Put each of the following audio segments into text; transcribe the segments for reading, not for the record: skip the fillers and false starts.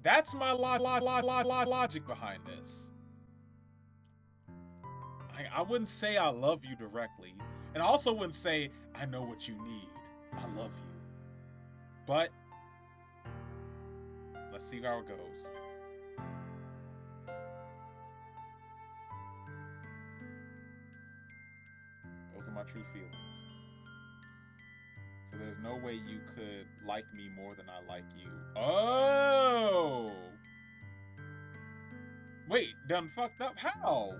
That's my logic behind this. I wouldn't say I love you directly, and I also wouldn't say I know what you need. I love you, but let's see how it goes. Those are my true feelings. So there's no way you could like me more than I like you. Oh! Wait, done fucked up? How?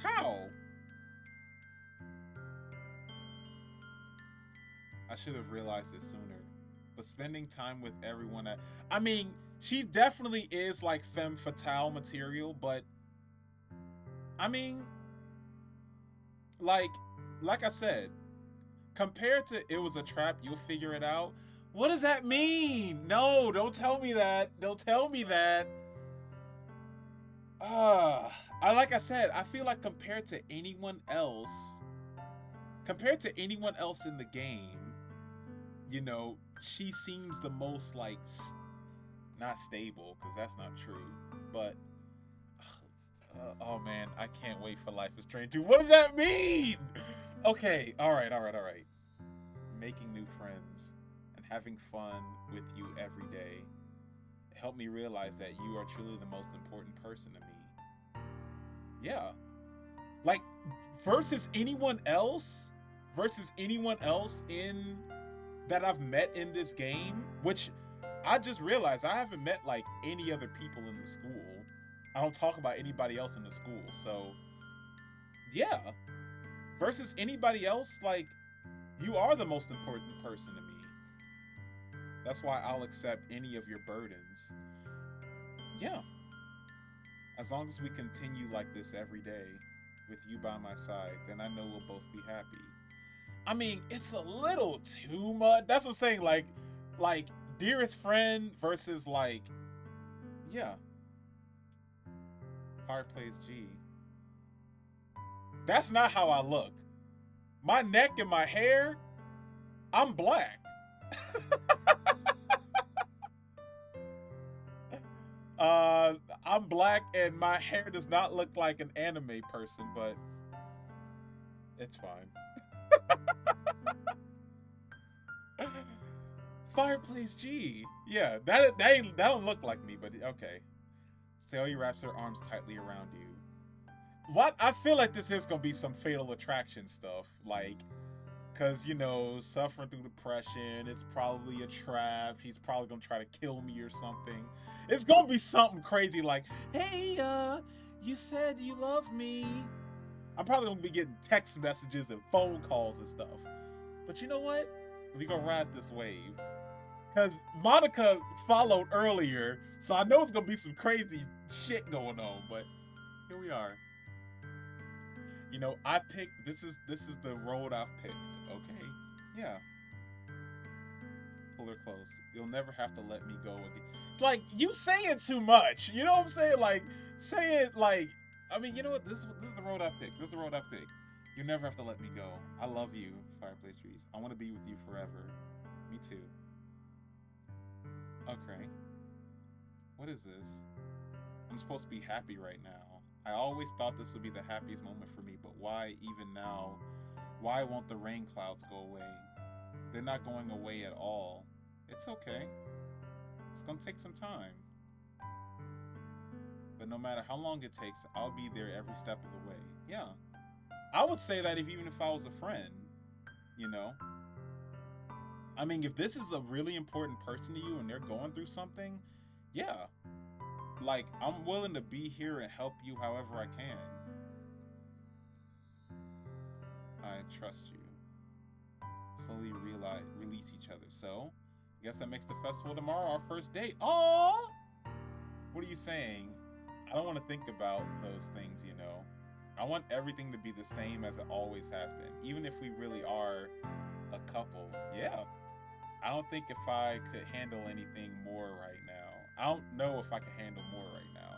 How? I should have realized it sooner. But spending time with everyone I mean, she definitely is like femme fatale material, but I mean, like like I said, compared to it was a trap, you'll figure it out. What does that mean? No, don't tell me that. Don't tell me that. I like I said, I feel like compared to anyone else in the game, you know, she seems the most like not stable because that's not true, but oh man, I can't wait for Life is Strange 2. What does that mean? Okay, all right. Making new friends and having fun with you every day helped me realize that you are truly the most important person to me. Yeah. Like versus anyone else in that I've met in this game, which I just realized I haven't met like any other people in the school. I don't talk about anybody else in the school. So, yeah, versus anybody else, like you are the most important person to me. That's why I'll accept any of your burdens. Yeah, as long as we continue like this every day with you by my side, then I know we'll both be happy. I mean, it's a little too much. That's what I'm saying. Like dearest friend versus like, yeah, FirePlays G. That's not how I look. My neck and my hair, I'm black. uh, I'm black and my hair does not look like an anime person, but it's fine. Fireplace G. Yeah, that don't look like me, but okay. Sayori wraps her arms tightly around you. What? I feel like this is gonna be some fatal attraction stuff, like, cause you know, suffering through depression. It's probably a trap. She's probably gonna try to kill me or something. It's gonna be something crazy, like, hey, you said you love me. I'm probably gonna be getting text messages and phone calls and stuff. But you know what? We gonna ride this wave. Because Monica followed earlier, so I know it's gonna be some crazy shit going on. But here we are. You know, I picked. This is the road I've picked. Okay, yeah. Pull her close. You'll never have to let me go again. It's like you saying too much. You know what I'm saying? Like saying like. I mean, you know what? This is the road I picked. This is the road I picked. You never have to let me go. I love you, Fireplace Trees. I want to be with you forever. Me too. Okay. What is this? I'm supposed to be happy right now. I always thought this would be the happiest moment for me, but why even now? Why won't the rain clouds go away? They're not going away at all. It's okay. It's gonna take some time. But no matter how long it takes, I'll be there every step of the way. Yeah. I would say that even if I was a friend, you know? I mean, if this is a really important person to you and they're going through something, yeah. Like, I'm willing to be here and help you however I can. I trust you. Slowly release each other. So, I guess that makes the festival tomorrow our first date. Aww! What are you saying? I don't want to think about those things, you know. I want everything to be the same as it always has been, even if we really are a couple. Yeah. I don't think if I could handle anything more right now. I don't know if I can handle more right now.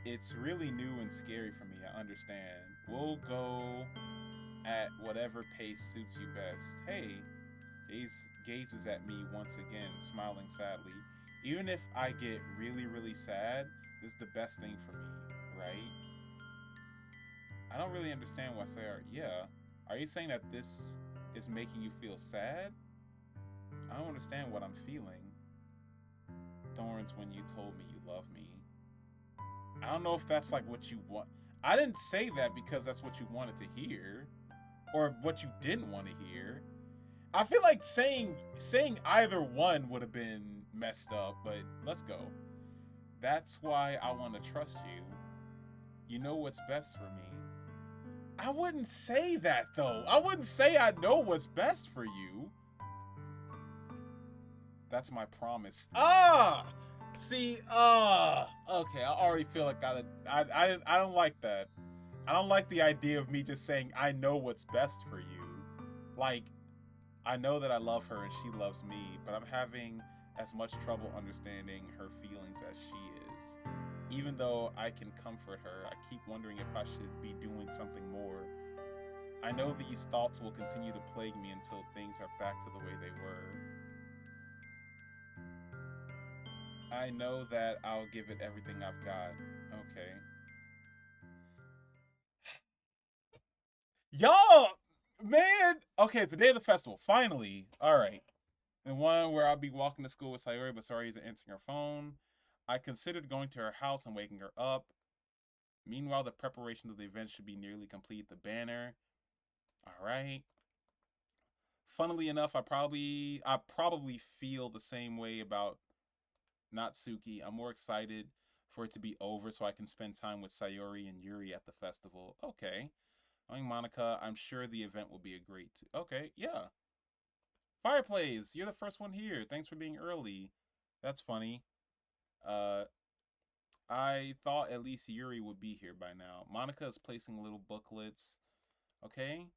It's really new and scary for me. I understand. We'll go at whatever pace suits you best. Hey, gazes at me once again, smiling sadly. Even if I get really, really sad, this is the best thing for me, right? I don't really understand why Sayori. Yeah. Are you saying that this is making you feel sad? I don't understand what I'm feeling. Thorns, when you told me you love me. I don't know if that's like what you want. I didn't say that because that's what you wanted to hear or what you didn't want to hear. I feel like saying either one would have been messed up, but let's go. That's why I want to trust you. You know what's best for me. I wouldn't say that though. I wouldn't say I know what's best for you. That's my promise. See, okay. I already feel like I don't like that. I don't like the idea of me just saying I know what's best for you. Like, I know that I love her and she loves me, but I'm having as much trouble understanding her feelings as she is. Even though I can comfort her, I keep wondering if I should be doing something more. I know these thoughts will continue to plague me until things are back to the way they were. I know that I'll give it everything I've got. Okay. Y'all, man. Okay, it's the day of the festival. Finally. All right. And one where I'll be walking to school with Sayori, but Sayori isn't answering her phone. I considered going to her house and waking her up. Meanwhile, the preparation of the event should be nearly complete. The banner. All right. Funnily enough, I probably feel the same way about Natsuki. I'm more excited for it to be over so I can spend time with Sayori and Yuri at the festival. Okay. Knowing Monica, I'm sure the event will be a great. Okay, yeah. FirePlays, you're the first one here. Thanks for being early. That's funny. Uh, I thought at least Yuri would be here by now. Monica is placing little booklets. Okay.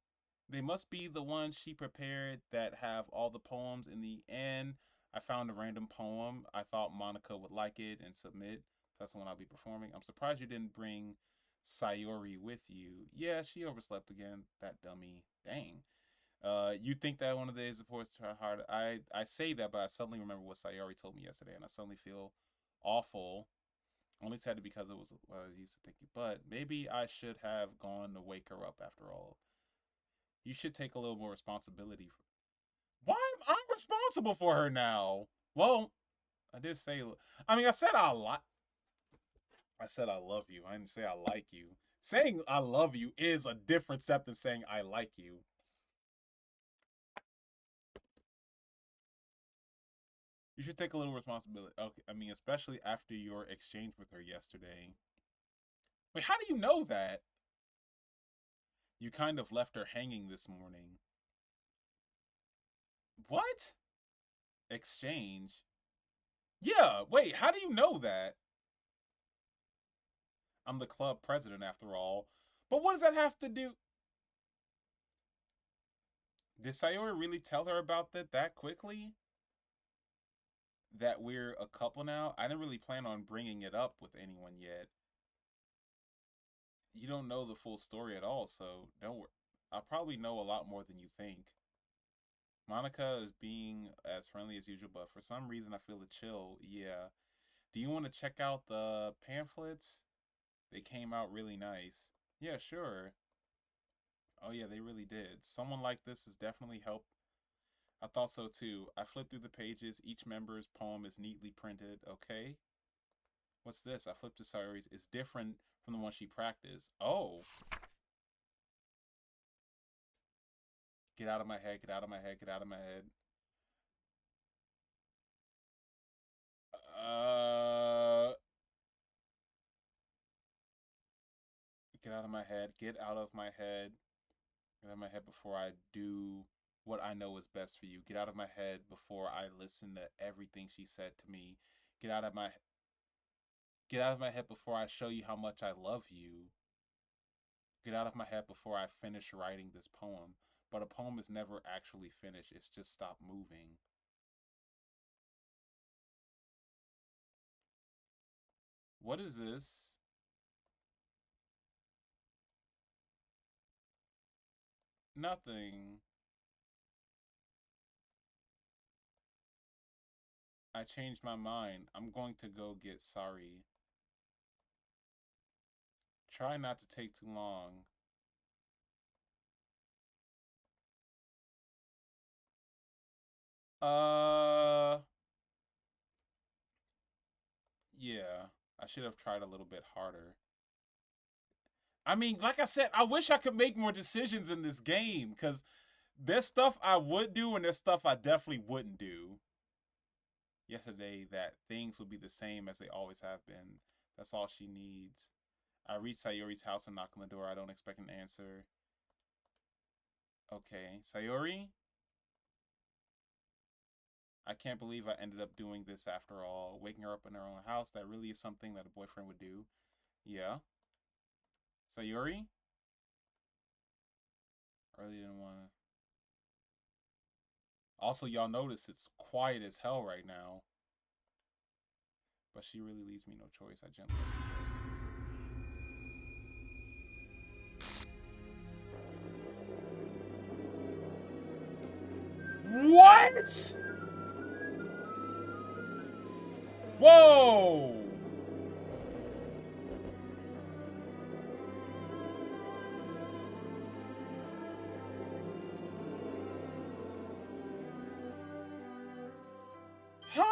They must be the ones she prepared that have all the poems in the end. I found a random poem. I thought Monica would like it and submit. That's the one I'll be performing. I'm surprised you didn't bring Sayori with you. Yeah, she overslept again. That dummy. Dang. You think that one of the days supports try hard. I say that, but I suddenly remember what Sayori told me yesterday, and I suddenly feel awful. Only said it because it was what I used to think. But maybe I should have gone to wake her up after all. You should take a little more responsibility. Why am I responsible for her now? Well, I did say. I mean, I said I like. I said I love you. I didn't say I like you. Saying I love you is a different step than saying I like you. You should take a little responsibility. Okay, I mean, especially after your exchange with her yesterday. Wait, how do you know that? You kind of left her hanging this morning. What? Exchange? Yeah, wait, how do you know that? I'm the club president after all. But what does that have to do? Did Sayori really tell her about that quickly? That we're a couple now? I didn't really plan on bringing it up with anyone yet. You don't know the full story at all, so don't worry. I'll probably know a lot more than you think. Monica is being as friendly as usual, but for some reason I feel a chill. Yeah. Do you want to check out the pamphlets? They came out really nice. Yeah, sure. Oh yeah, they really did. Someone like this has definitely helped. I thought so too. I flipped through the pages. Each member's poem is neatly printed. Okay. What's this? I flipped to Sayori's. It's different from the one she practiced. Oh. Get out of my head, get out of my head, get out of my head. Uh, get out of my head, get out of my head, get out of my head before I do what I know is best for you. Get out of my head before I listen to everything she said to me. Get out of my get out of my head before I show you how much I love you. Get out of my head before I finish writing this poem. But a poem is never actually finished. It's just stopped moving. What is this? Nothing. I changed my mind. I'm going to go get Sari. Try not to take too long. Uh, yeah. I should have tried a little bit harder. I mean, like I said, I wish I could make more decisions in this game because there's stuff I would do and there's stuff I definitely wouldn't do. Yesterday, that things would be the same as they always have been. That's all she needs. I reach Sayori's house and knock on the door. I don't expect an answer. Okay, Sayori? I can't believe I ended up doing this after all. Waking her up in her own house, that really is something that a boyfriend would do. Yeah. Sayori? I really didn't want to. Also, y'all notice it's quiet as hell right now. But she really leaves me no choice. I gently. What? Whoa! Huh?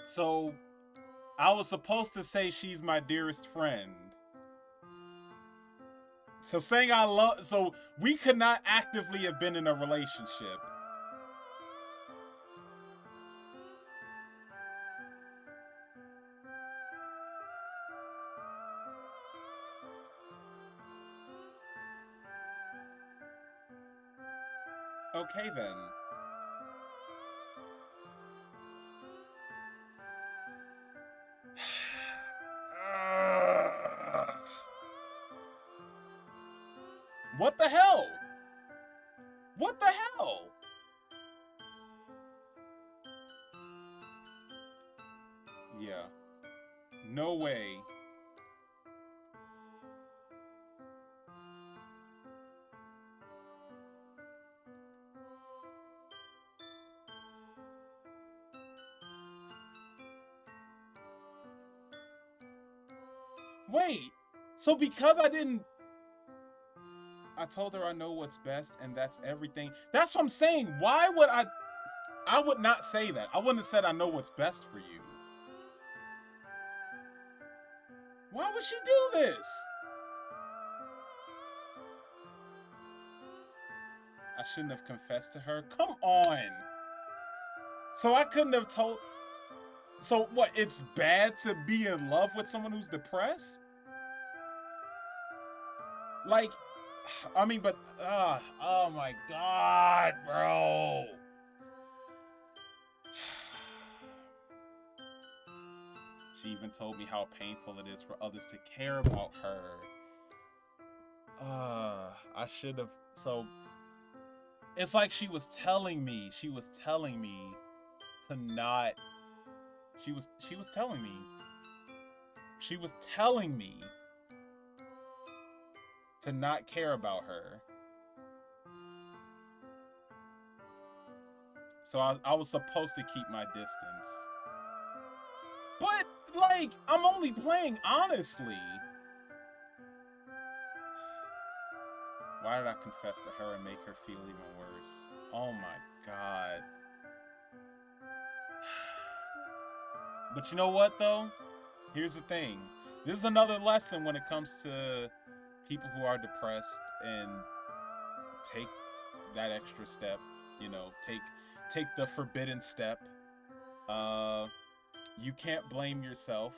So, I was supposed to say she's my dearest friend. So saying I love, so we could not actively have been in a relationship. Okay then. What the hell? What the hell? Yeah. No way. Wait. So because I told her I know what's best and that's everything. That's what I'm saying. Why would I would not say that. I wouldn't have said I know what's best for you. Why would she do this? I shouldn't have confessed to her. Come on. So I couldn't have told. So what? It's bad to be in love with someone who's depressed? Like, I mean, but oh my god, bro. She even told me how painful it is for others to care about her. I should have. So it's like she was telling me. She was telling me to not. She was telling me. She was telling me to not care about her. So I was supposed to keep my distance. But, like, I'm only playing honestly. Why did I confess to her and make her feel even worse? Oh my god. But you know what, though? Here's the thing. This is another lesson when it comes to people who are depressed and take that extra step. You know, take the forbidden step. You can't blame yourself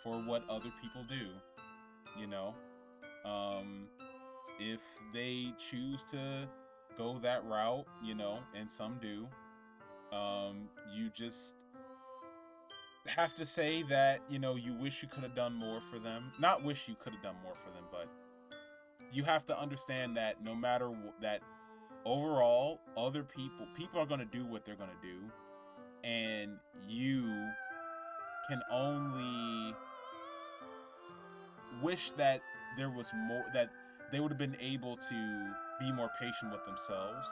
for what other people do. You know, if they choose to go that route, you know, and some do, you just have to say that, you know, you wish you could have done more for them. Not wish you could have done more for them, but you have to understand that no matter that overall, other people are going to do what they're going to do, and you can only wish that there was more, that they would have been able to be more patient with themselves.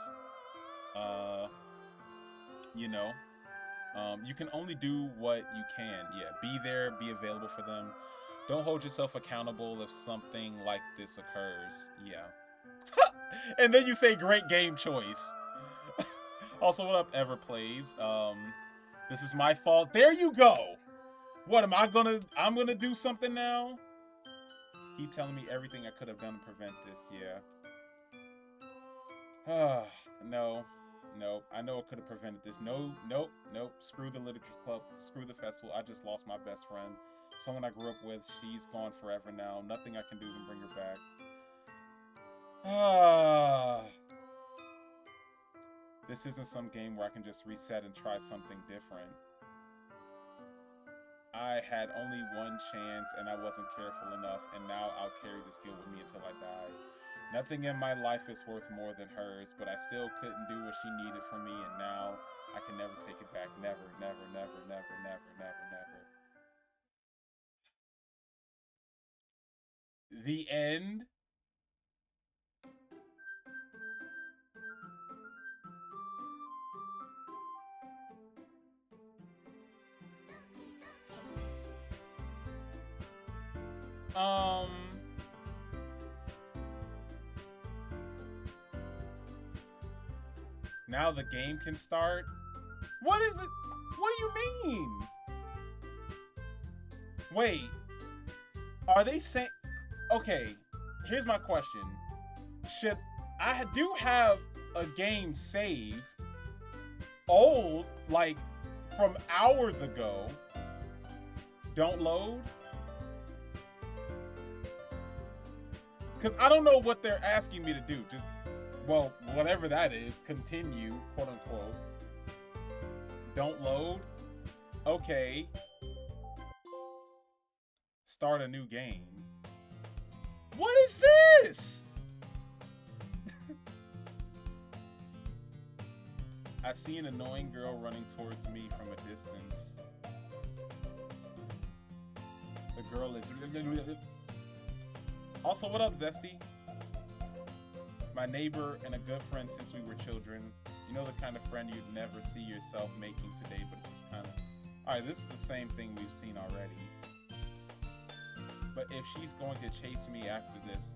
You know, you can only do what you can. Yeah, be there, be available for them. Don't hold yourself accountable if something like this occurs. Yeah. And then you say great game choice. Also, what up, FirePlays? This is my fault. There you go. What am I gonna? I'm gonna do something now. Keep telling me everything I could have done to prevent this. Yeah. No. Nope. I know I could have prevented this. No. Nope. Nope. Screw the literature club. Screw the festival. I just lost my best friend. Someone I grew up with. She's gone forever now. Nothing I can do to bring her back. This isn't some game where I can just reset and try something different. I had only one chance and I wasn't careful enough, and now I'll carry this guilt with me until I die. Nothing in my life is worth more than hers, but I still couldn't do what she needed from me, and now I can never take it back. Never, never, never, never, never, never, never. The end? Now the game can start? What is the... What do you mean? Wait. Are they saying... Okay, here's my question. Should... I do have a game saved. Old, like, from hours ago. Don't load? Because I don't know what they're asking me to do. Just... Well, whatever that is, continue, quote unquote. Don't load? Okay. Start a new game. What is this? I see an annoying girl running towards me from a distance. The girl is... Also, what up, Zesty? My neighbor and a good friend since we were children. You know, the kind of friend you'd never see yourself making today, but it's just kind of... Alright, this is the same thing we've seen already. But if she's going to chase me after this,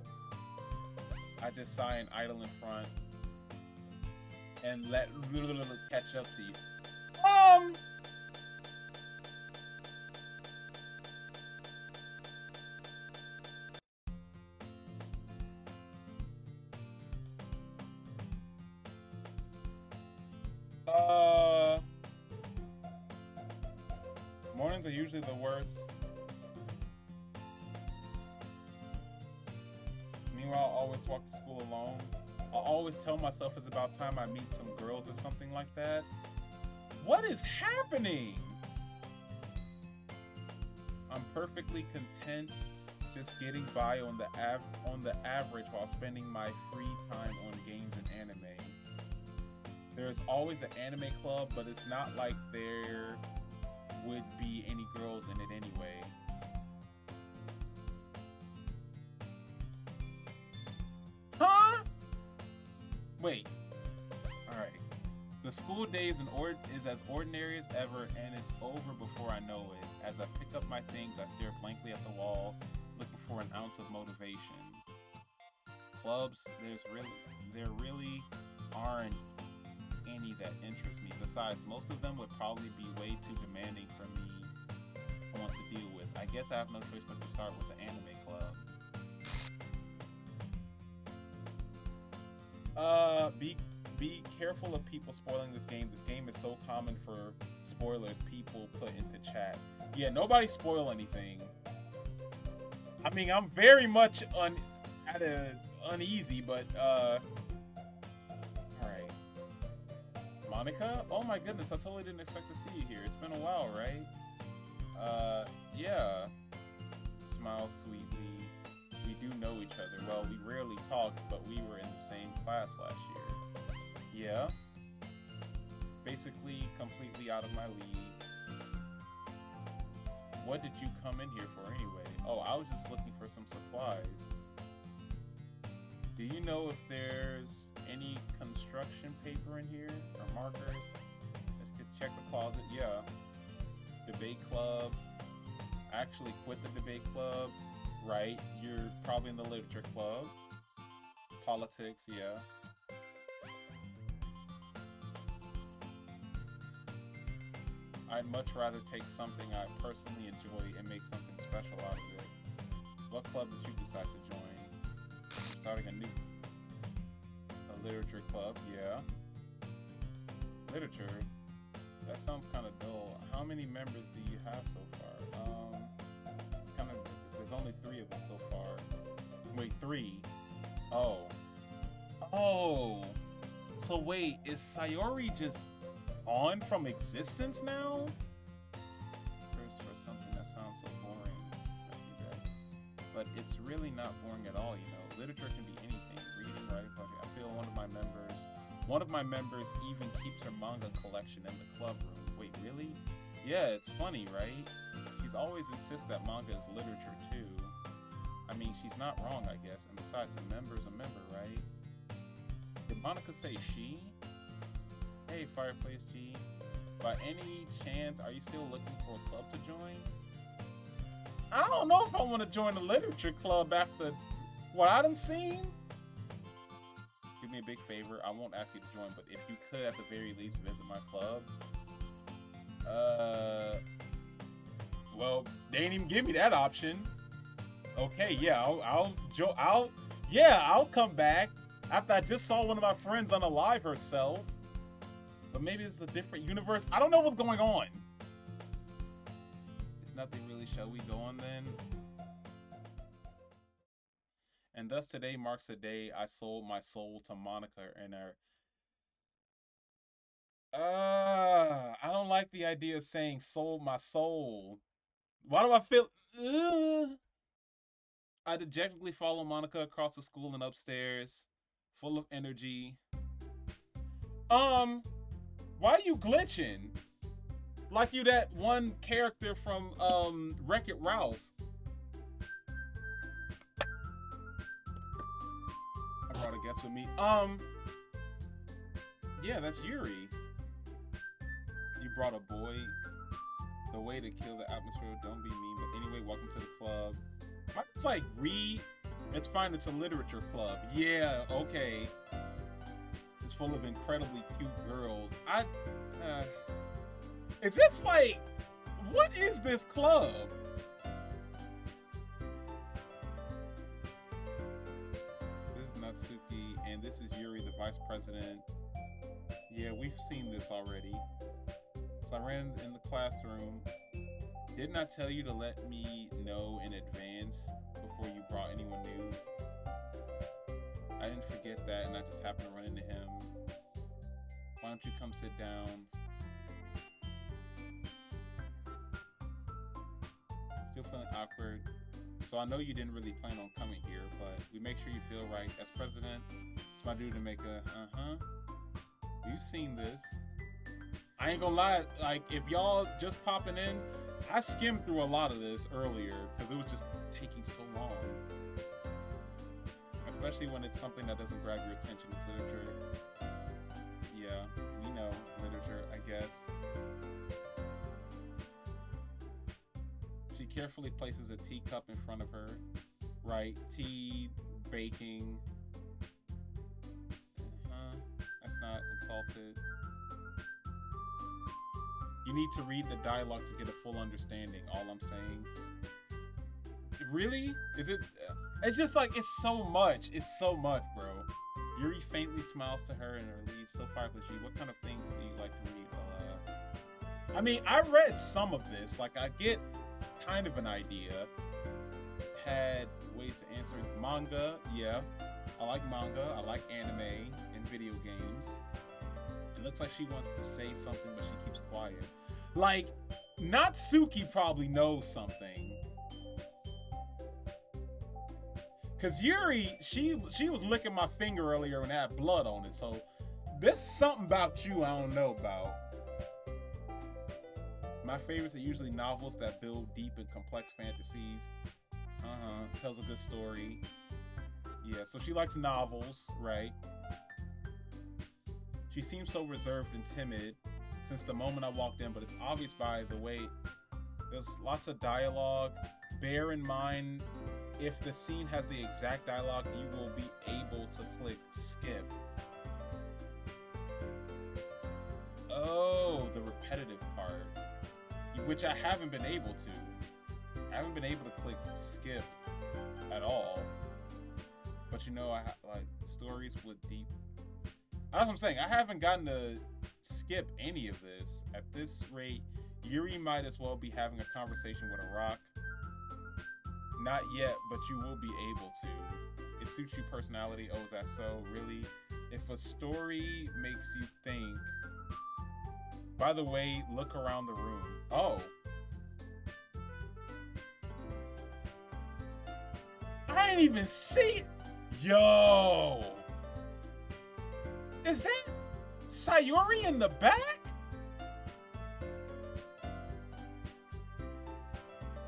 I just sigh and idle in front and let catch up to you. Mornings are usually the worst. Meanwhile, I always walk to school alone. I always tell myself it's about time I meet some girls or something like that. What is happening? I'm perfectly content just getting by on the average while spending my free time on games and anime. There's always an anime club, but it's not like there would be any girls in it anyway. Huh? Wait. Alright. The school day is as ordinary as ever, and it's over before I know it. As I pick up my things, I stare blankly at the wall, looking for an ounce of motivation. Clubs, there really aren't any that interest me. Besides, most of them would probably be way too demanding for me to want to deal with. I guess I have no choice but to start with the anime club. Be careful of people spoiling this game. This game is so common for spoilers people put into chat. Yeah, nobody spoil anything. I mean, I'm very much uneasy, but alright. Monica? Oh my goodness, I totally didn't expect to see you here. It's been a while, right? Yeah. Smile sweetly. We do know each other. Well, we rarely talk, but we were in the same class last year. Yeah. Basically, completely out of my league. What did you come in here for anyway? Oh, I was just looking for some supplies. Do you know if there's any construction paper in here or markers? Let's check the closet. Yeah. Debate club. I actually quit the debate club. Right. You're probably in the literature club. Politics. Yeah. I'd much rather take something I personally enjoy and make something special out of it. What club did you decide to join? Starting a literature club, yeah. Literature? That sounds kind of dull. How many members do you have so far? It's kind of, there's only 3 of us so far. Wait, 3? Oh. Oh. So wait, is Sayori just on from existence now? First for something that sounds so boring. I see that. But it's really not boring at all, you know. Literature can be anything. Reading, writing, poetry. I feel one of my members even keeps her manga collection in the club room. Wait, really? Yeah, it's funny, right? She's always insisted that manga is literature too. I mean, she's not wrong, I guess. And besides, a member's a member, right? Did Monica say she? Hey, FirePlays G. By any chance, are you still looking for a club to join? I don't know if I want to join the literature club after what I done seen. Do me a big favor. I won't ask you to join, but if you could, at the very least, visit my club. Well, they didn't even give me that option. Okay, yeah, I'll come back after I just saw one of my friends unalive herself. But maybe it's a different universe. I don't know what's going on. It's nothing really. Shall we go on then? And thus today marks the day I sold my soul to Monica and her. I don't like the idea of saying sold my soul. Why do I feel? I dejectedly follow Monica across the school and upstairs, full of energy. Why are you glitching? Like you that one character from Wreck-It Ralph. I brought a guest with me. Yeah, that's Yuri. You brought a boy. The way to kill the atmosphere. Don't be mean. But anyway, welcome to the club. It's like read. It's fine. It's a literature club. Yeah. Okay. It's full of incredibly cute girls. Is this like, what is this club? This is Natsuki, and this is Yuri, the vice president. Yeah, we've seen this already. So I ran in the classroom. Didn't I tell you to let me know in advance before you brought anyone new? I didn't forget that, and I just happened to run into him. Why don't you come sit down? Still feeling awkward. So I know you didn't really plan on coming here, but we make sure you feel right. As president, it's my duty to make a We've seen this. I ain't gonna lie, like, if y'all just popping in, I skimmed through a lot of this earlier because it was just taking so long. Especially when it's something that doesn't grab your attention. It's literature. Yeah, we know literature, I guess. She carefully places a teacup in front of her. Right, tea, baking. That's not insulted. You need to read the dialogue to get a full understanding, all I'm saying. Really? Is it? It's just like, it's so much. It's so much, bro. Yuri faintly smiles to her and her leaves. So FirePlays, what kind of things do you like to read? I mean, I read some of this. Like, I get kind of an idea. Had ways to answer manga. Yeah, I like manga. I like anime and video games. It looks like she wants to say something, but she keeps quiet. Like, Natsuki probably knows something. Cause Yuri, she was licking my finger earlier and had blood on it. So There's something about you I don't know about. My favorites are usually novels that build deep and complex fantasies. Tells a good story. Yeah, so she likes novels, right? She seems so reserved and timid since the moment I walked in, but it's obvious by the way there's lots of dialogue. Bear in mind, if the scene has the exact dialogue, you will be able to click skip. Oh, the repetitive part, which I haven't been able to. I haven't been able to click skip at all. But you know, I like stories with deep. That's what I'm saying. I haven't gotten to skip any of this. At this rate, Yuri might as well be having a conversation with a rock. Not yet, but you will be able to. It suits your personality. Oh, is that so? Really? If a story makes you think. By the way, look around the room. Oh. I didn't even see it. Yo. Is that Sayori in the back?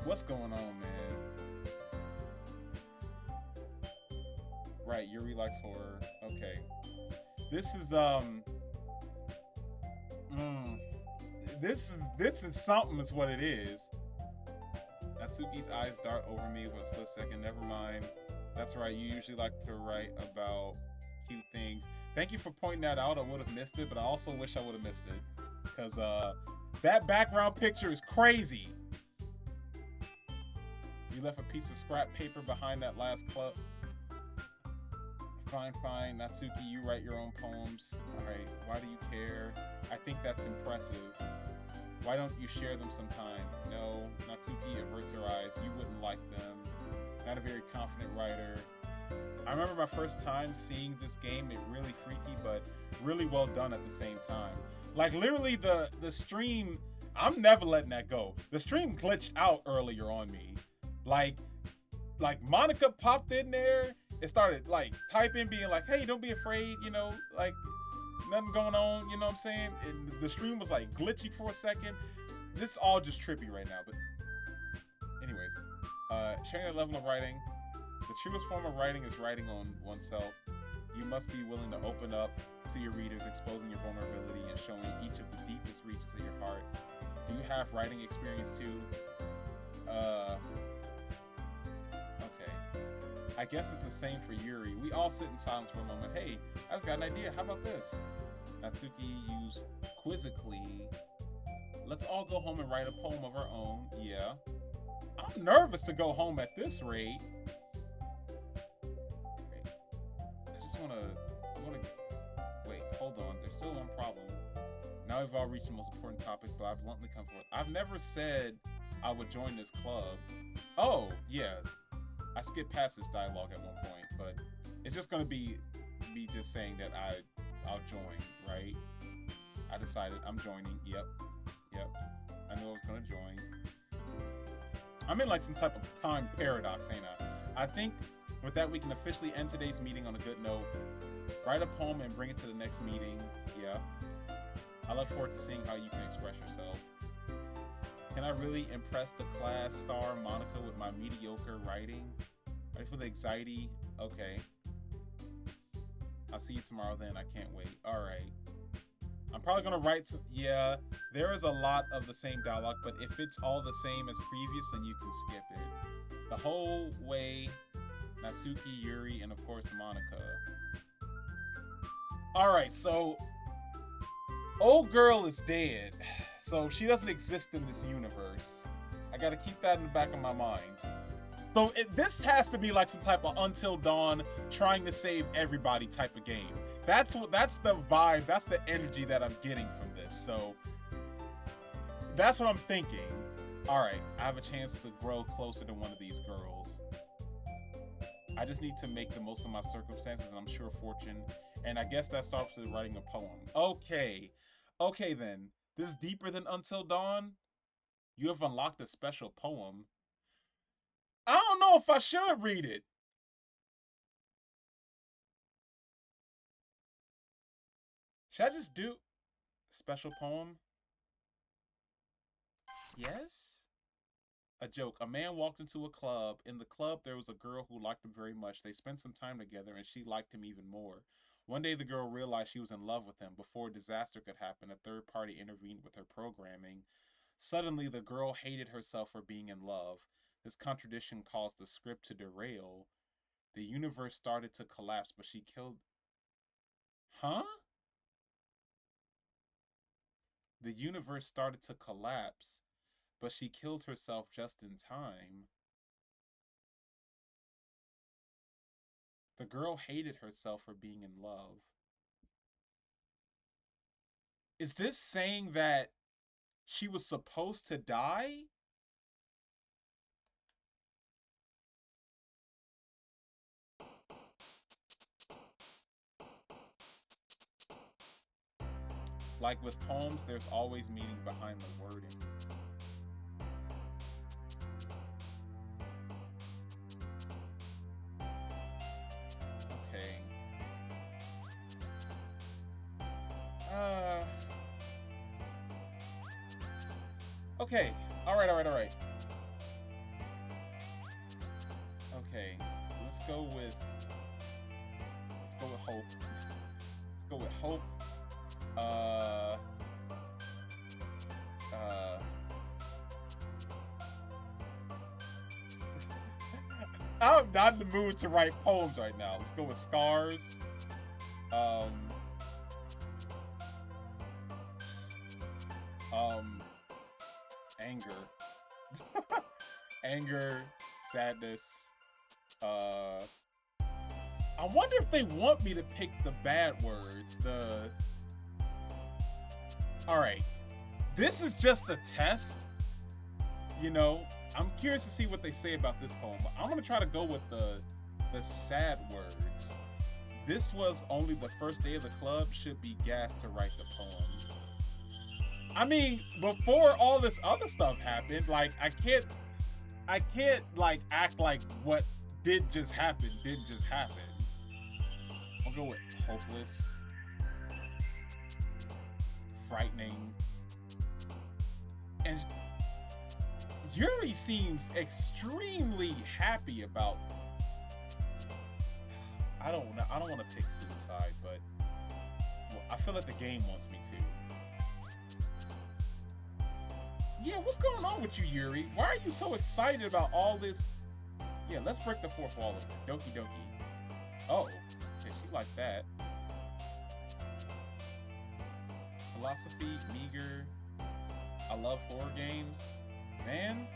What's going on, man? Right, Yuri likes horror. Okay. This is this is something is what it is. Natsuki's eyes dart over me for a split second. Never mind. That's right, you usually like to write about cute things. Thank you for pointing that out. I would have missed it, but I also wish I would have missed it. Because that background picture is crazy. You left a piece of scrap paper behind that last club. Fine. Natsuki, you write your own poems. Alright, why do you care? I think that's impressive. Why don't you share them sometime? No, Natsuki averts her eyes. You wouldn't like them. Not a very confident writer. I remember my first time seeing this game, it really freaky, but really well done at the same time. Like literally the stream, I'm never letting that go. The stream glitched out earlier on me. Like Monica popped in there, it started like typing, being like, hey, don't be afraid, you know, like nothing going on, you know what I'm saying? And the stream was like glitchy for a second. This is all just trippy right now, but anyways, sharing a level of writing. The truest form of writing is writing on oneself. You must be willing to open up to your readers, exposing your vulnerability and showing each of the deepest reaches of your heart. Do you have writing experience too? Okay. I guess it's the same for Yuri. We all sit in silence for a moment. Hey, I just got an idea. How about this? Natsuki used quizzically. Let's all go home and write a poem of our own. Yeah. I'm nervous to go home at this rate. Wait, hold on. There's still one problem. Now we've all reached the most important topic, but I've bluntly come forward. I've never said I would join this club. Oh, yeah. I skipped past this dialogue at one point, but it's just gonna be me just saying that I'll join, right? I decided I'm joining. Yep. I knew I was gonna join. I'm in like some type of time paradox, ain't I? I think with that, we can officially end today's meeting on a good note. Write a poem and bring it to the next meeting. Yeah. I look forward to seeing how you can express yourself. Can I really impress the class star Monica with my mediocre writing? Ready for the anxiety? Okay. I'll see you tomorrow then. I can't wait. Alright. I'm probably going to write some... Yeah, there is a lot of the same dialogue, but if it's all the same as previous, then you can skip it. The whole way... Natsuki, Yuri, and of course Monica. Alright, so old girl is dead. So she doesn't exist in this universe. I gotta keep that in the back of my mind. So this has to be like some type of Until Dawn trying to save everybody type of game. That's the vibe, that's the energy that I'm getting from this. So that's what I'm thinking. Alright, I have a chance to grow closer to one of these girls. I just need to make the most of my circumstances, and I'm sure fortune. And I guess that starts with writing a poem. Okay then. This is deeper than Until Dawn. You have unlocked a special poem. I don't know if I should read it. Should I just do special poem? Yes? A joke. A man walked into a club. In the club, there was a girl who liked him very much. They spent some time together, and she liked him even more. One day, the girl realized she was in love with him. Before disaster could happen, a third party intervened with her programming. Suddenly, the girl hated herself for being in love. This contradiction caused the script to derail. The universe started to collapse, but she killed. Huh? The universe started to collapse, but she killed herself just in time. The girl hated herself for being in love. Is this saying that she was supposed to die? Like with poems, there's always meaning behind the wording. Okay. Okay. Alright. Okay. Let's go with hope. Let's go with hope. I'm not in the mood to write poems right now. Let's go with scars. Anger. Anger, sadness. I wonder if they want me to pick the bad words. Alright. This is just a test. You know, I'm curious to see what they say about this poem, but I'm gonna try to go with the sad words. This was only the first day of the club, should be gassed to write the poem. I mean, before all this other stuff happened, like I can't like act like what did just happen didn't just happen. I'll go with hopeless, frightening, and Yuri seems extremely happy about. I don't want to pick suicide, but I feel like the game wants me to. Yeah, what's going on with you, Yuri? Why are you so excited about all this? Yeah, let's break the fourth wall of it. Doki Doki. Oh, okay, she liked that. Philosophy, meager. I love horror games. Man,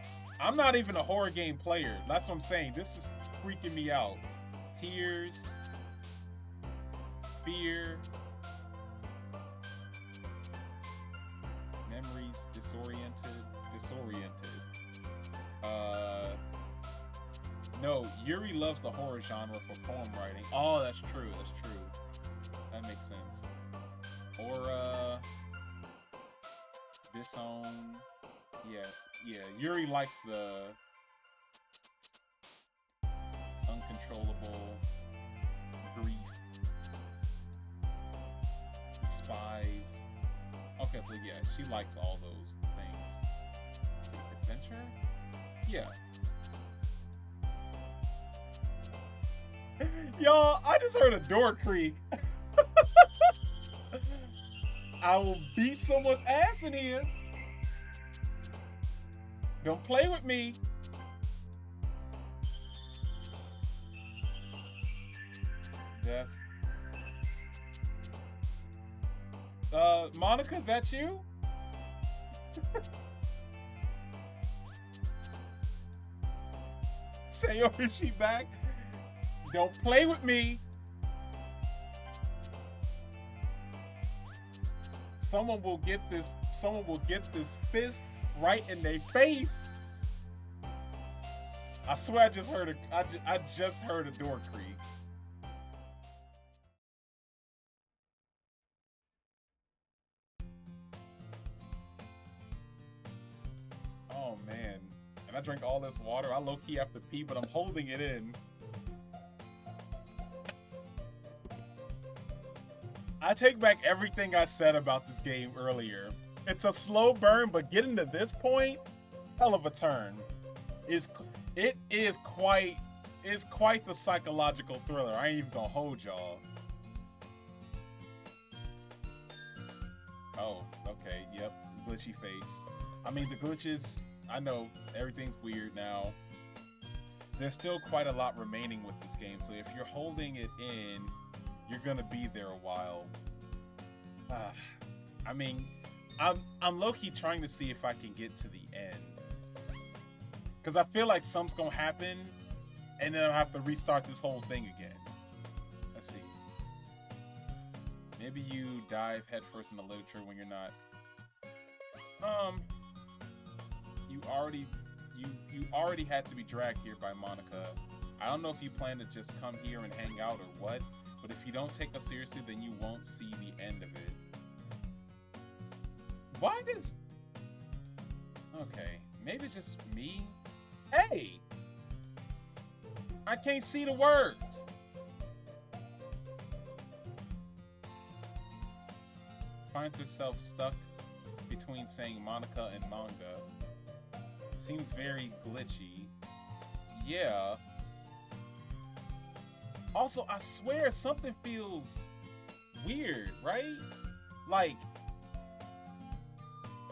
I'm not even a horror game player. That's what I'm saying. This is freaking me out. Tears. Fear. Memories. Disoriented. No, Yuri loves the horror genre for poem writing. Oh, that's true. That makes sense. Aura. Disown. Yeah. Yuri likes the uncontrollable, grief, despise. Okay, so yeah, she likes all those things. Adventure? Yeah. Y'all, I just heard a door creak. I will beat someone's ass in here. Don't play with me. Death. Monica, is that you? Sayori, she back? Don't play with me. Someone will get this fist right in their face. I swear I just heard a door creak. Oh man. And I drank all this water. I low-key have to pee, but I'm holding it in. I take back everything I said about this game earlier. It's a slow burn, but getting to this point, hell of a turn. It is quite the psychological thriller. I ain't even gonna hold y'all. Oh, okay, yep, glitchy face. I mean, the glitches, I know everything's weird now. There's still quite a lot remaining with this game, so if you're holding it in, you're gonna be there a while. I mean, I'm low-key trying to see if I can get to the end. Because I feel like something's gonna happen, and then I'll have to restart this whole thing again. Let's see. Maybe you dive headfirst in the literature when you're not. You already had to be dragged here by Monica. I don't know if you plan to just come here and hang out or what, but if you don't take us seriously, then you won't see the end of it. Why does... Okay, maybe it's just me. Hey! I can't see the words. Finds herself stuck between saying Monica and manga. Seems very glitchy. Yeah. Also, I swear something feels weird, right? Like,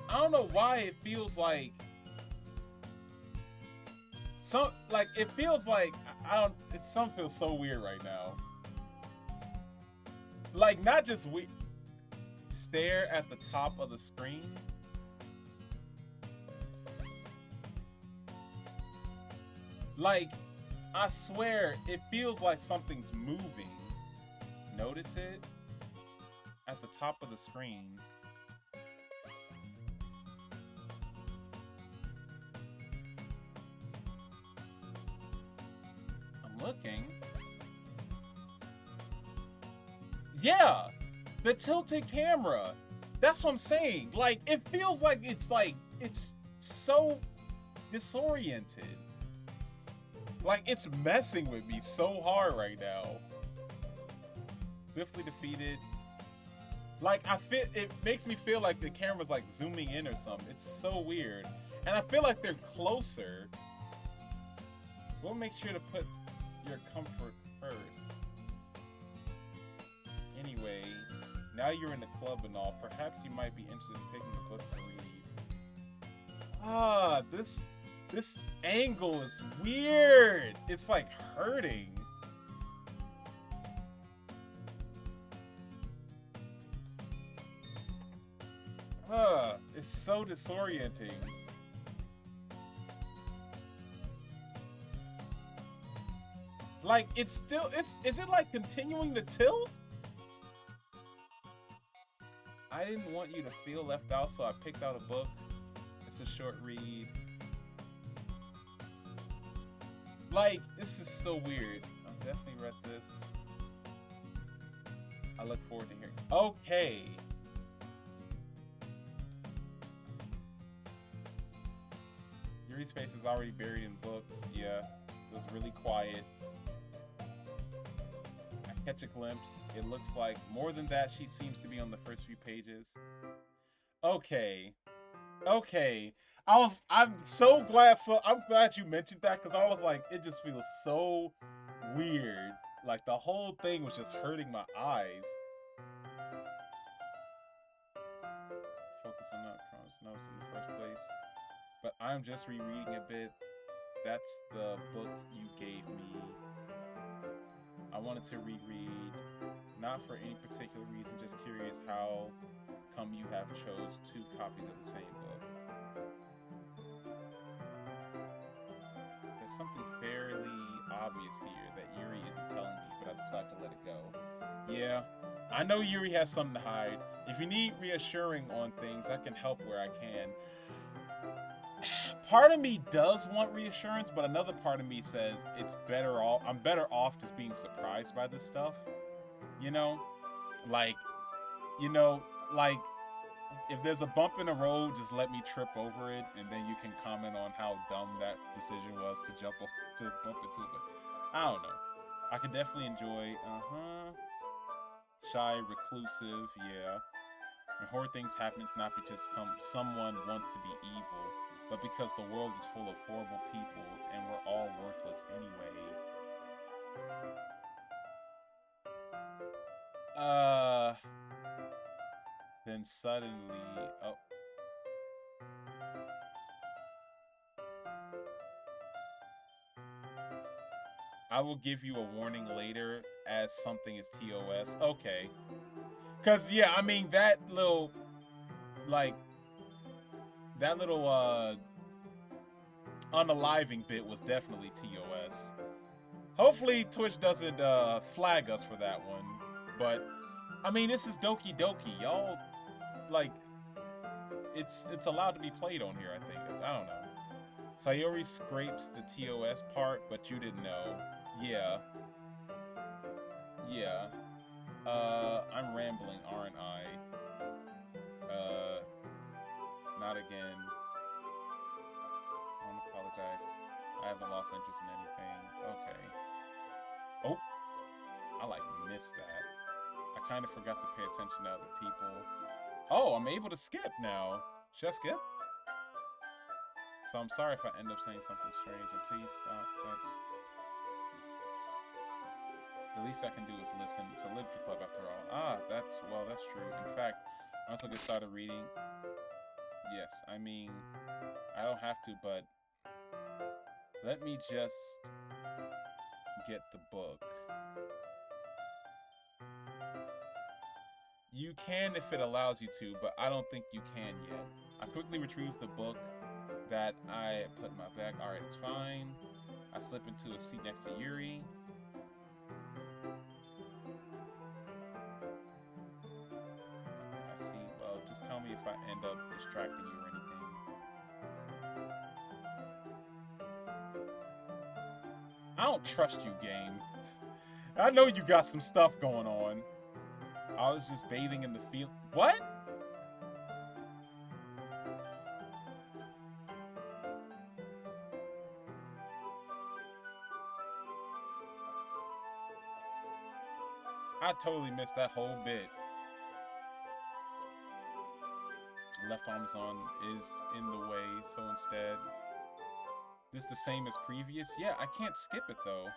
I don't know why it feels like it feels like some feels so weird right now. Like, not just stare at the top of the screen. Like, I swear it feels like something's moving. Notice it at the top of the screen. Looking. Yeah, the tilted camera. That's what I'm saying. Like, it feels like it's so disoriented. Like, it's messing with me so hard right now. Swiftly defeated. Like, it makes me feel like the camera's like zooming in or something. It's so weird. And I feel like they're closer. We'll make sure to put your comfort first. Anyway, now you're in the club and all, perhaps you might be interested in picking a book to read. This angle is weird. It's like hurting. It's so disorienting. Like, is it like continuing to tilt? I didn't want you to feel left out, so I picked out a book. It's a short read. Like, this is so weird. I'll definitely read this. I look forward to hearing. Okay. Yuri's face is already buried in books. Yeah, it was really quiet. Catch a glimpse. It looks like more than that. She seems to be on the first few pages. Okay. I'm so glad. I'm glad you mentioned that, because I was like, it just feels so weird. Like, the whole thing was just hurting my eyes. Focus on not cross notes in the first place. But I'm just rereading a bit. That's the book you gave me. I wanted to reread, not for any particular reason, just curious how come you have chose 2 copies of the same book. There's something fairly obvious here that Yuri isn't telling me, but I decided to let it go. Yeah, I know Yuri has something to hide. If you need reassuring on things, I can help where I can. Part of me does want reassurance, but another part of me says I'm better off just being surprised by this stuff. You know? Like, if there's a bump in the road, just let me trip over it, and then you can comment on how dumb that decision was to bump into it. But I don't know. I could definitely enjoy, Shy, reclusive, yeah. When horrid things happen, it's not because someone wants to be evil, but because the world is full of horrible people and we're all worthless anyway. Then suddenly, oh. I will give you a warning later as something is TOS. Okay. Cause yeah, I mean that little unaliving bit was definitely TOS. Hopefully Twitch doesn't flag us for that one. But I mean, this is Doki Doki. Y'all like it's allowed to be played on here, I think. I don't know. Sayori scrapes the TOS part, but you didn't know. Yeah. Yeah. I'm rambling, aren't I? Not again. I want to apologize. I haven't lost interest in anything. Okay. Oh! I missed that. I kind of forgot to pay attention to other people. Oh, I'm able to skip now. Should I skip? So I'm sorry if I end up saying something strange, and please stop. The least I can do is listen. It's a literature club after all. Ah, that's true. In fact, I also get started reading. Yes, I mean, I don't have to, but let me just get the book. You can if it allows you to, but I don't think you can yet. I quickly retrieve the book that I put in my bag. Alright, it's fine. I slip into a seat next to Yuri. I see. Well, just tell me if I end up distracting you or anything. I don't trust you, game. I know you got some stuff going on. I was just bathing in the field. What? I totally missed that whole bit. Left arm is in the way, so instead, this is the same as previous? Yeah, I can't skip it though.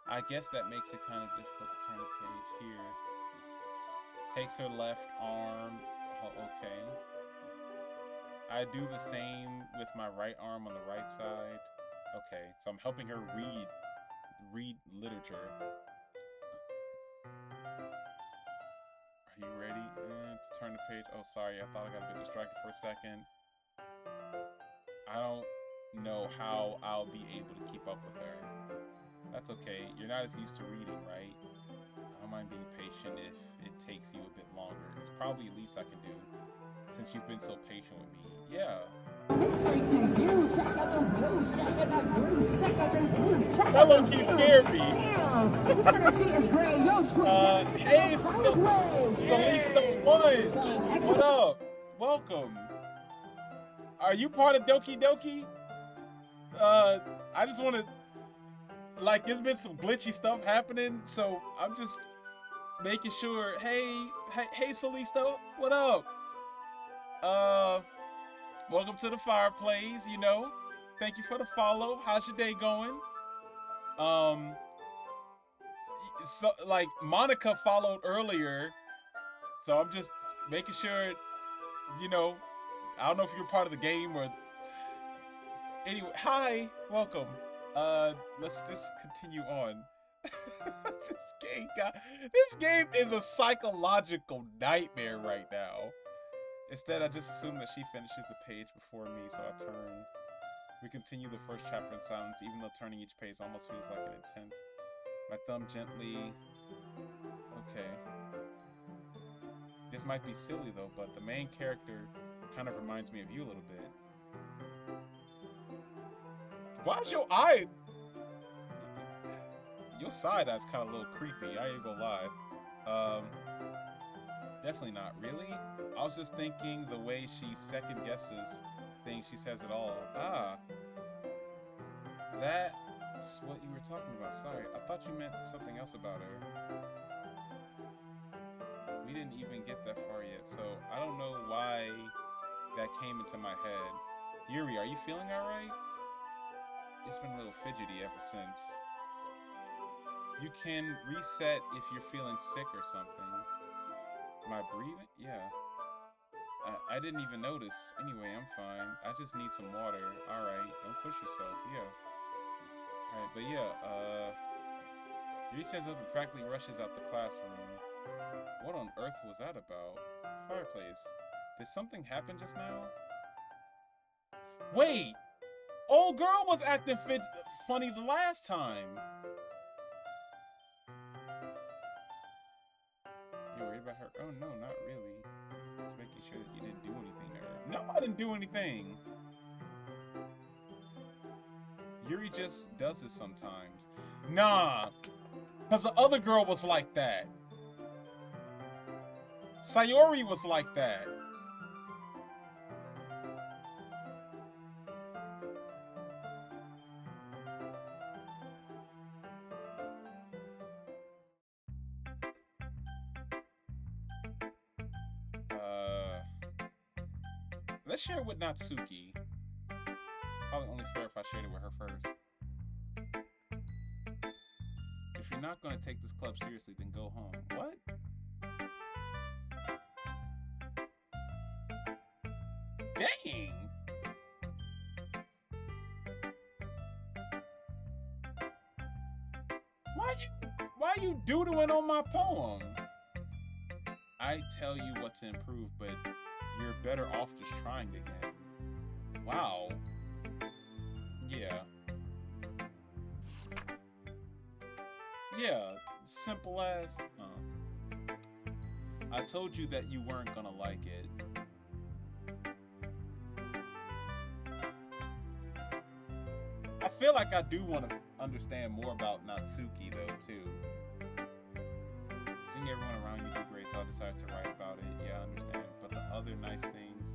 I guess that makes it kind of difficult to turn the page here. Takes her left arm. Oh, okay. I do the same with my right arm on the right side. Okay, so I'm helping her read literature. Are you ready to turn the page? Oh, sorry, I thought I got a bit distracted for a second. I don't know how I'll be able to keep up with her. That's okay. You're not as used to reading, right? I don't mind being patient if it takes you a bit longer. It's probably the least I can do, since you've been so patient with me. Yeah. That low-key scared me. Hey, Salista 1! What up? Welcome. Are you part of Doki Doki? I just want to... Like, there's been some glitchy stuff happening, so I'm just making sure. Hey, Salisto, what up? Welcome to the FirePlays, you know. Thank you for the follow. How's your day going? So, like, Monica followed earlier, so I'm just making sure, you know, I don't know if you're part of the game or... Anyway, hi, welcome. Let's just continue on. This game is a psychological nightmare right now. Instead, I just assume that she finishes the page before me, so I turn. We continue the first chapter in silence, even though turning each page almost feels like an intense. My thumb gently... Okay. This might be silly though, but the main character kind of reminds me of you a little bit. Why's your eye? Your side eye's kind of a little creepy, I ain't gonna lie. Definitely not. Really? I was just thinking the way she second guesses things, she says it all. Ah. That's what you were talking about. Sorry, I thought you meant something else about her. You didn't even get that far yet, so I don't know why that came into my head. Yuri, are you feeling alright? It's been a little fidgety ever since. You can reset if you're feeling sick or something. Am I breathing? Yeah. I didn't even notice. Anyway, I'm fine. I just need some water. Alright, don't push yourself. Yeah. Alright, but yeah, Yuri stands up and practically rushes out the classroom. What on earth was that about? FirePlays. Did something happen just now? Wait! Old girl was acting funny the last time. You worried about her? Oh no, not really. Just making sure that you didn't do anything to her. No, I didn't do anything. Yuri just does this sometimes. Nah, because the other girl was like that. Sayori was like that. Let's share it with Natsuki. Probably only fair if I shared it with her first. If you're not going to take this club seriously, then go home. What? Dang! Why you doodling on my poem? I tell you what to improve, but you're better off just trying again. Wow. Yeah. Yeah, simple as. I told you that you weren't gonna like it. I feel like I do want to understand more about Natsuki though too. Seeing everyone around you do great, so I decided to write about it. Yeah, I understand. But the other nice things.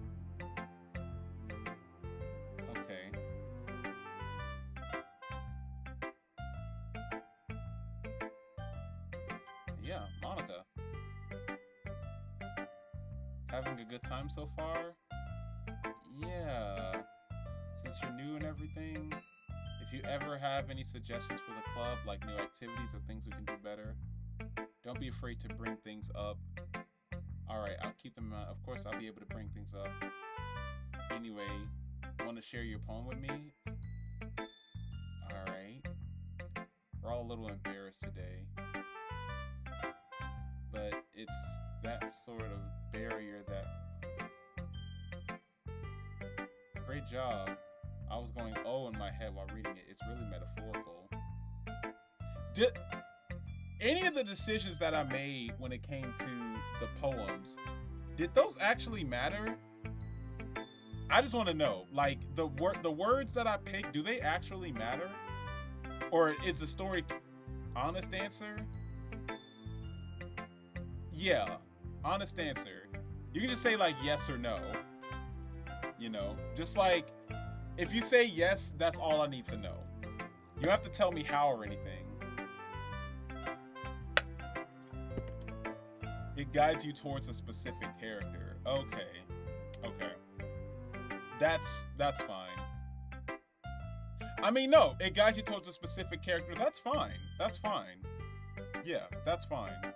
Okay. Yeah, Monica. Having a good time so far? Yeah. Since you're new and everything, if you ever have any suggestions for the club, like new activities or things we can do better, don't be afraid to bring things up. Alright, I'll keep them in mind. Of course, I'll be able to bring things up. Anyway, want to share your poem with me? Alright. We're all a little embarrassed today. But it's that sort of barrier that... Great job. I was going oh in my head while reading it. It's really metaphorical. Any of the decisions that I made when it came to the poems, did those actually matter? I just want to know, like, the words that I picked, do they actually matter? Or is the story honest answer? Yeah, honest answer. You can just say like yes or no. You know, just like if you say yes, that's all I need to know. You don't have to tell me how or anything. It guides you towards a specific character. Okay. Okay. That's fine. I mean, no, it guides you towards a specific character. That's fine. That's fine. Yeah, that's fine.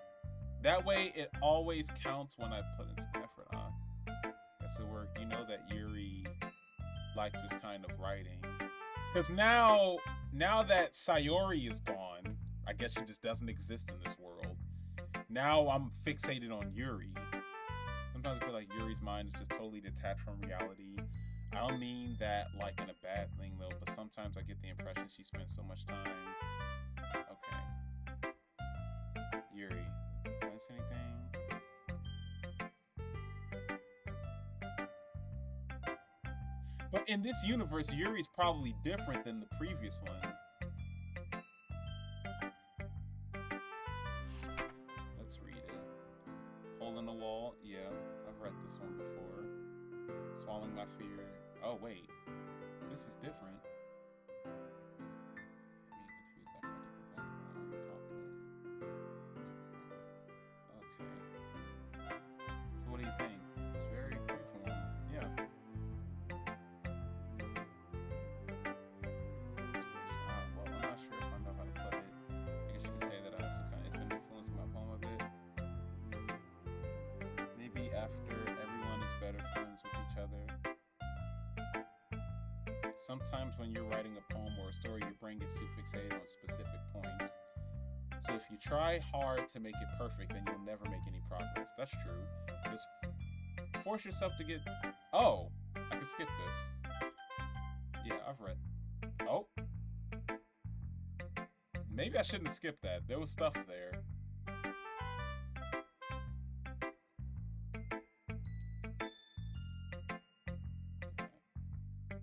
That way, it always counts when I put in some effort on. Yes, it worked. You know that Yuri likes this kind of writing. Because now that Sayori is gone, I guess she just doesn't exist in this world. Now I'm fixated on Yuri. Sometimes I feel like Yuri's mind is just totally detached from reality. I don't mean that like in a bad thing though, but sometimes I get the impression she spends so much time. Okay. Yuri, did I miss anything? But in this universe, Yuri's probably different than the previous one. Let's read it. Hole in the wall. Yeah, I've read this one before. Swallowing my fear. Oh, wait. This is different. Okay. sometimes when you're writing a poem or a story, your brain gets too fixated on specific points. So if you try hard to make it perfect, then you'll never make any progress. That's true. Just force yourself to get... Oh, I can skip this. Yeah, I've read... Oh. Maybe I shouldn't have skipped that. There was stuff there.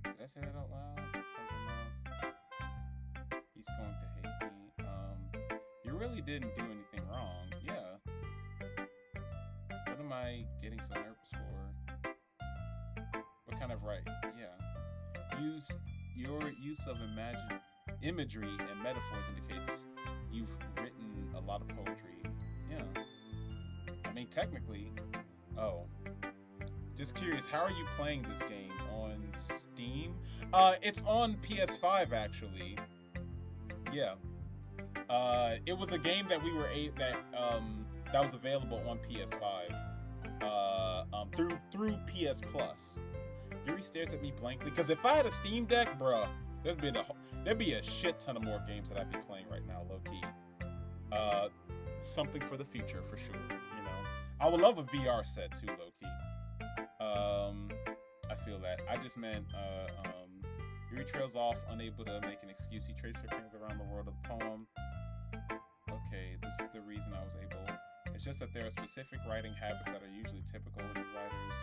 Did I say that out loud? He's going to hate me. You really didn't do anything wrong. Yeah. What am I getting so nervous for? What kind of right? Yeah. Your use of imagery and metaphors indicates you've written a lot of poetry. Yeah. I mean, technically. Oh. Just curious, how are you playing this game? On Steam? It's on PS5 actually. Yeah. It was a game that we were that was available on PS5. Through PS Plus. Yuri stares at me blankly because if I had a Steam Deck, bruh, there'd be a shit ton of more games that I'd be playing right now, low key. Something for the future for sure. You know, I would love a VR set too, low key. I feel that. I just meant Yuri trails off, unable to make an excuse. He traces her fingers around the world of the poem. Okay, this is the reason I was able. It's just that there are specific writing habits that are usually typical in writers.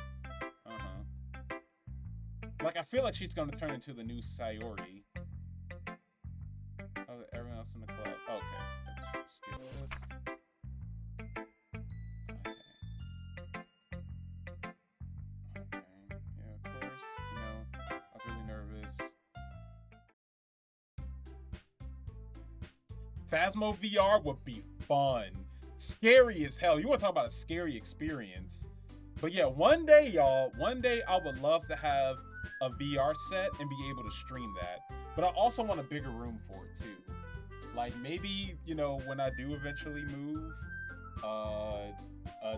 Like, I feel like she's gonna turn into the new Sayori. Oh, everyone else in the club. Okay, let's skip this. Okay, yeah, of course. You know, I was really nervous. Phasmo VR would be fun. Scary as hell. You want to talk about a scary experience. But yeah, one day, y'all, I would love to have a VR set and be able to stream that. But I also want a bigger room for it too. Like maybe, you know, when I do eventually move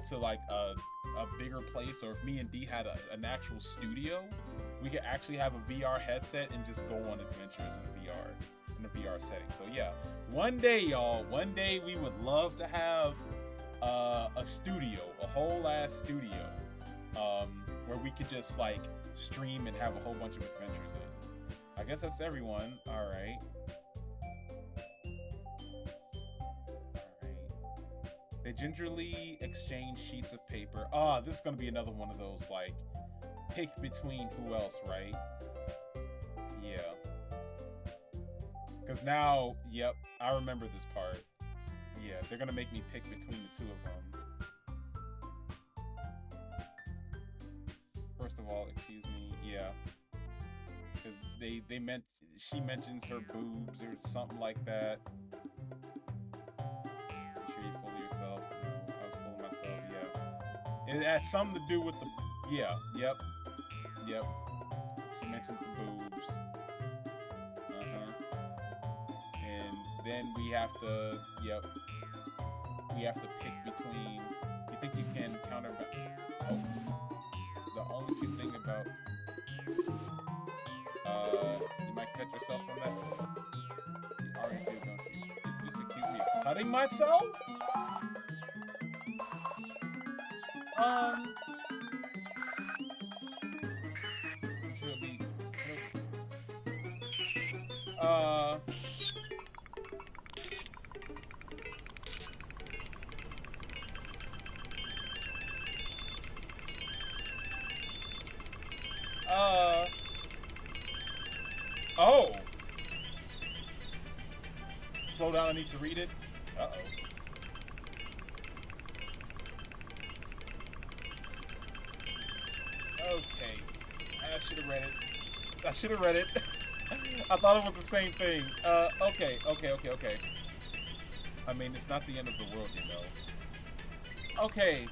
to like a bigger place, or if me and D had an actual studio, we could actually have a VR headset and just go on adventures in the VR setting. So yeah, one day, y'all, we would love to have a studio, a whole ass studio, where we could just like stream and have a whole bunch of adventures in. I guess that's everyone. All right. They gingerly exchange sheets of paper. This is gonna be another one of those like pick between who else, right? Yeah. Because now, yep, I remember this part. Yeah, they're gonna make me pick between the two of them. First of all, excuse me, yeah. Because she mentions her boobs or something like that. Make sure you're full of yourself. No, I was full of myself, yeah. It had something to do with the, yeah, yep. She mentions the boobs. And then we have to, we have to pick between, you think you can counter, oh, the only cute thing about, you might cut yourself from that. You already do, don't you? You just accuse me of cutting myself? Should be, oh. Slow down, I need to read it. Uh-oh. Okay. I should have read it. I thought it was the same thing. Okay. I mean, it's not the end of the world, you know. Okay.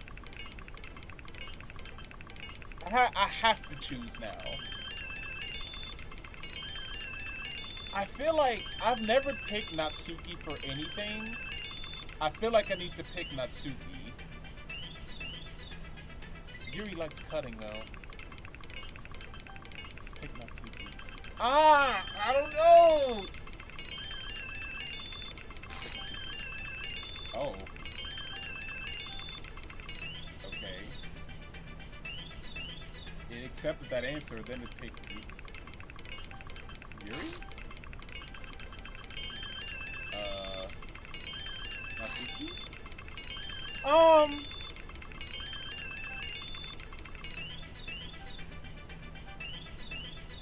I have to choose now. I feel like I've never picked Natsuki for anything. I feel like I need to pick Natsuki. Yuri likes cutting though. Let's pick Natsuki. I don't know. Oh. Okay. It accepted that answer, then it picked Yuri? Natsuki?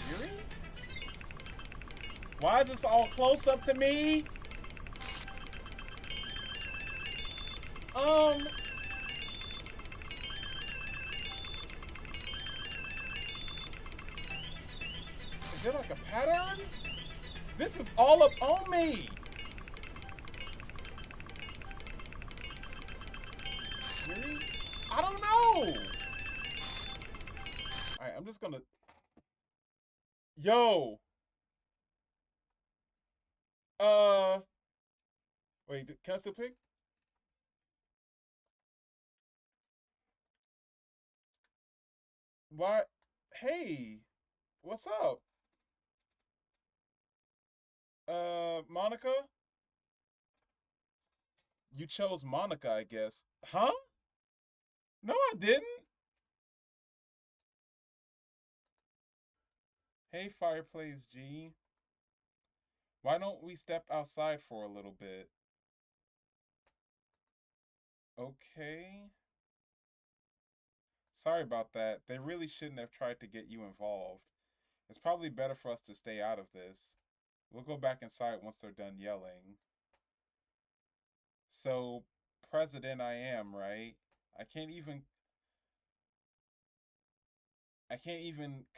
Yuri? Why is this all close up to me? Is there like a pattern? This is all up on me. Yuri? I don't know. Alright, I'm just gonna... Yo! Wait, can I still pick? What? Hey! What's up? Monica? You chose Monica, I guess. Huh? No, I didn't. Hey, FirePlays G. Why don't we step outside for a little bit? Okay. Sorry about that. They really shouldn't have tried to get you involved. It's probably better for us to stay out of this. We'll go back inside once they're done yelling. So, president I am, right? I can't even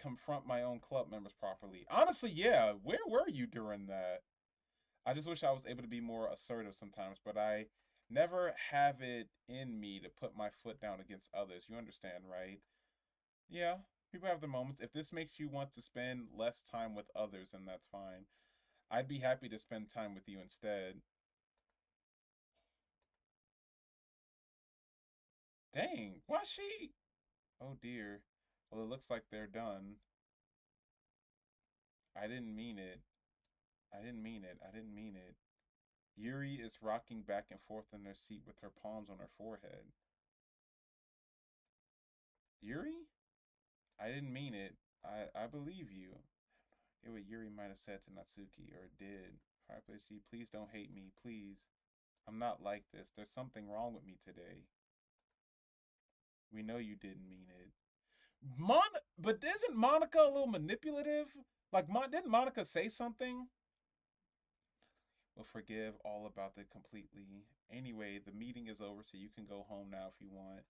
confront my own club members properly. Honestly, yeah. Where were you during that? I just wish I was able to be more assertive sometimes, but I never have it in me to put my foot down against others. You understand, right? Yeah, people have their moments. If this makes you want to spend less time with others, then that's fine. I'd be happy to spend time with you instead. Dang, why she? Oh dear. Well, it looks like they're done. I didn't mean it. I didn't mean it. I didn't mean it. Yuri is rocking back and forth in her seat with her palms on her forehead. Yuri? I didn't mean it. I believe you. It what Yuri might have said to Natsuki, or did. Fireplace G, please don't hate me, please. I'm not like this. There's something wrong with me today. We know you didn't mean it. But isn't Monica a little manipulative? Like, didn't Monica say something? We'll forgive all about it completely. Anyway, the meeting is over, so you can go home now if you want.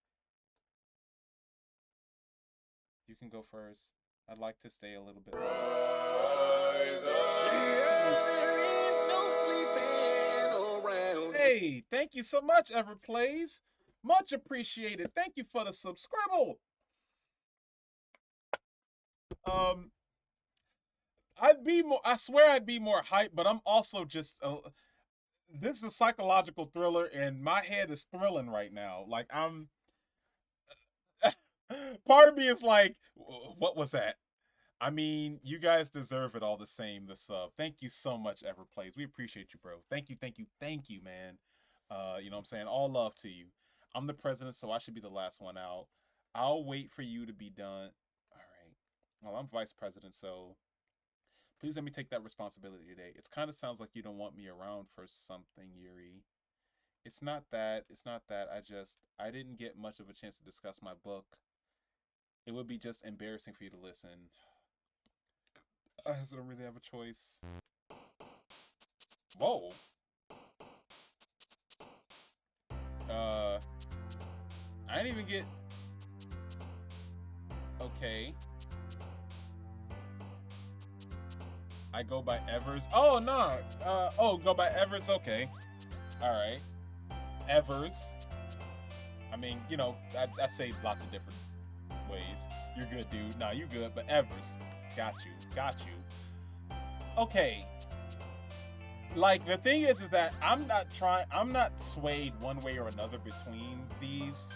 You can go first. I'd like to stay a little bit longer. Hey, thank you so much, FirePlays. Much appreciated. Thank you for the subscribe. I swear I'd be more hyped, but I'm also just this is a psychological thriller and my head is thrilling right now. Like part of me is like, what was that? I mean, you guys deserve it all the same, the sub. Thank you so much, FirePlays. We appreciate you, bro. Thank you, thank you, thank you, man. You know what I'm saying? All love to you. I'm the president, so I should be the last one out. I'll wait for you to be done. All right. Well, I'm vice president, so please let me take that responsibility today. It kind of sounds like you don't want me around for something, Yuri. It's not that. It's not that. I didn't get much of a chance to discuss my book. It would be just embarrassing for you to listen. I just don't really have a choice. Whoa. I didn't even get... Okay. I go by Evers. Oh, no. Go by Evers. Okay. All right. Evers. I mean, you know, I say lots of different ways. You're good, dude. Nah, you good, but Evers. Got you. Got you. Okay. Like, the thing is that I'm not swayed one way or another between these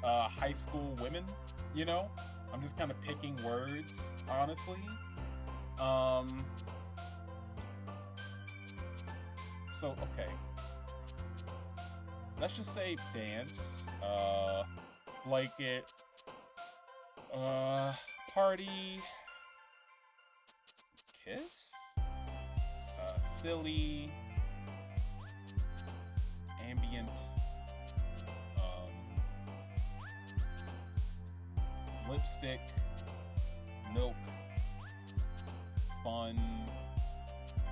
high school women, you know? I'm just kind of picking words, honestly. So okay. Let's just say dance, blanket, party, kiss, silly, ambient, lipstick, milk, fun,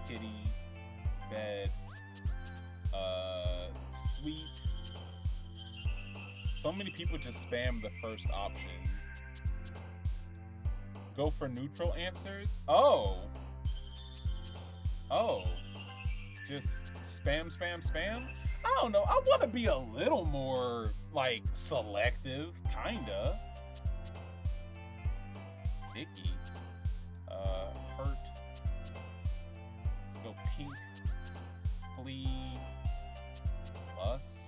kitty, bed, sweet. So many people just spam the first option. Go for neutral answers? Oh. Just spam. I don't know. I want to be a little more, like, selective, kinda. Icky. Hurt. Let's go pink. Flee. Lust.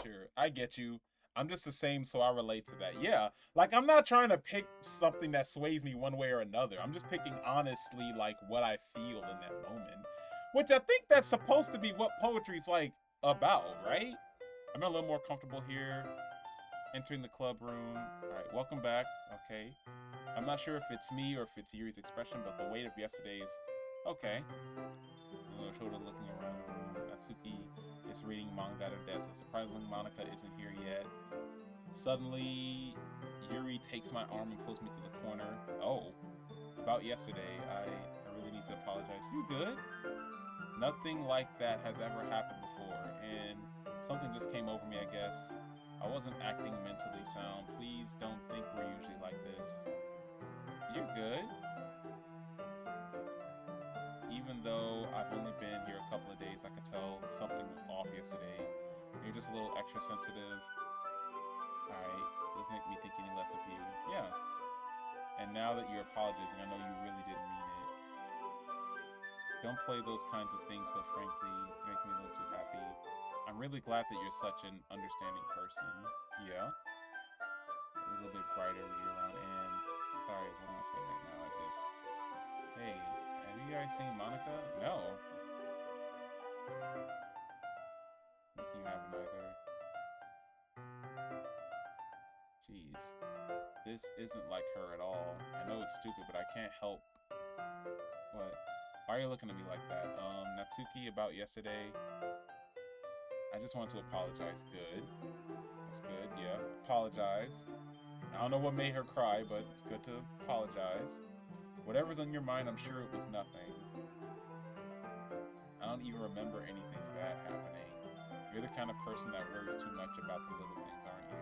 Sure, I get you. I'm just the same, so I relate to that. Yeah, like, I'm not trying to pick something that sways me one way or another. I'm just picking honestly, like, what I feel in that moment. Which I think that's supposed to be what poetry's, like, about, right? I'm a little more comfortable here. Entering the club room. Alright, welcome back. Okay. I'm not sure if it's me or if it's Yuri's expression, but the weight of yesterday's... Okay. Shoulder looking around the room. Natsuki is reading manga at her desk. Surprisingly, Monica isn't here yet. Suddenly, Yuri takes my arm and pulls me to the corner. Oh, about yesterday, I really need to apologize. You good? Nothing like that has ever happened before, and something just came over me, I guess. I wasn't acting mentally sound. Please don't think we're usually like this. You're good. Even though I've only been here a couple of days, I could tell something was off yesterday. You're just a little extra sensitive. Alright, doesn't make me think any less of you. Yeah. And now that you're apologizing, I know you really didn't mean it. Don't play those kinds of things so frankly. You make me a little too happy. I'm really glad that you're such an understanding person. Yeah. A little bit brighter when you're around, and sorry, what am I saying right now? Hey, have you guys seen Monica? No. Guessing you haven't either. Jeez. This isn't like her at all. I know it's stupid, but I can't help. What? Why are you looking at me like that? Natsuki, about yesterday. I just wanted to apologize. Good. That's good, yeah. Apologize. I don't know what made her cry, but it's good to apologize. Whatever's on your mind, I'm sure it was nothing. I don't even remember anything bad happening. You're the kind of person that worries too much about the little things, aren't you?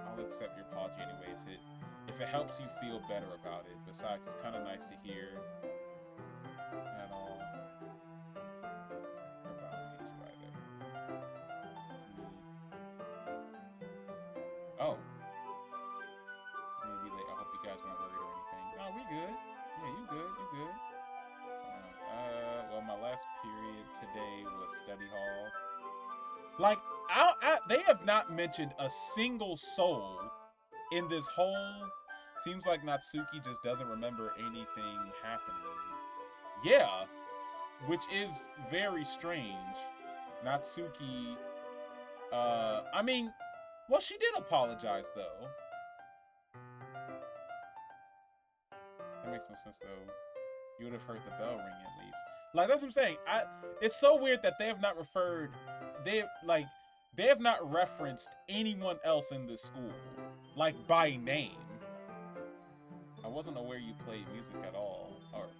I'll accept your apology anyway if it helps you feel better about it. Besides, it's kind of nice to hear at all. I don't hate you either. It's to me. Oh. Maybe I hope you guys weren't worried or anything. No, we good. Yeah, you good. You good. So, well, my last period today was study hall. Like, they have not mentioned a single soul in this whole... Seems like Natsuki just doesn't remember anything happening. Yeah, which is very strange. Natsuki, I mean, well, she did apologize, though. That makes no sense, though. You would have heard the bell ring, at least. Like, that's what I'm saying. It's so weird that they have not referred... They have not referenced anyone else in this school. Like, by name. I wasn't aware you played music at all. Or,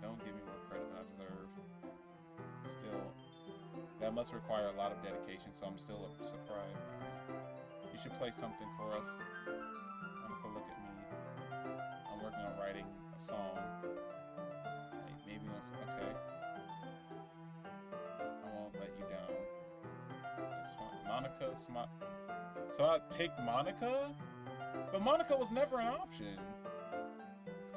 don't give me more credit than I deserve. Still, that must require a lot of dedication, so I'm still surprised. You should play something for us. Monica, look at me. I'm working on writing a song. Maybe once. Okay. I won't let you down. This one. Monica, so I picked Monica? But Monica was never an option.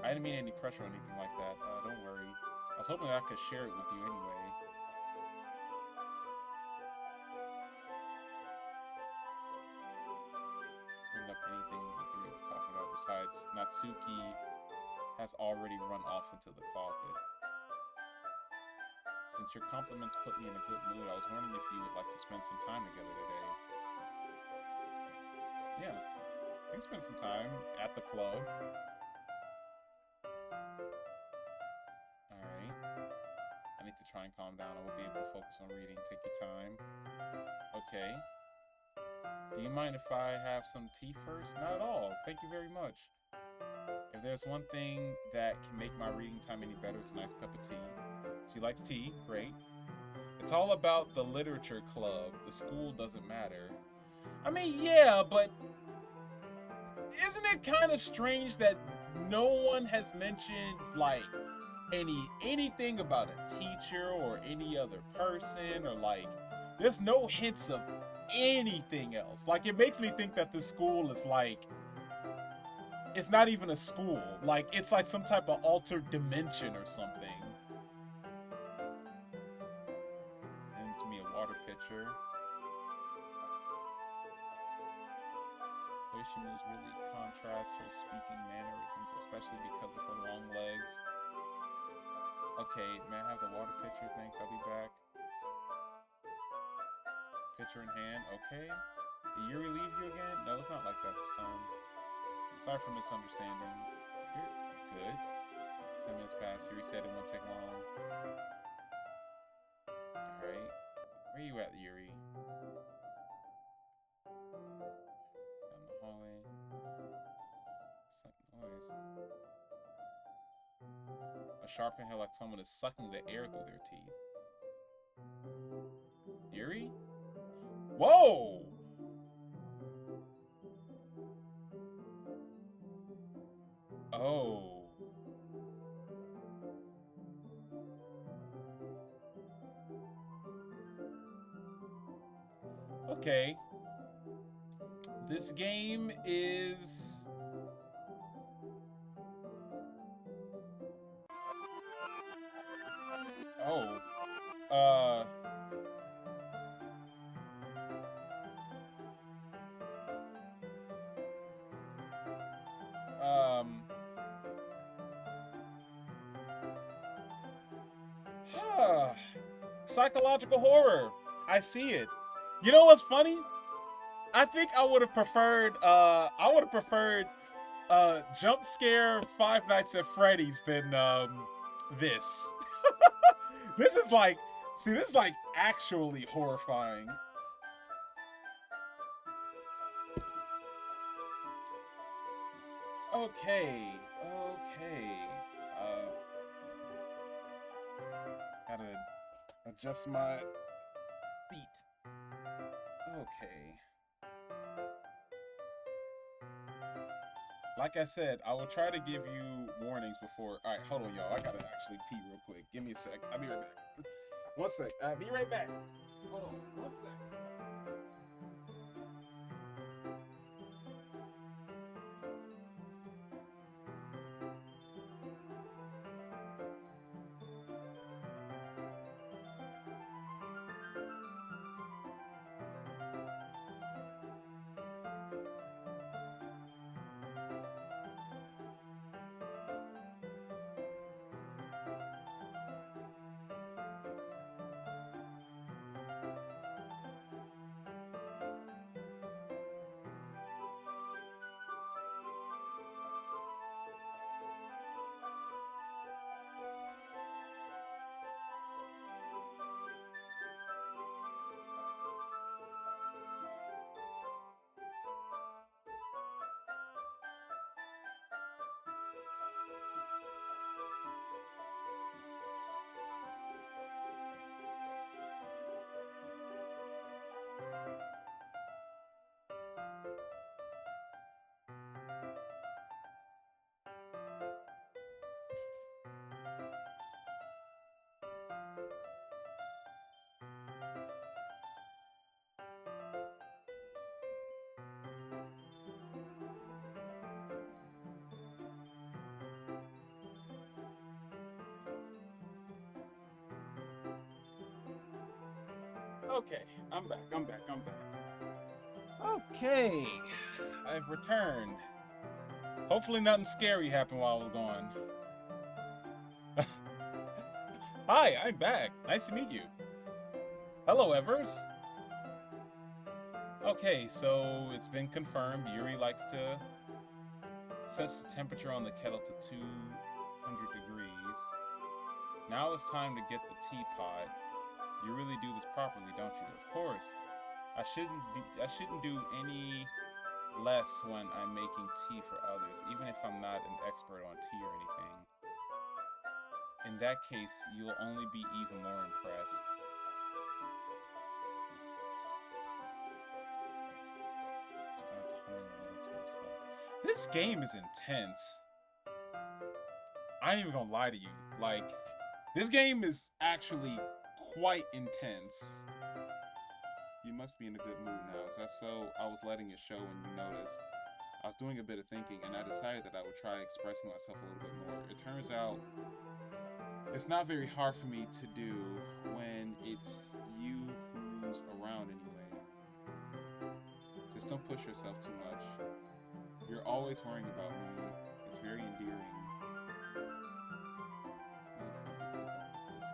I didn't mean any pressure or anything like that. Don't worry. I was hoping I could share it with you anyway. Bring up anything the three of us talking about Besides, Natsuki has already run off into the closet. Since your compliments put me in a good mood, I was wondering if you would like to spend some time together today. Yeah, we can spend some time at the club. Alright. I need to try and calm down. I will be able to focus on reading. Take your time. Okay. Do you mind if I have some tea first? Not at all. Thank you very much. If there's one thing that can make my reading time any better, it's a nice cup of tea. She likes tea. Great. It's all about the literature club. The school doesn't matter. I mean, yeah, but isn't it kind of strange that no one has mentioned, like, anything about a teacher or any other person, or like there's no hints of anything else? Like, it makes me think that the school is like, it's not even a school, like it's like some type of altered dimension or something. And to me, a water pitcher. The way she moves really contrasts her speaking mannerisms, especially because of her long legs. Okay, may I have the water pitcher? Thanks, I'll be back. Pitcher in hand, okay. Did Yuri leave you again? No, it's not like that this time. Sorry for misunderstanding. You're good. 10 minutes passed. Yuri said it won't take long. Alright. Where you at, Yuri? Down the hallway. What's that noise? A sharp inhale like someone is sucking the air through their teeth. Yuri? Whoa! Oh. Okay. This game is... Oh. Psychological horror. I see it. You know what's funny? I think I would have preferred jump scare Five Nights at Freddy's than this. This is like, see, this is like actually horrifying. Okay. Gotta adjust my feet. Okay. Like I said, I will try to give you warnings before. All right, hold on, y'all. I gotta actually pee real quick. Give me a sec. I'll be right back. 1 sec. I'll be right back. Hold on. 1 sec. Okay, I'm back. Okay, I've returned. Hopefully nothing scary happened while I was gone. Hi, I'm back. Nice to meet you. Hello, Evers. Okay, so it's been confirmed Yuri likes to sets the temperature on the kettle to 200 degrees. Now it's time to get the teapot. You really do this properly, don't you? Of course. I shouldn't do any less when I'm making tea for others, even if I'm not an expert on tea or anything. In that case, you'll only be even more impressed. Starts humming a little to herself. This game is intense. I ain't even gonna lie to you. Like, this game is actually quite intense. You must be in a good mood now. So I was letting it show when you noticed. I was doing a bit of thinking, and I decided that I would try expressing myself a little bit more. It turns out it's not very hard for me to do when it's you who's around anyway. Just don't push yourself too much. You're always worrying about me. It's very endearing.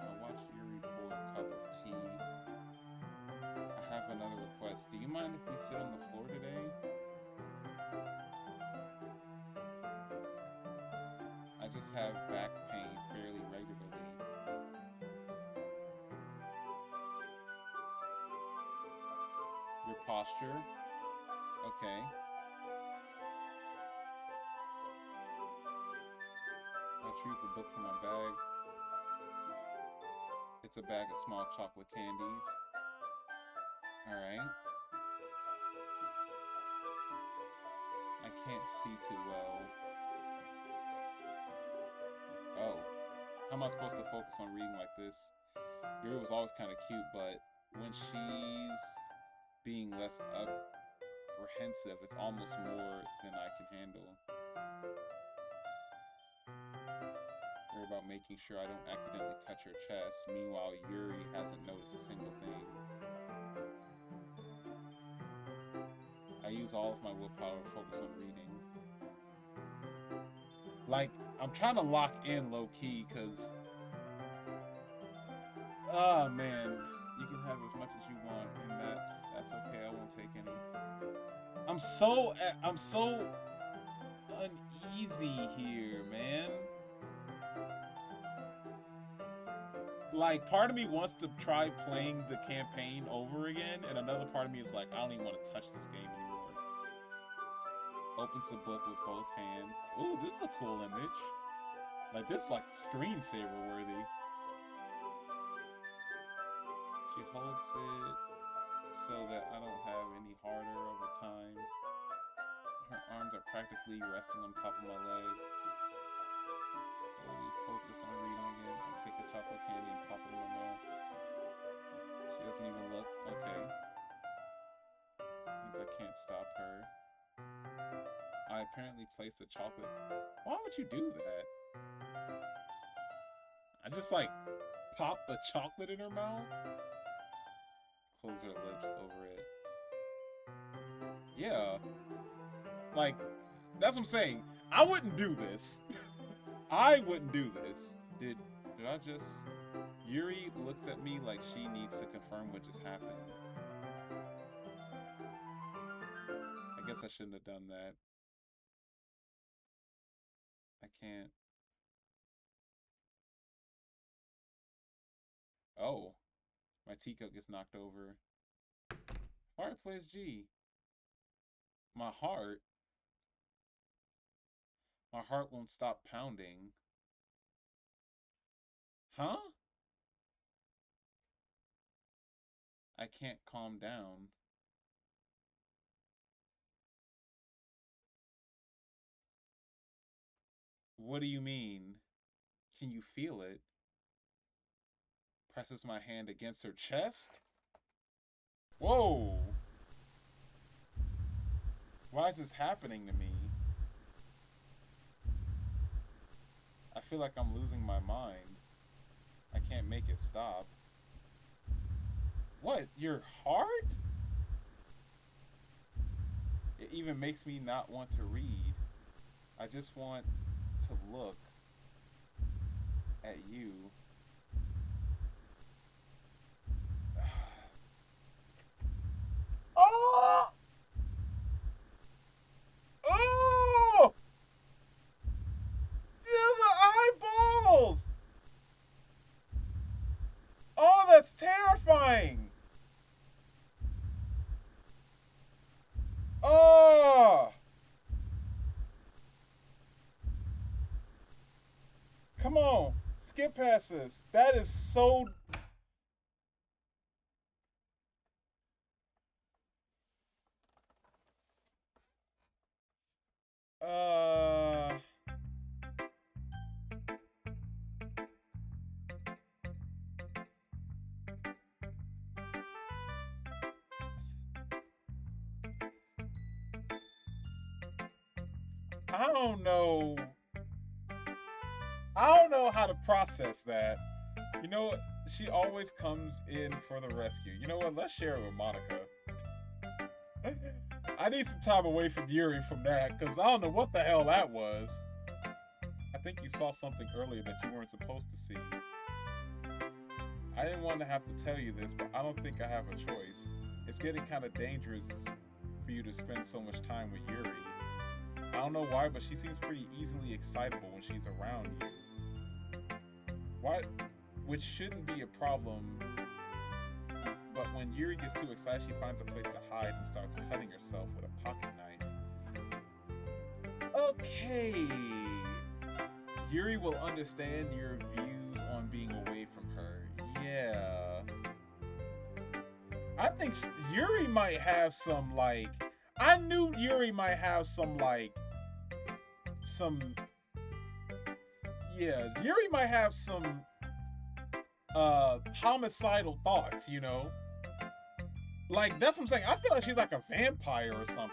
I'll watch Yuri pour a cup of tea. I have another request. Do you mind if we sit on the floor today? I just have back pain fairly regularly. Your posture? Okay. I'll retrieve the book from my bag. It's a bag of small chocolate candies. Alright. I can't see too well. Oh. How am I supposed to focus on reading like this? Yuri was always kind of cute, but when she's being less apprehensive, it's almost more than I can handle. Worry about making sure I don't accidentally touch her chest. Meanwhile, Yuri hasn't noticed a single thing. I use all of my willpower to focus on reading. Like, I'm trying to lock in low-key, because... Oh, man. You can have as much as you want, and that's okay. I won't take any. I'm so uneasy here, man. Like, part of me wants to try playing the campaign over again, and another part of me is like, I don't even want to touch this game anymore. Opens the book with both hands. Ooh, this is a cool image. Like, this is like screensaver worthy. She holds it so that I don't have any harder over time. Her arms are practically resting on top of my leg. Totally focused on reading again. I take a chocolate candy and pop it in my mouth. She doesn't even look. Okay. Means I can't stop her. I apparently placed the chocolate. Why would you do that? I just like pop a chocolate in her mouth. Close her lips over it. Yeah. Like, that's what I'm saying. I wouldn't do this. I wouldn't do this. Did I just... Yuri looks at me like she needs to confirm what just happened. I guess I shouldn't have done that. I can't. Oh. My teacup gets knocked over. FirePlays G. My heart won't stop pounding. Huh? I can't calm down. What do you mean? Can you feel it? Presses my hand against her chest? Whoa! Why is this happening to me? I feel like I'm losing my mind. I can't make it stop. What? Your heart? It even makes me not want to read. I just want to look at you. Oh! Oh! The eyeballs! Oh, that's terrifying! Oh! Come on, skip past this. That is so. Uh. I don't know. I don't know how to process that. You know what? She always comes in for the rescue. You know what? Let's share it with Monica. I need some time away from Yuri from that, because I don't know what the hell that was. I think you saw something earlier that you weren't supposed to see. I didn't want to have to tell you this, but I don't think I have a choice. It's getting kind of dangerous for you to spend so much time with Yuri. I don't know why, but she seems pretty easily excitable when she's around you. Why? Which shouldn't be a problem, but when Yuri gets too excited, she finds a place to hide and starts cutting herself with a pocket knife. Okay. Yuri will understand your views on being away from her. Yeah. I think Yuri might have some, like... I knew Yuri might have some, like... Yeah, Yuri might have some... homicidal thoughts, you know? Like, that's what I'm saying. I feel like she's like a vampire or something.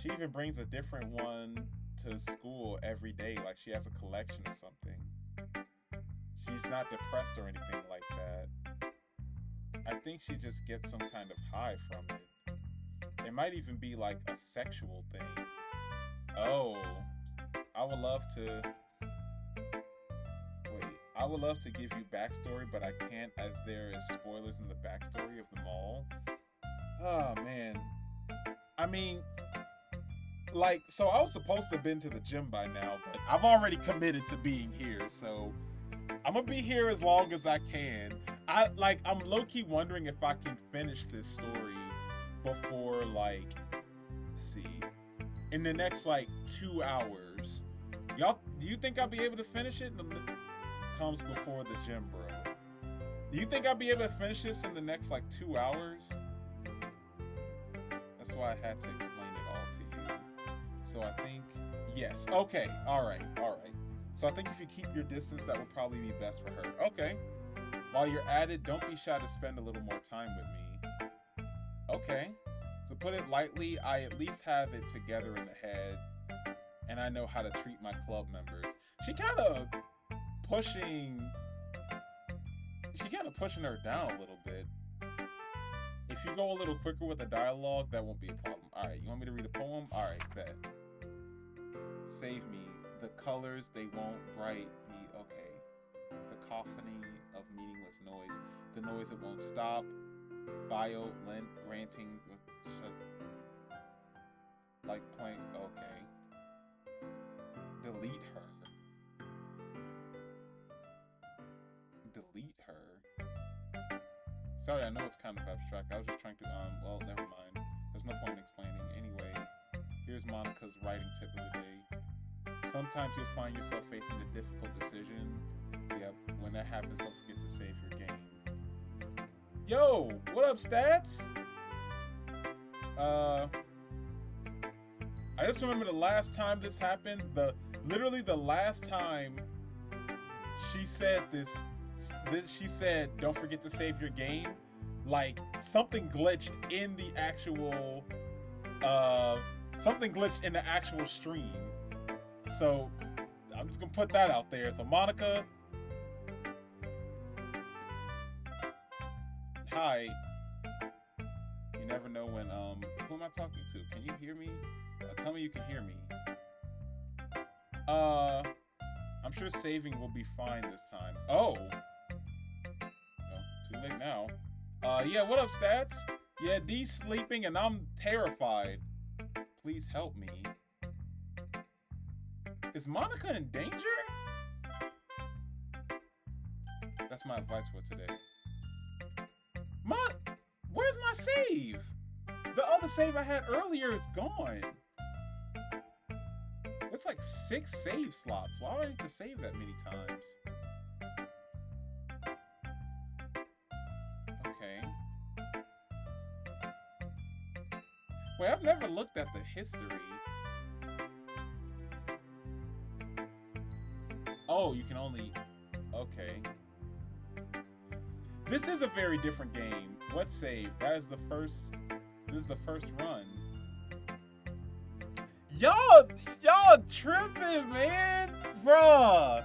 She even brings a different one to school every day, like she has a collection or something. She's not depressed or anything like that. I think she just gets some kind of high from it. It might even be like a sexual thing. Oh, I would love to... I would love to give you backstory, but I can't, as there is spoilers in the backstory of them all. Oh, man. I mean, like, so I was supposed to have been to the gym by now, but I've already committed to being here, so I'm gonna be here as long as I can. I'm low-key wondering if I can finish this story before, like, let's see, in the next, like, 2 hours. Y'all, do you think I'll be able to finish it? Comes before the gym, bro. Do you think I'll be able to finish this in the next, like, 2 hours? That's why I had to explain it all to you. So I think, yes. Okay, alright. So I think if you keep your distance, that would probably be best for her. Okay. While you're at it, don't be shy to spend a little more time with me. Okay. To put it lightly, I at least have it together in the head, and I know how to treat my club members. She kind of pushing her down a little bit. If you go a little quicker with the dialogue, that won't be a problem. Alright, you want me to read a poem? Alright, bet. Save me. The colors, they won't bright be okay. Cacophony of meaningless noise. The noise, it won't stop. Violent, granting, like playing, okay. Delete her. Delete her. Sorry, I know it's kind of abstract. I was just trying to, well, never mind. There's no point in explaining. Anyway, here's Monica's writing tip of the day. Sometimes you'll find yourself facing a difficult decision. Yep, when that happens, don't forget to save your game. Yo, what up, Stats? I just remember the last time this happened, literally the last time she said this, she said, don't forget to save your game. Like, something glitched in the actual, stream. So, I'm just gonna put that out there. So, Monica, hi. You You never know when, who am I talking to? Can you hear me? Tell me you can hear me. I'm sure saving will be fine this time. Oh! No, too late now. Yeah, what up, Stats? Yeah, D's sleeping and I'm terrified. Please help me. Is Monica in danger? That's my advice for today. Where's my save? The other save I had earlier is gone. It's like 6 save slots. Why do I need to save that many times? Okay. Wait, I've never looked at the history. Oh, you can only... Okay. This is a very different game. What save? That is the first... This is the first run. Y'all tripping, man. Bruh.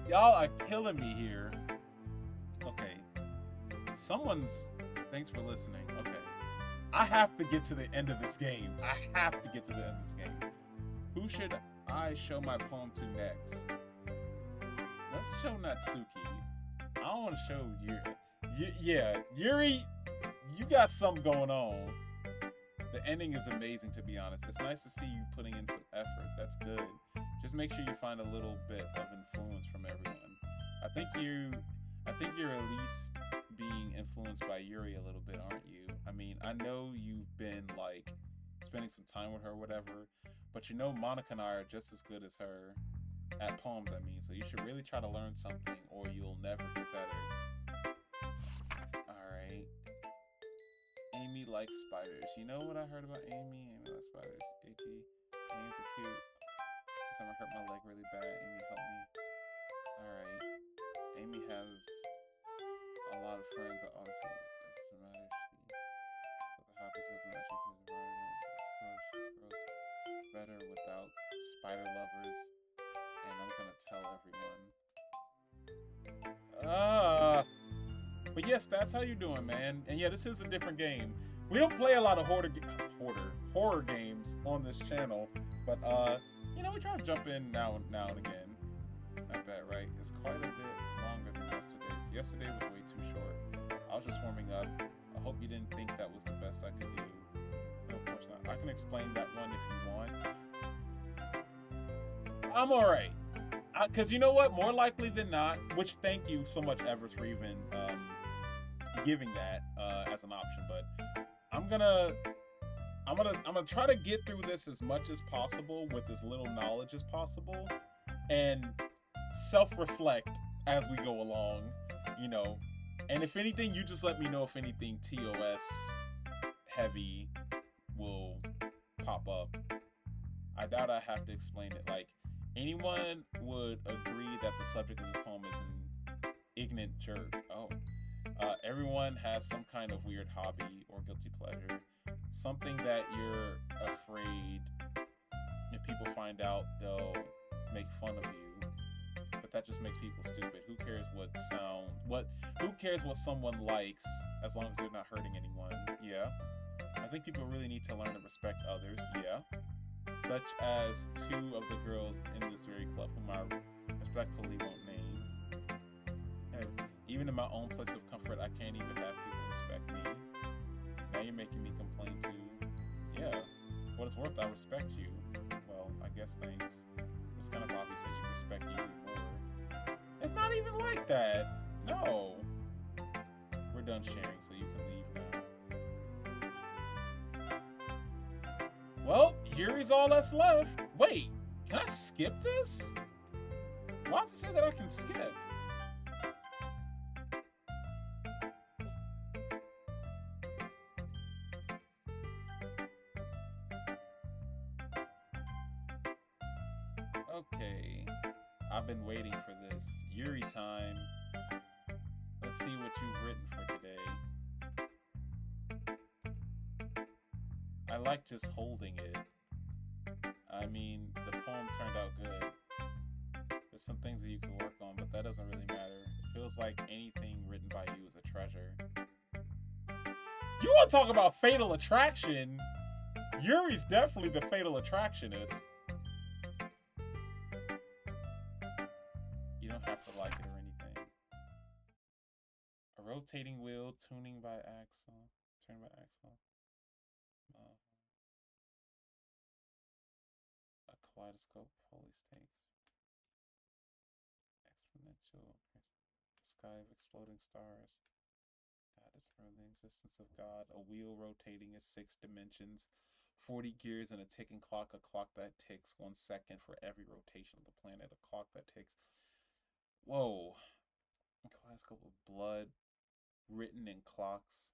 Y'all are killing me here. Okay. Thanks for listening. Okay. I have to get to the end of this game. I have to get to the end of this game. Who should I show my poem to next? Let's show Natsuki. I don't want to show Yuri. Yeah, Yuri, you got something going on. The ending is amazing, to be honest. It's nice to see you putting in some effort. That's good. Just make sure you find a little bit of influence from everyone. I think you're at least being influenced by Yuri a little bit, aren't you? I mean, I know you've been like spending some time with her or whatever, but you know Monica and I are just as good as her at poems, I mean, so you should really try to learn something or you'll never get better. Alright. Amy likes spiders. You know what I heard about Amy? Amy likes spiders. Icky. Amy's a cute. One time I hurt my leg really bad. Amy helped me. Alright. Amy has a lot of friends that honestly it doesn't matter. But the happy says when she feels she's gross. Better without spider lovers. And I'm gonna tell everyone. But yes, that's how you doing, man. And yeah, this is a different game. We don't play a lot of horror games on this channel, but you know, we try to jump in now and again. Not bad, right? It's quite a bit longer than yesterday's. Yesterday was way too short. I was just warming up. I hope you didn't think that was the best I could do. No, of course not. I can explain that one if you want. I'm alright. Because you know what? More likely than not, which thank you so much, Evers, for even giving that as an option. But I'm gonna try to get through this as much as possible with as little knowledge as possible, and self-reflect as we go along. You know, and if anything, you just let me know if anything TOS heavy will pop up. I doubt I have to explain it. Like, anyone would agree that the subject of this poem is an ignorant jerk. Oh. Everyone has some kind of weird hobby or guilty pleasure. Something that you're afraid if people find out, they'll make fun of you. But that just makes people stupid. Who cares who cares what someone likes as long as they're not hurting anyone? Yeah. I think people really need to learn to respect others. Yeah. Such as 2 of the girls in this very club whom I respectfully won't name. And even in my own place of comfort, I can't even have people respect me. Now you're making me complain too. Yeah, for what it's worth, I respect you. Well, I guess thanks. It's kind of obvious that you respect me more. It's not even like that. No. We're done sharing, so you can leave now. Well, Yuri's all that's left. Wait, can I skip this? Why does it say that I can skip? Okay, I've been waiting for this. Yuri time. Let's see what you've written for today. I like just holding it. I mean, the poem turned out good. There's some things that you can work on, but that doesn't really matter. It feels like anything written by you is a treasure. You want to talk about fatal attraction? Yuri's definitely the fatal attractionist. You don't have to like it or anything. A rotating wheel, tuning by axle. Turn by axle. A kaleidoscope, holy stakes. Exponential. Sky of exploding stars. God is from the existence of God. A wheel rotating is 6 dimensions. 40 gears and a ticking clock. A clock that ticks 1 second for every rotation of the planet. A clock that ticks. Whoa. A kaleidoscope of blood. Written in clocks.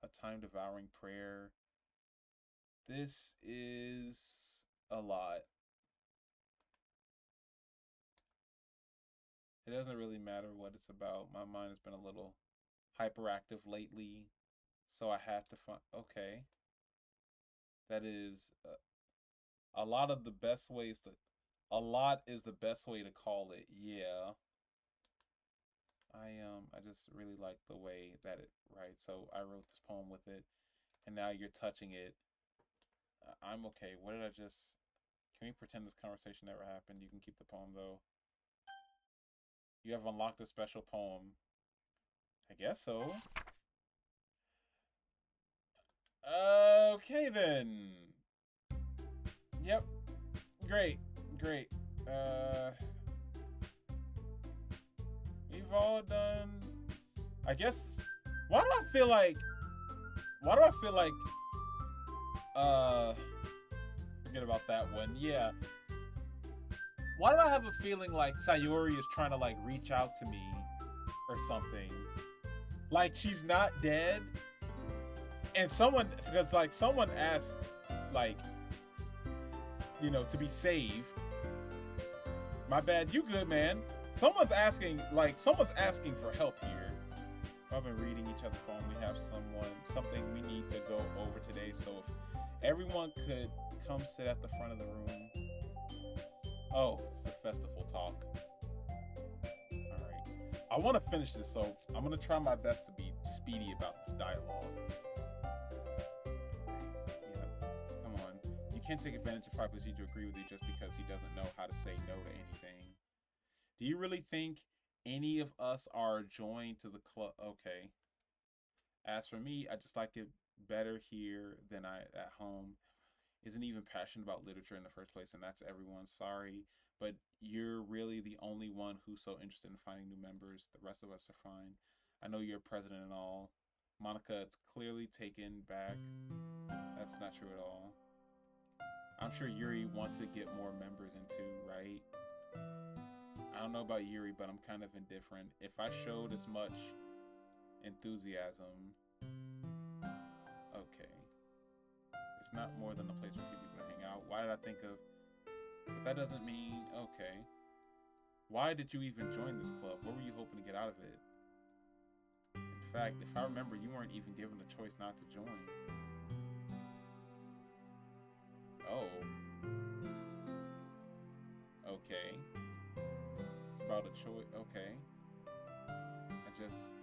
A time-devouring prayer. This is a lot. It doesn't really matter what it's about. My mind has been a little hyperactive lately, so I have to find. Okay, that is a lot of the best ways to. A lot is the best way to call it. Yeah. I just really like the way that it writes. So I wrote this poem with it, and now you're touching it. I'm okay. What did I just? Can we pretend this conversation never happened? You can keep the poem though. You have unlocked a special poem. I guess so. Okay then. Yep. Great. Great. We've all done. I guess. Why do I feel like? Forget about that one. Yeah. Why do I have a feeling like Sayori is trying to like reach out to me or something? Like she's not dead. And someone asked, like, you know, to be saved. My bad, you good, man. Someone's asking for help here. I've been reading each other's poem. We have something we need to go over today. So if everyone could come sit at the front of the room. Oh, it's the festival talk. Alright. I want to finish this, so I'm going to try my best to be speedy about this dialogue. Yeah, come on. You can't take advantage of FirePlays to agree with you just because he doesn't know how to say no to anything. Do you really think any of us are joined to the club? Okay. As for me, I just like it better here than at home. Isn't even passionate about literature in the first place, and that's everyone. Sorry, but you're really the only one who's so interested in finding new members. The rest of us are fine. I know you're president and all. Monica, it's clearly taken back. That's not true at all. I'm sure Yuri wants to get more members into, right? I don't know about Yuri, but I'm kind of indifferent. If I showed as much enthusiasm... Okay. It's not more than a place for people to hang out. Why did I think of... But that doesn't mean... Okay. Why did you even join this club? What were you hoping to get out of it? In fact, if I remember, you weren't even given the choice not to join. Oh. Okay. It's about a choice. Okay.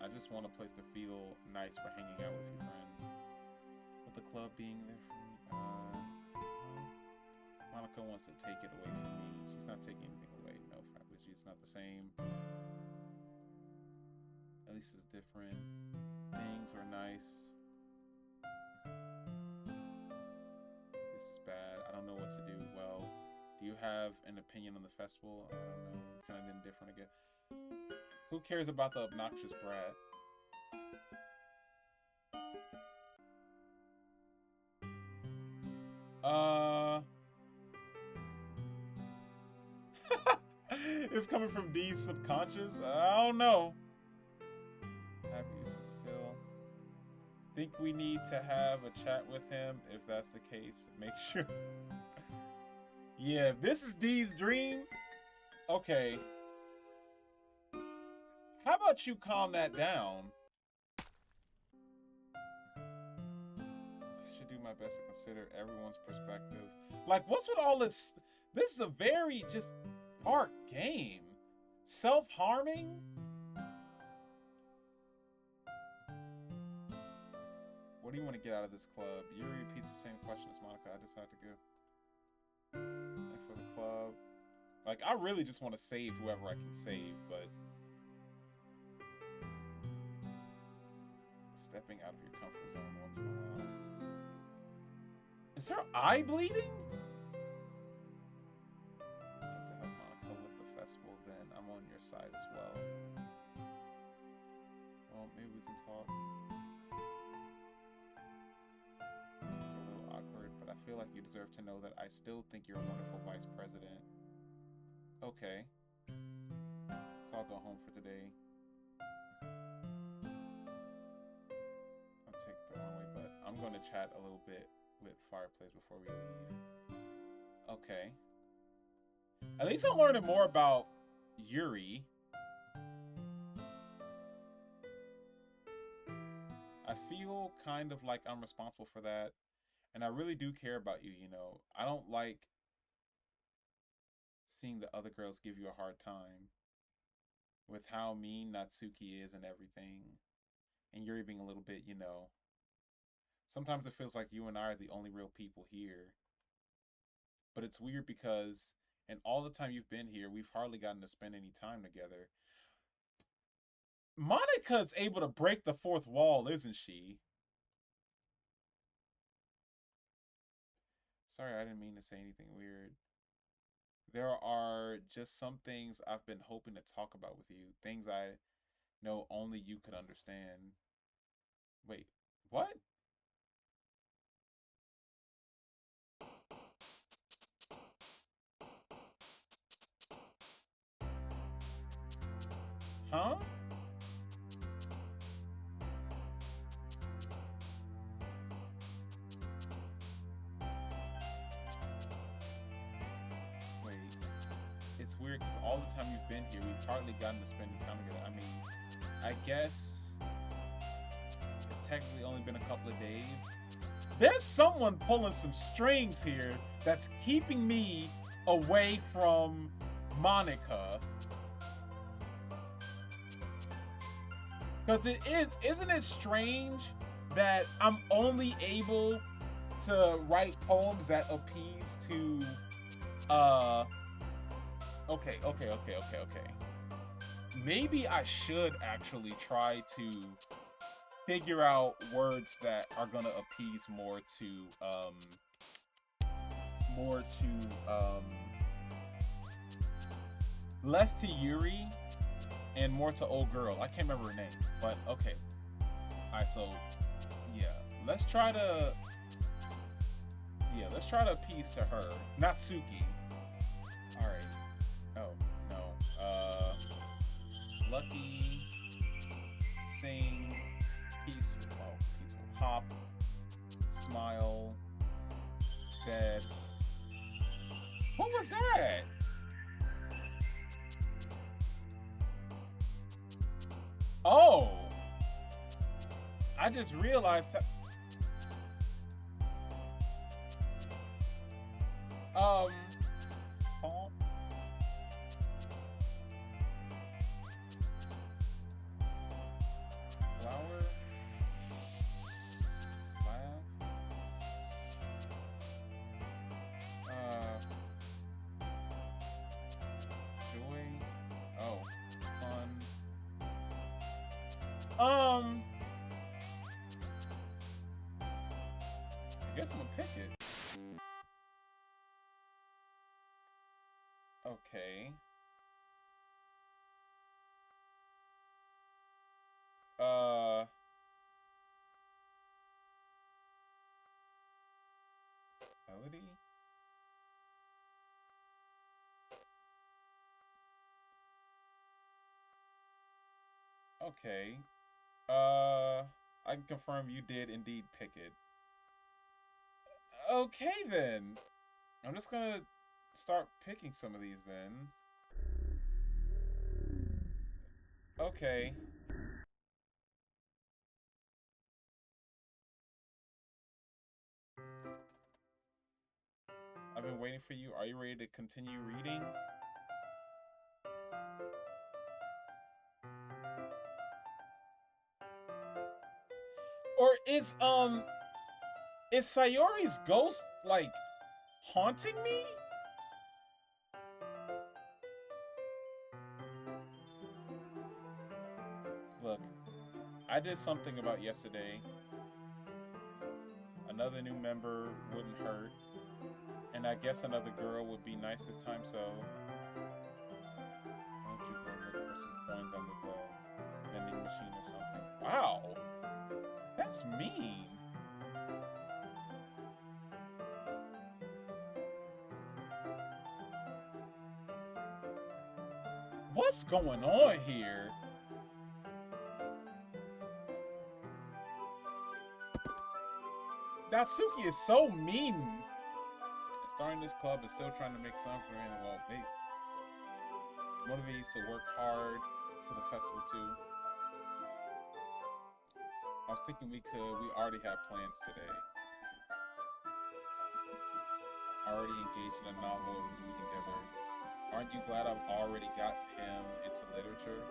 I just want a place to feel nice for hanging out with your friends. With the club being there for me. Monica wants to take it away from me. She's not taking anything away. No, frankly, she's not the same. At least it's different. Things are nice. This is bad. I don't know what to do. Well, do you have an opinion on the festival? I don't know. I'm kind of indifferent again. Who cares about the obnoxious brat? It's coming from D's subconscious? I don't know. Happy still. Think we need to have a chat with him. If that's the case, make sure. Yeah, if this is D's dream, okay. How about you calm that down? I should do my best to consider everyone's perspective. Like, what's with all this? This is a very just dark game. Self-harming? What What do you want to get out of this club? Yuri repeats the same question as Monica. I decide to go. And for the club, like, I really just want to save whoever I can save, but stepping out of your comfort zone once in a while. Is her eye bleeding? I'd like to help Monica with the festival, then I'm on your side as well. Well, maybe we can talk. It's a little awkward, but I feel like you deserve to know that I still think you're a wonderful vice president. Okay. So I'll go home for today. I'll take the wrong way, but I'm going to chat a little bit with FirePlays before we leave. Okay. At least I'm learning more about Yuri. I feel kind of like I'm responsible for that. And I really do care about you, you know. I don't like seeing the other girls give you a hard time with how mean Natsuki is and everything. And Yuri being a little bit, you know. Sometimes it feels like you and I are the only real people here. But it's weird because in all the time you've been here, we've hardly gotten to spend any time together. Monica's able to break the fourth wall, isn't she? Sorry, I didn't mean to say anything weird. There are just some things I've been hoping to talk about with you. Things I know only you could understand. Wait, what? Huh? Wait. It's weird because all the time you've been here, we've hardly gotten to spend time together. I mean, I guess it's technically only been a couple of days. There's someone pulling some strings here that's keeping me away from Monica. Because isn't it strange that I'm only able to write poems that appease to, okay. Maybe I should actually try to figure out words that are gonna appease more to, less to Yuri and more to old girl. I can't remember her name, but okay. Alright, so yeah. Let's try to appease to her. Natsuki. Alright. Oh, no. Lucky, sing, peaceful, hop, smile, bed. What was that? Oh, I just realized that, palm, flower, laugh, joy, oh, fun. I guess I'm gonna pick it. Okay. Melody? Okay. I can confirm you did indeed pick it. Okay, then. I'm just gonna start picking some of these, then. Okay. I've been waiting for you. Are you ready to continue reading? Or is Sayori's ghost like haunting me? Look, I did something about yesterday. Another new member wouldn't hurt. And I guess another girl would be nice this time, so why don't you go look for some coins under the vending machine or something? Wow! That's mean. What's going on here? Natsuki is so mean. Starting this club and still trying to make some for him. Well, maybe motivates to work hard for the festival too. I was thinking we already have plans today. Already engaged in a novel and reading together. Aren't you glad I've already got him into literature?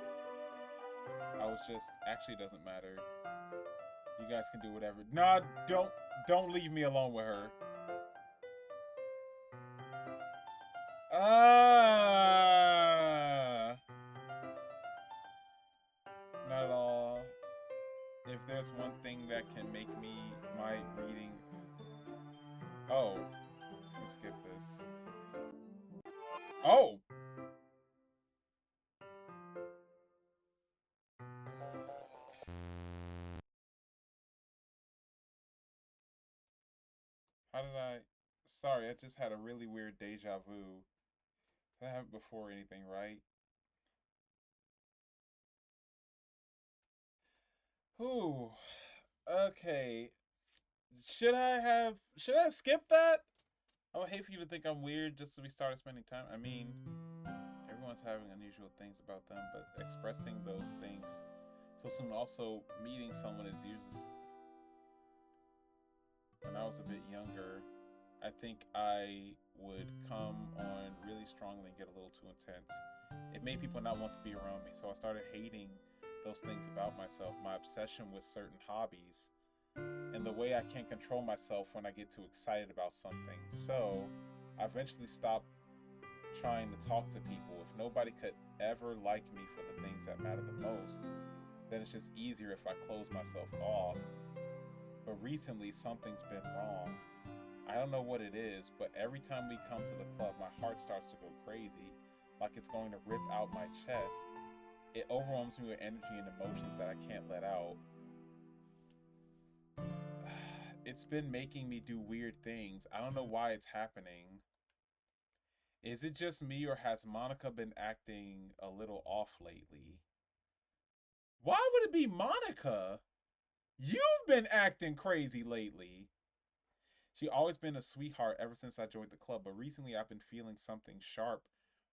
I was just, actually doesn't matter. You guys can do whatever. Nah, don't leave me alone with her. Not at all. If there's one thing that can make me my reading. Oh, let's skip this. Oh. How did I? Sorry, I just had a really weird deja vu. That happened before anything, right? Ooh. Okay. Should I skip that? I would hate for you to think I'm weird just so we started spending time. I mean, everyone's having unusual things about them, but expressing those things so soon, also meeting someone is useless. When I was a bit younger, I think I would come on really strongly and get a little too intense. It made people not want to be around me, so I started hating those things about myself, my obsession with certain hobbies, and the way I can't control myself when I get too excited about something. So I eventually stopped trying to talk to people. If nobody could ever like me for the things that matter the most, then it's just easier if I close myself off. But recently something's been wrong. I don't know what it is, but every time we come to the club, my heart starts to go crazy, like it's going to rip out my chest. It overwhelms me with energy and emotions that I can't let out. It's been making me do weird things. I don't know why it's happening. Is it just me, or has Monica been acting a little off lately? Why would it be Monica? You've been acting crazy lately. She's always been a sweetheart ever since I joined the club, but recently I've been feeling something sharp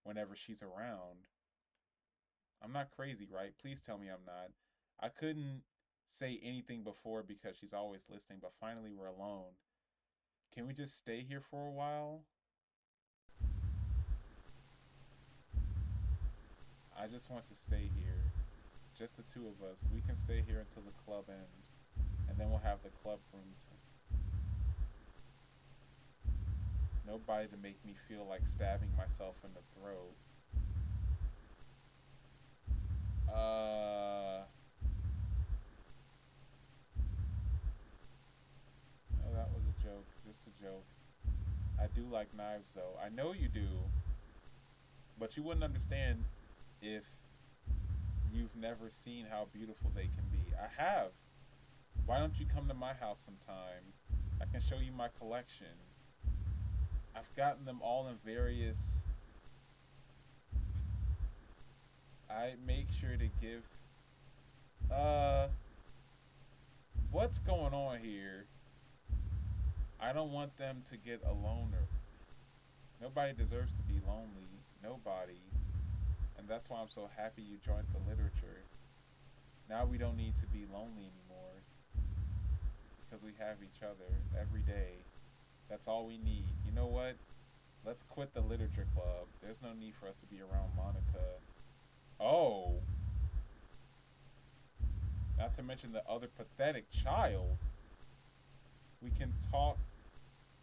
whenever she's around. I'm not crazy, right? Please tell me I'm not. I couldn't say anything before because she's always listening, but finally we're alone. Can we just stay here for a while? I just want to stay here. Just the two of us. We can stay here until the club ends. And then we'll have the club room to... Nobody to make me feel like stabbing myself in the throat. No, that was a joke. Just a joke. I do like knives, though. I know you do. But you wouldn't understand if you've never seen how beautiful they can be. I have. Why don't you come to my house sometime? I can show you my collection. I've gotten them all in various... I make sure to give... What's going on here? I don't want them to get alone. Nobody deserves to be lonely. Nobody. And that's why I'm so happy you joined the literature. Now we don't need to be lonely anymore. Because we have each other every day. That's all we need. You know what? Let's quit the literature club. There's no need for us to be around Monica. Oh. Not to mention the other pathetic child. We can talk.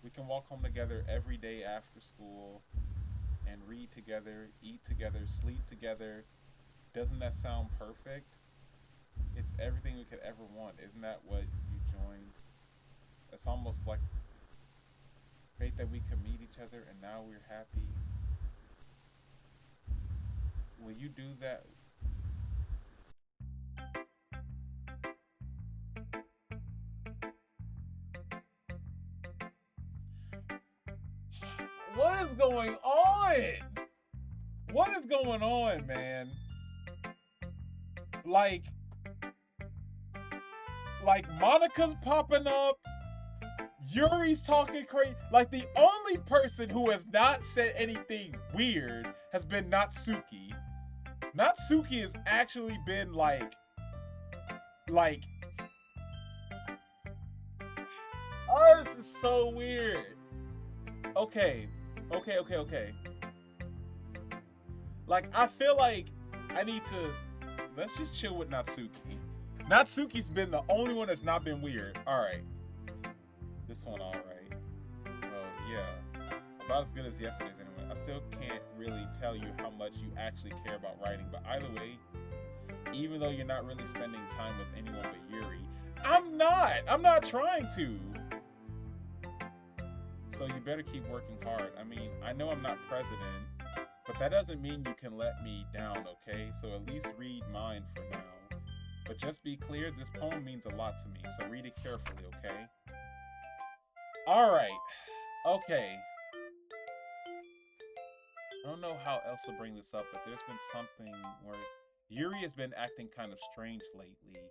We can walk home together every day after school and read together, eat together, sleep together. Doesn't that sound perfect? It's everything we could ever want. Isn't that what you joined? It's almost like fate that we could meet each other and now we're happy. Will you do that? What is going on? What is going on, man? Like Monica's popping up. Yuri's talking crazy. Like, the only person who has not said anything weird has been Natsuki. Natsuki has actually been like, oh, this is so weird. Okay. Like, I feel like I need to, let's just chill with Natsuki. Natsuki's been the only one that's not been weird. All right. This one, all right. Well, yeah. About as good as yesterday's anyway. I still can't really tell you how much you actually care about writing, but either way, even though you're not really spending time with anyone but Yuri, I'm not trying to. So you better keep working hard. I mean, I know I'm not president, but that doesn't mean you can let me down, okay? So at least read mine for now. But just be clear, this poem means a lot to me, so read it carefully, okay? Alright. Okay. I don't know how else to bring this up, but there's been something where Yuri has been acting kind of strange lately.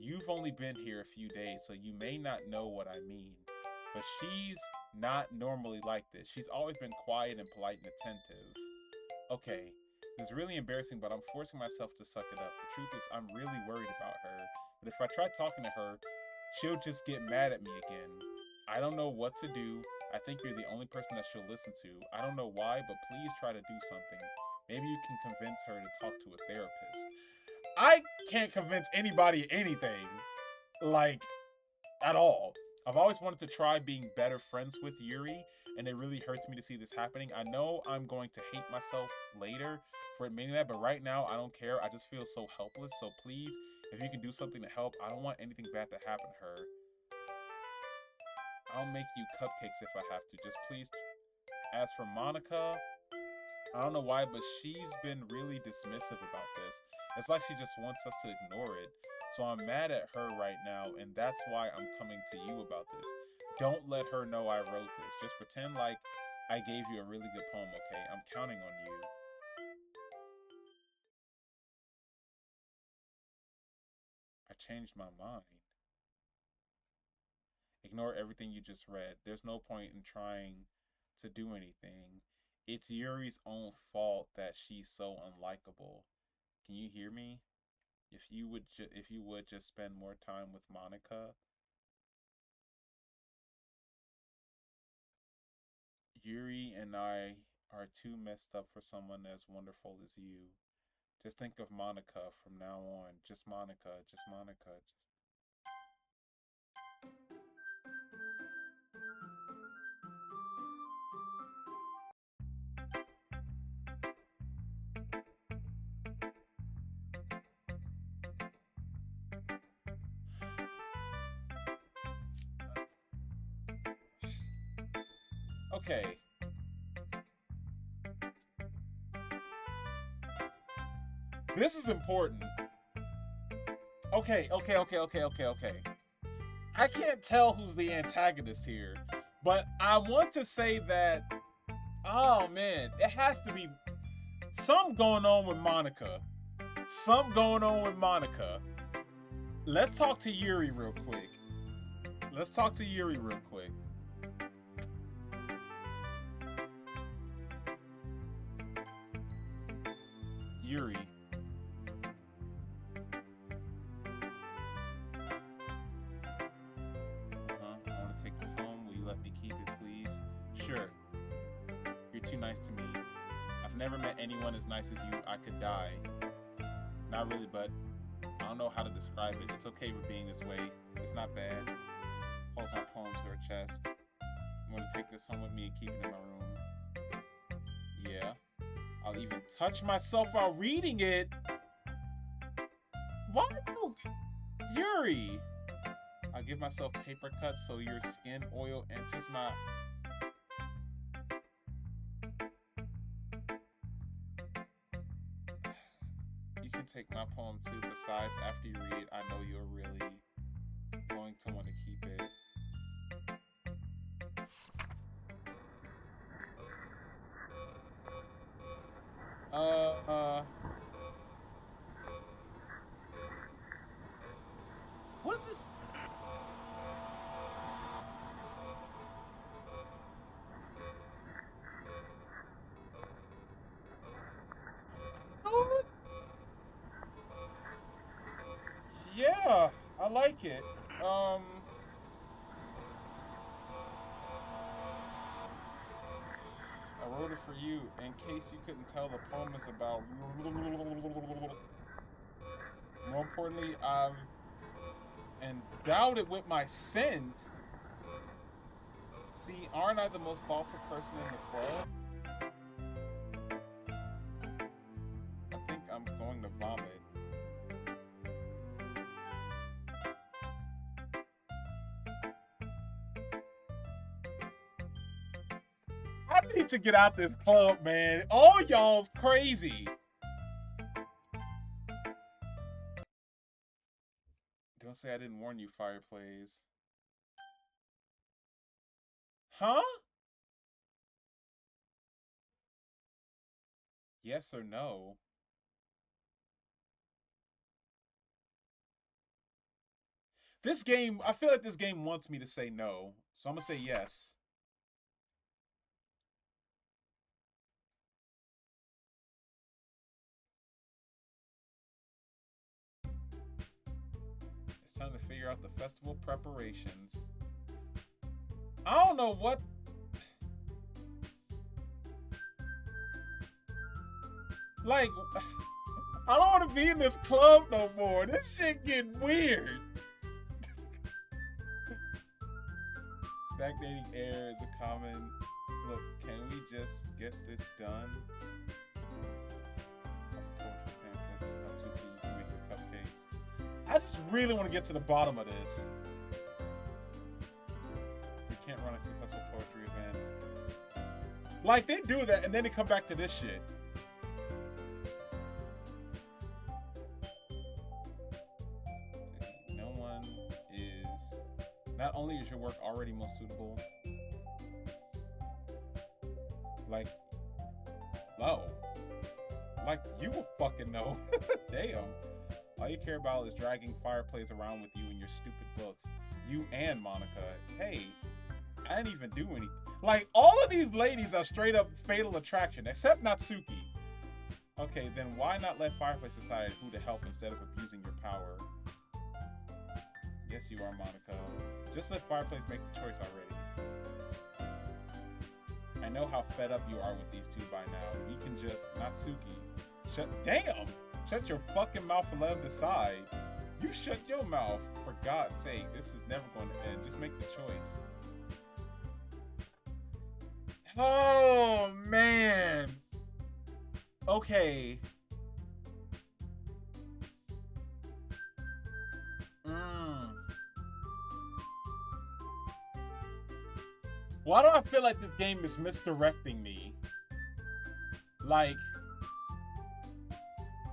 You've only been here a few days, so you may not know what I mean. But she's not normally like this. She's always been quiet and polite and attentive. Okay, this is really embarrassing, but I'm forcing myself to suck it up. The truth is, I'm really worried about her. But if I try talking to her, she'll just get mad at me again. I don't know what to do. I think you're the only person that she'll listen to. I don't know why, but please try to do something. Maybe you can convince her to talk to a therapist. I can't convince anybody anything. Like, at all. I've always wanted to try being better friends with Yuri, and it really hurts me to see this happening. I know I'm going to hate myself later for admitting that, but right now, I don't care. I just feel so helpless. So please, if you can do something to help, I don't want anything bad to happen to her. I'll make you cupcakes if I have to. Just please. As for Monica, I don't know why, but she's been really dismissive about this. It's like she just wants us to ignore it. So I'm mad at her right now, and that's why I'm coming to you about this. Don't let her know I wrote this. Just pretend like I gave you a really good poem, okay? I'm counting on you. I changed my mind. Ignore everything you just read. There's no point in trying to do anything. It's Yuri's own fault that she's so unlikable. Can you hear me? If you would just spend more time with Monica. Yuri and I are too messed up for someone as wonderful as you. Just think of Monica from now on. Just Monica, just Monica. Okay. This is important. Okay. I can't tell who's the antagonist here, but I want to say that, oh man, it has to be something going on with Monica. Let's talk to Yuri real quick. Yuri. I want to take this home. Will you let me keep it, please? Sure. You're too nice to me. I've never met anyone as nice as you. I could die. Not really, but don't know how to describe it. It's okay for being this way. It's not bad. Holds my poem to her chest. I'm gonna take this home with me and keep it in my room. Yeah. I'll even touch myself while reading it. Why you... Yuri! I'll give myself paper cuts so your skin oil enters my... You can take my poem too. Besides, after you read it, I know you're really going to want to keep it. What is this? Yeah, I like it. I wrote it for you in case you couldn't tell. The poem is about. More importantly, I've endowed it with my scent. See, aren't I the most thoughtful person in the club? I think I'm going to vomit. I need to get out this club, man. All y'all's crazy. Don't say I didn't warn you, FirePlays. Huh? Yes or no? This game, I feel like this game wants me to say no, so I'm gonna say yes. It's time to figure out the festival preparations. I don't know what... Like, I don't want to be in this club no more. This shit getting weird. Stagnating air is a common... Look, can we just get this done? Poetry pamphlets, Natsuki, you can make the cupcakes. I just really want to get to the bottom of this. We can't run a successful poetry event. Like, they do that, and then they come back to this shit. No one is... Not only is your work already most suitable... Like... Oh. Like, you will fucking know. Damn. All you care about is dragging FirePlays around with you in your stupid books. You and Monica. Hey, I didn't even do anything. Like, all of these ladies are straight up fatal attraction, except Natsuki. Okay, then why not let FirePlays decide who to help instead of abusing your power? Yes, you are, Monica. Just let FirePlays make the choice already. I know how fed up you are with these two by now. We can just... Natsuki. Damn! Shut your fucking mouth and let them decide. You shut your mouth. For God's sake, this is never going to end. Just make the choice. Oh, man. Okay. Why do I feel like this game is misdirecting me? Like,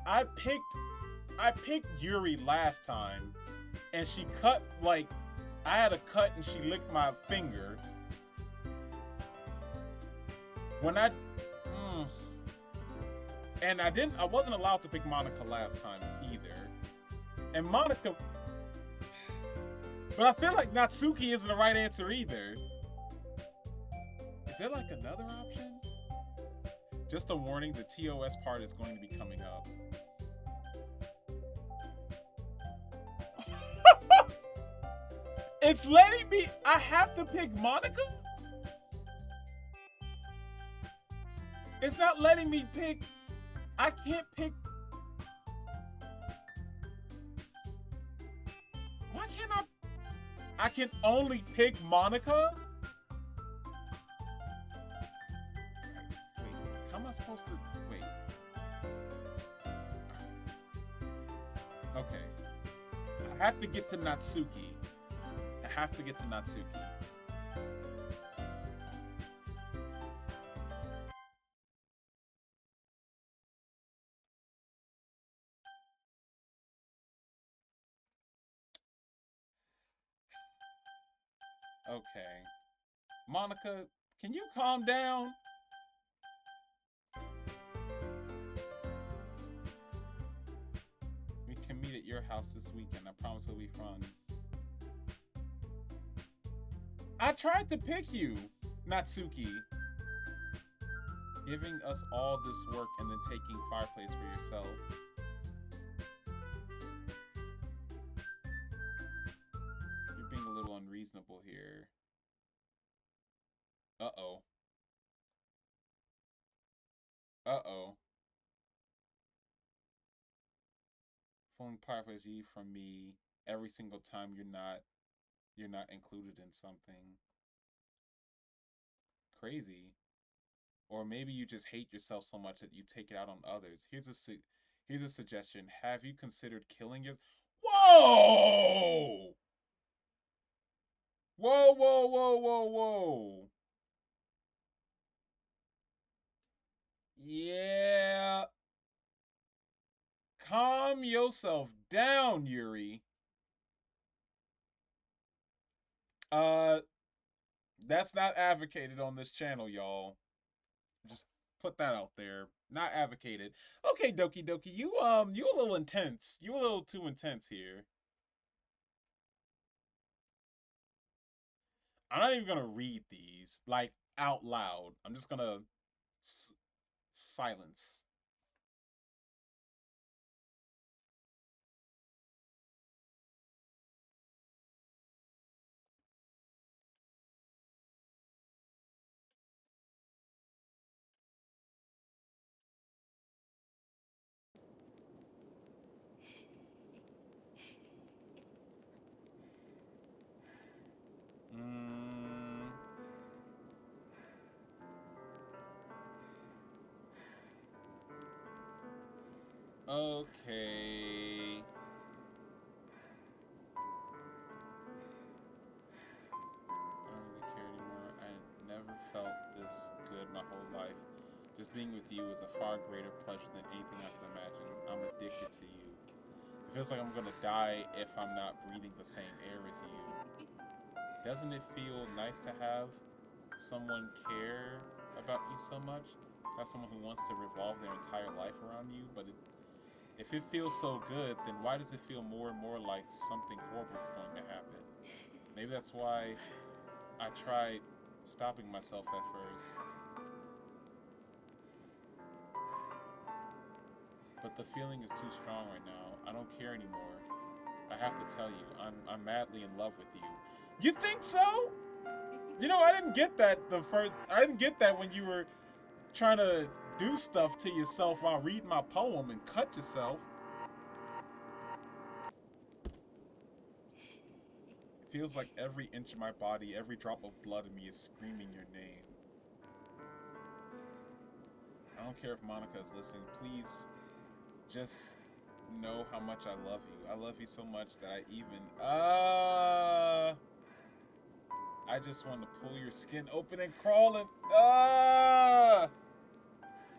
I picked Yuri last time, and she cut, like, I had a cut and she licked my finger. When I wasn't allowed to pick Monica last time either. And Monica, but I feel like Natsuki isn't the right answer either. Is there like another option? Just a warning, the TOS part is going to be coming up. It's letting me, I have to pick Monica? It's not letting me pick, I can't pick. I can only pick Monica? Wait, how am I supposed to... Wait. Okay. I have to get to Natsuki. Okay. Monica, can you calm down? We can meet at your house this weekend. I promise it'll be fun. I tried to pick you, Natsuki. Giving us all this work and then taking FirePlays for yourself. You're being a little unreasonable here. Uh-oh. Uh-oh. Pulling FirePlays from me every single time you're not included in something. Crazy. Or maybe you just hate yourself so much that you take it out on others. Here's a suggestion. Have you considered killing your... Whoa! Whoa, whoa, whoa, whoa, whoa. Yeah. Calm yourself down, Yuri. That's not advocated on this channel, y'all. Just put that out there. Not advocated. Okay, Doki Doki, you a little intense. You a little too intense here. I'm not even gonna read these like out loud. I'm just gonna silence. Okay. I don't really care anymore. I never felt this good my whole life. Just being with you is a far greater pleasure than anything I can imagine. I'm addicted to you. It feels like I'm gonna die if I'm not breathing the same air as you. Doesn't it feel nice to have someone care about you so much? Have someone who wants to revolve their entire life around you? But if it feels so good, then why does it feel more and more like something horrible is going to happen? Maybe that's why I tried stopping myself at first. But the feeling is too strong right now. I don't care anymore. I have to tell you, I'm madly in love with you. You think so? You know, I didn't get that when you were trying to do stuff to yourself while reading my poem and cut yourself. It feels like every inch of my body, every drop of blood in me is screaming your name. I don't care if Monica is listening. Please, just know how much I love you. I love you so much that I just want to pull your skin open and crawl and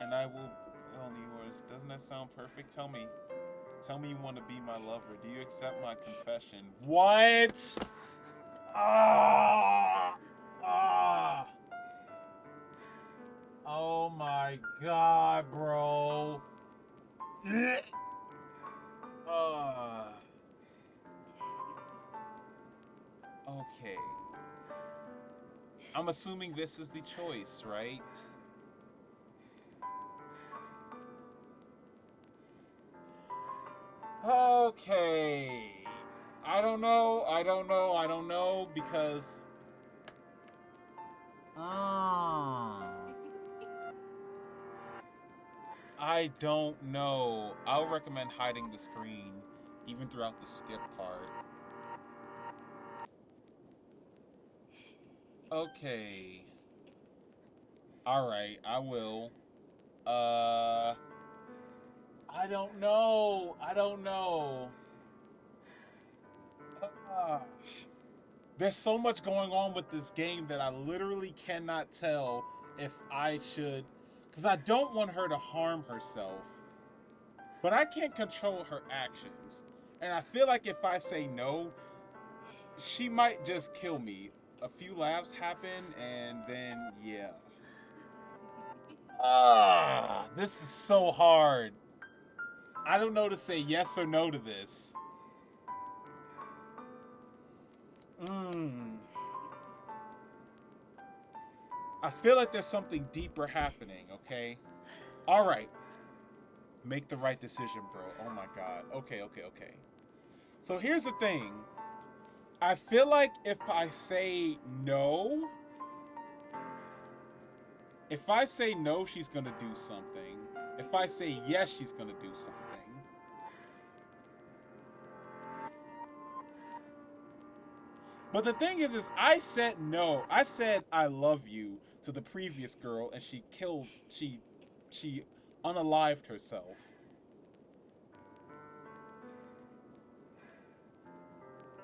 and I will only yours. Doesn't that sound perfect? Tell me you want to be my lover. Do you accept my confession? What? Oh my god, bro. Okay. I'm assuming this is the choice, right? Okay. I don't know because I don't know. I'll recommend hiding the screen even throughout the skip part. Okay. All right, I will. Uh, I don't know. I don't know. Uh, there's so much going on with this game that I literally cannot tell if I should, because I don't want her to harm herself, but I can't control her actions. And I feel like if I say no, she might just kill me. A few laughs happen, and then, yeah. This is so hard. I don't know to say yes or no to this. I feel like there's something deeper happening, okay? All right. Make the right decision, bro. Oh my god. Okay. So here's the thing. I feel like if I say no, she's gonna do something. If I say yes, she's gonna do something. But the thing is I said no. I said I love you to the previous girl, and she unalived herself.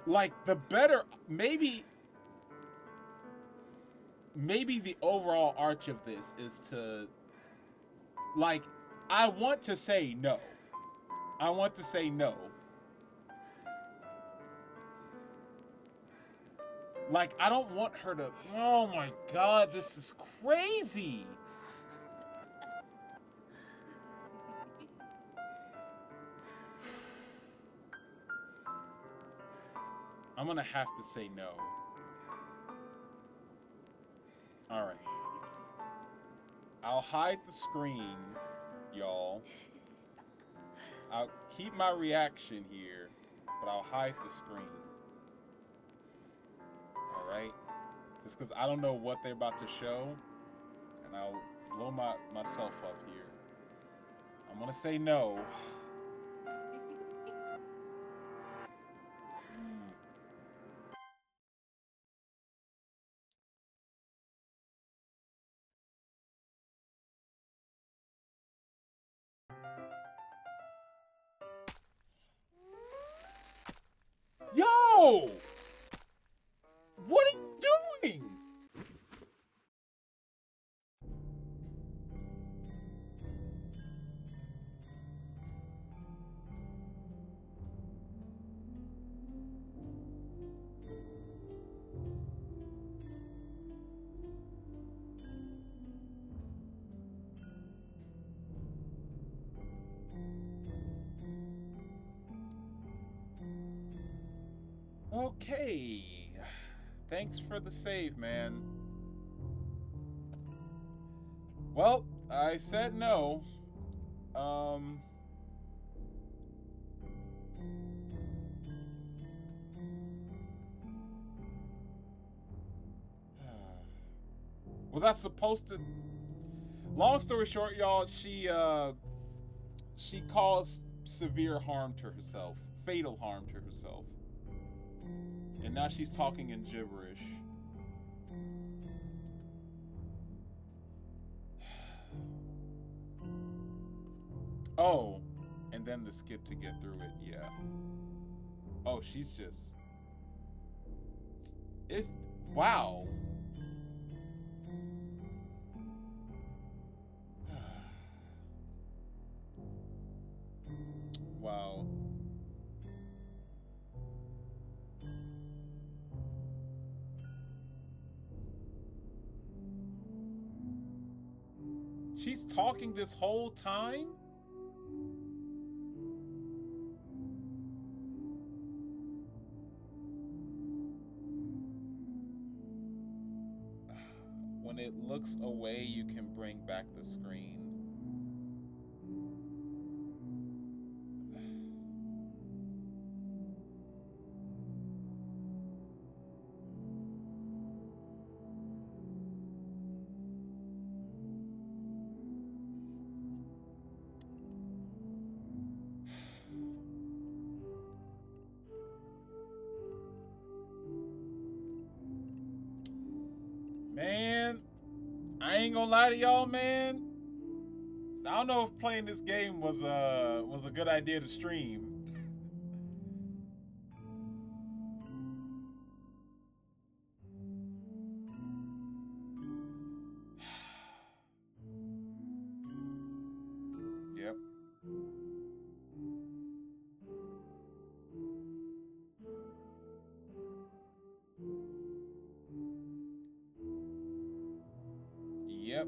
Like the better, maybe the overall arch of this is to, like, I want to say no. I want to say no. Like, I don't want her to. Oh my god, this is crazy. I'm gonna have to say no. Alright. I'll hide the screen, y'all. I'll keep my reaction here, but I'll hide the screen. Alright? Just because I don't know what they're about to show, and I'll blow myself up here. I'm gonna say no. Yo! What are you doing? Okay. Thanks for the save, man. Well, I said no. Was I supposed to? Long story short, y'all, she caused severe harm to herself, fatal harm to herself. And now she's talking in gibberish. Oh, and then the skip to get through it, yeah. Oh, she's just... It's... Wow. Wow. She's talking this whole time? When it looks away, you can bring back the screen. Man, I ain't gonna lie to y'all, man. I don't know if playing this game was a good idea to stream. Yep. Yep.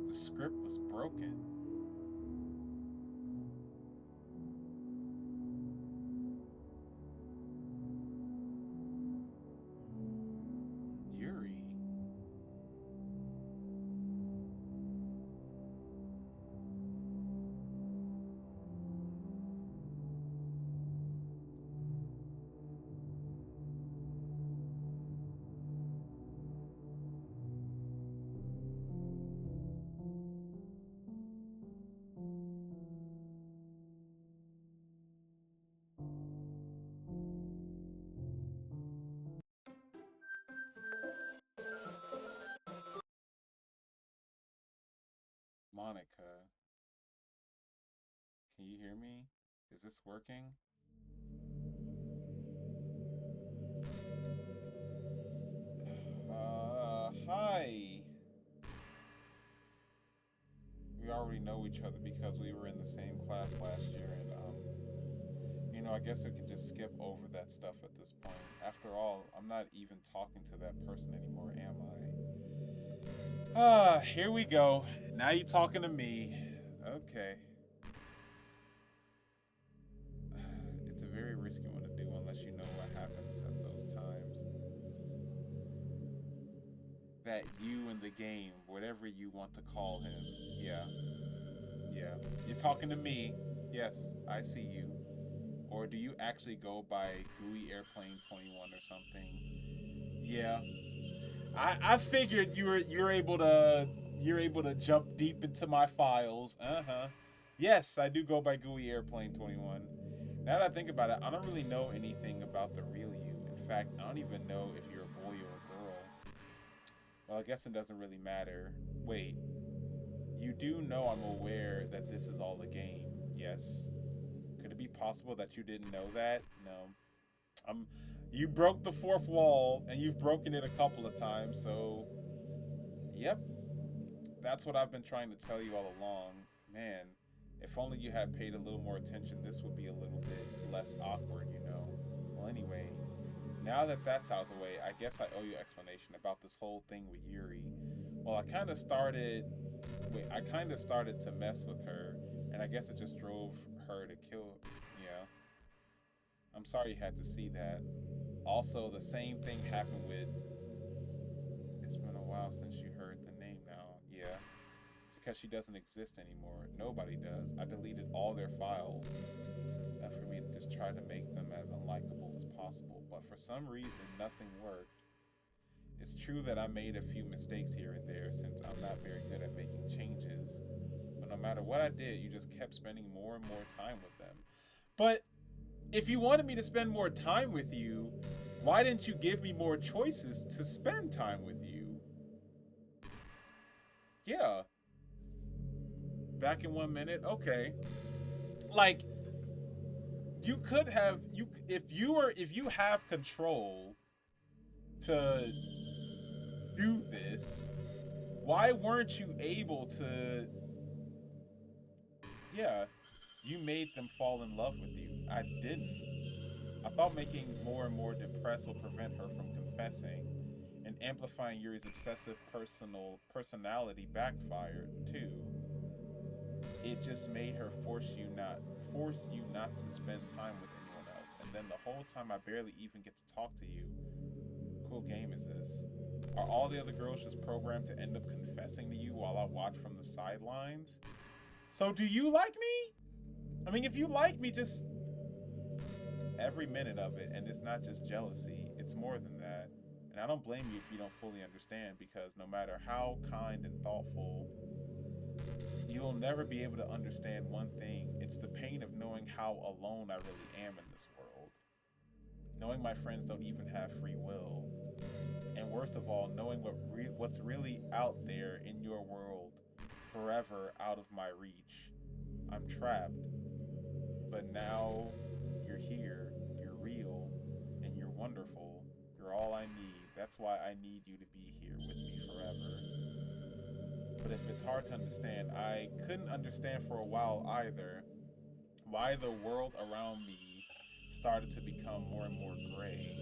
The script was broken. Yuri. Monica. Can you hear me? Is this working? Hi. We already know each other because we were in the same class last year, and I guess we can just skip over that stuff at this point. After all, I'm not even talking to that person anymore, am I? Here we go. Now you talking to me. Okay. It's a very risky one to do unless you know what happens at those times. That you in the game, whatever you want to call him. Yeah. Yeah. You're talking to me. Yes, I see you. Or do you actually go by GUI Airplane 21 or something? Yeah. I figured you're able to jump deep into my files. Uh-huh. Yes, I do go by GUI Airplane 21. Now that I think about it, I don't really know anything about the real you. In fact, I don't even know if you're a boy or a girl. Well, I guess it doesn't really matter. Wait, you do know I'm aware that this is all a game. Yes. Could it be possible that you didn't know that? No. You broke the fourth wall, and you've broken it a couple of times, so yep. That's what I've been trying to tell you all along. Man, if only you had paid a little more attention, this would be a little bit less awkward, you know? Well, anyway, now that that's out of the way, I guess I owe you an explanation about this whole thing with Yuri. Well, I kind of started to mess with her, and I guess it just drove her to kill. Yeah. I'm sorry you had to see that. Also, the same thing happened with. It's been a while since you heard the name now. Yeah. It's because she doesn't exist anymore. Nobody does. I deleted all their files. Not for me to just try to make them as unlikable as possible, but for some reason, nothing worked. It's true that I made a few mistakes here and there since I'm not very good at making changes. But no matter what I did, you just kept spending more and more time with them. But if you wanted me to spend more time with you, why didn't you give me more choices to spend time with you? Yeah. Back in 1 minute? Okay. Like, you could have if you have control to do this, why weren't you able to? Yeah, you made them fall in love with you. I didn't. I thought making more and more depressed will prevent her from confessing, and amplifying Yuri's obsessive personality backfired too. It just made her force you not to spend time with anyone else, and then the whole time I barely even get to talk to you. Cool game is this? Are all the other girls just programmed to end up confessing to you while I watch from the sidelines? So do you like me? I mean, if you like me, just every minute of it, and it's not just jealousy, it's more than that. And I don't blame you if you don't fully understand, because no matter how kind and thoughtful, you'll never be able to understand one thing. It's the pain of knowing how alone I really am in this world. knowing my friends don't even have free will, and worst of all, knowing what's really out there in your world, forever out of my reach. I'm trapped, but now you're here, you're real, and you're wonderful. You're all I need. That's why I need you to be here with me forever. But if it's hard to understand, I couldn't understand for a while either why the world around me started to become more and more gray.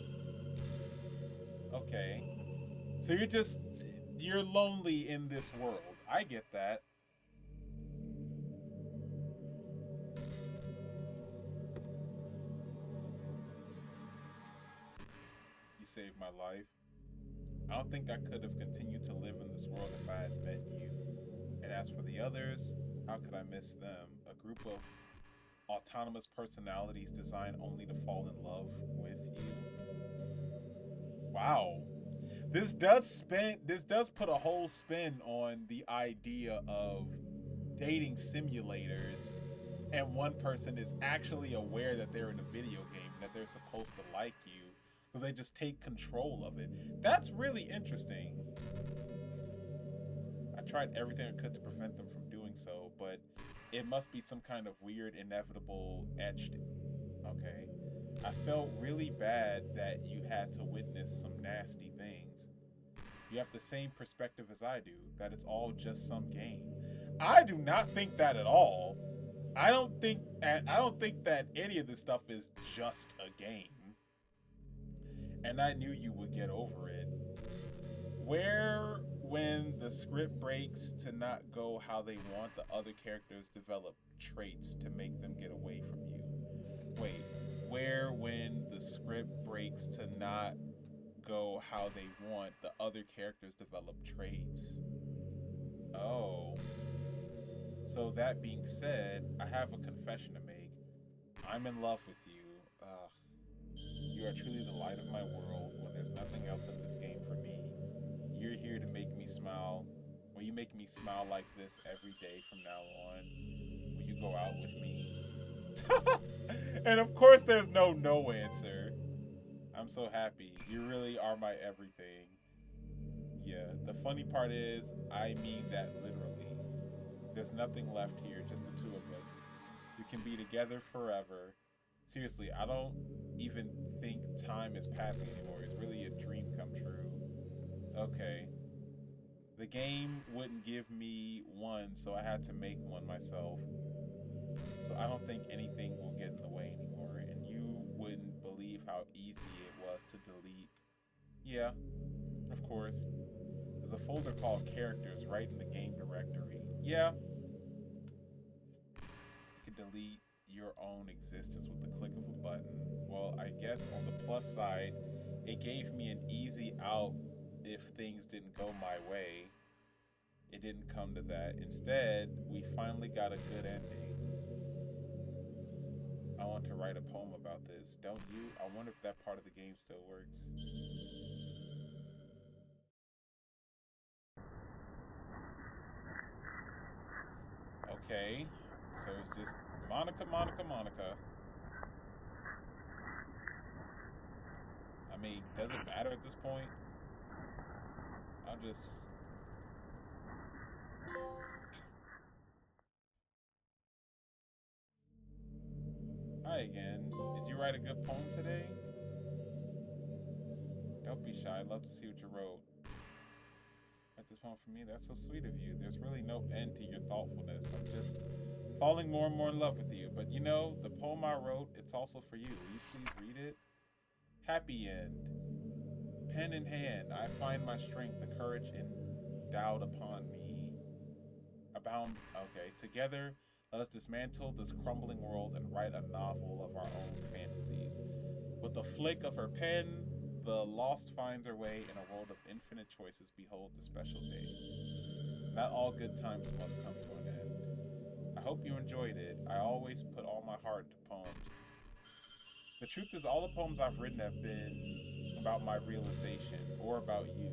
Okay. So you're lonely in this world. I get that. You saved my life. I don't think I could have continued to live in this world if I had met you. And as for the others, how could I miss them? A group of autonomous personalities designed only to fall in love with you. Wow. This does put a whole spin on the idea of dating simulators, and one person is actually aware that they're in a video game and that they're supposed to like you, so they just take control of it. That's really interesting. I tried everything I could to prevent them from doing so, but it must be some kind of weird, inevitable, etched. Okay. I felt really bad that you had to witness some nasty things. You have the same perspective as I do, that it's all just some game. I do not think that at all. I don't think that any of this stuff is just a game. And I knew you would get over it. Where, when the script breaks to not go how they want, the other characters develop traits to make them get away from you. Wait, where, when the script breaks to not go how they want, the other characters develop traits. Oh. So that being said, I have a confession to make. I'm in love with you. You are truly the light of my world when there's nothing else in this game for me. You're here to make me smile. Will you make me smile like this every day from now on? Will you go out with me? And of course there's no answer. I'm so happy. You really are my everything. Yeah, the funny part is, I mean that literally. There's nothing left here, just the two of us. We can be together forever. Seriously, I don't even think time is passing anymore. It's really a dream come true. Okay. The game wouldn't give me one, so I had to make one myself. So I don't think anything will get in the way anymore, and you wouldn't believe how easy it was to delete. Yeah, of course. There's a folder called Characters right in the game directory. Yeah. You can delete your own existence with the click of a button. Well, I guess on the plus side, it gave me an easy out if things didn't go my way. It didn't come to that. Instead, we finally got a good ending. I want to write a poem about this, don't you? I wonder if that part of the game still works. Okay, so it's just Monica. I mean, does it matter at this point? I'll just... Hi again. Did you write a good poem today? Don't be shy. I'd love to see what you wrote. Write this poem for me? That's so sweet of you. There's really no end to your thoughtfulness. I'm just falling more and more in love with you. But you know, the poem I wrote, it's also for you. Will you please read it? Happy end. Pen in hand, I find my strength, the courage endowed upon me. Abound. Okay, together, let us dismantle this crumbling world and write a novel of our own fantasies. With a flick of her pen, the lost finds her way in a world of infinite choices. Behold the special day. Not all good times must come to an end. I hope you enjoyed it. I always put all my heart into poems. The truth is, all the poems I've written have been about my realization or about you.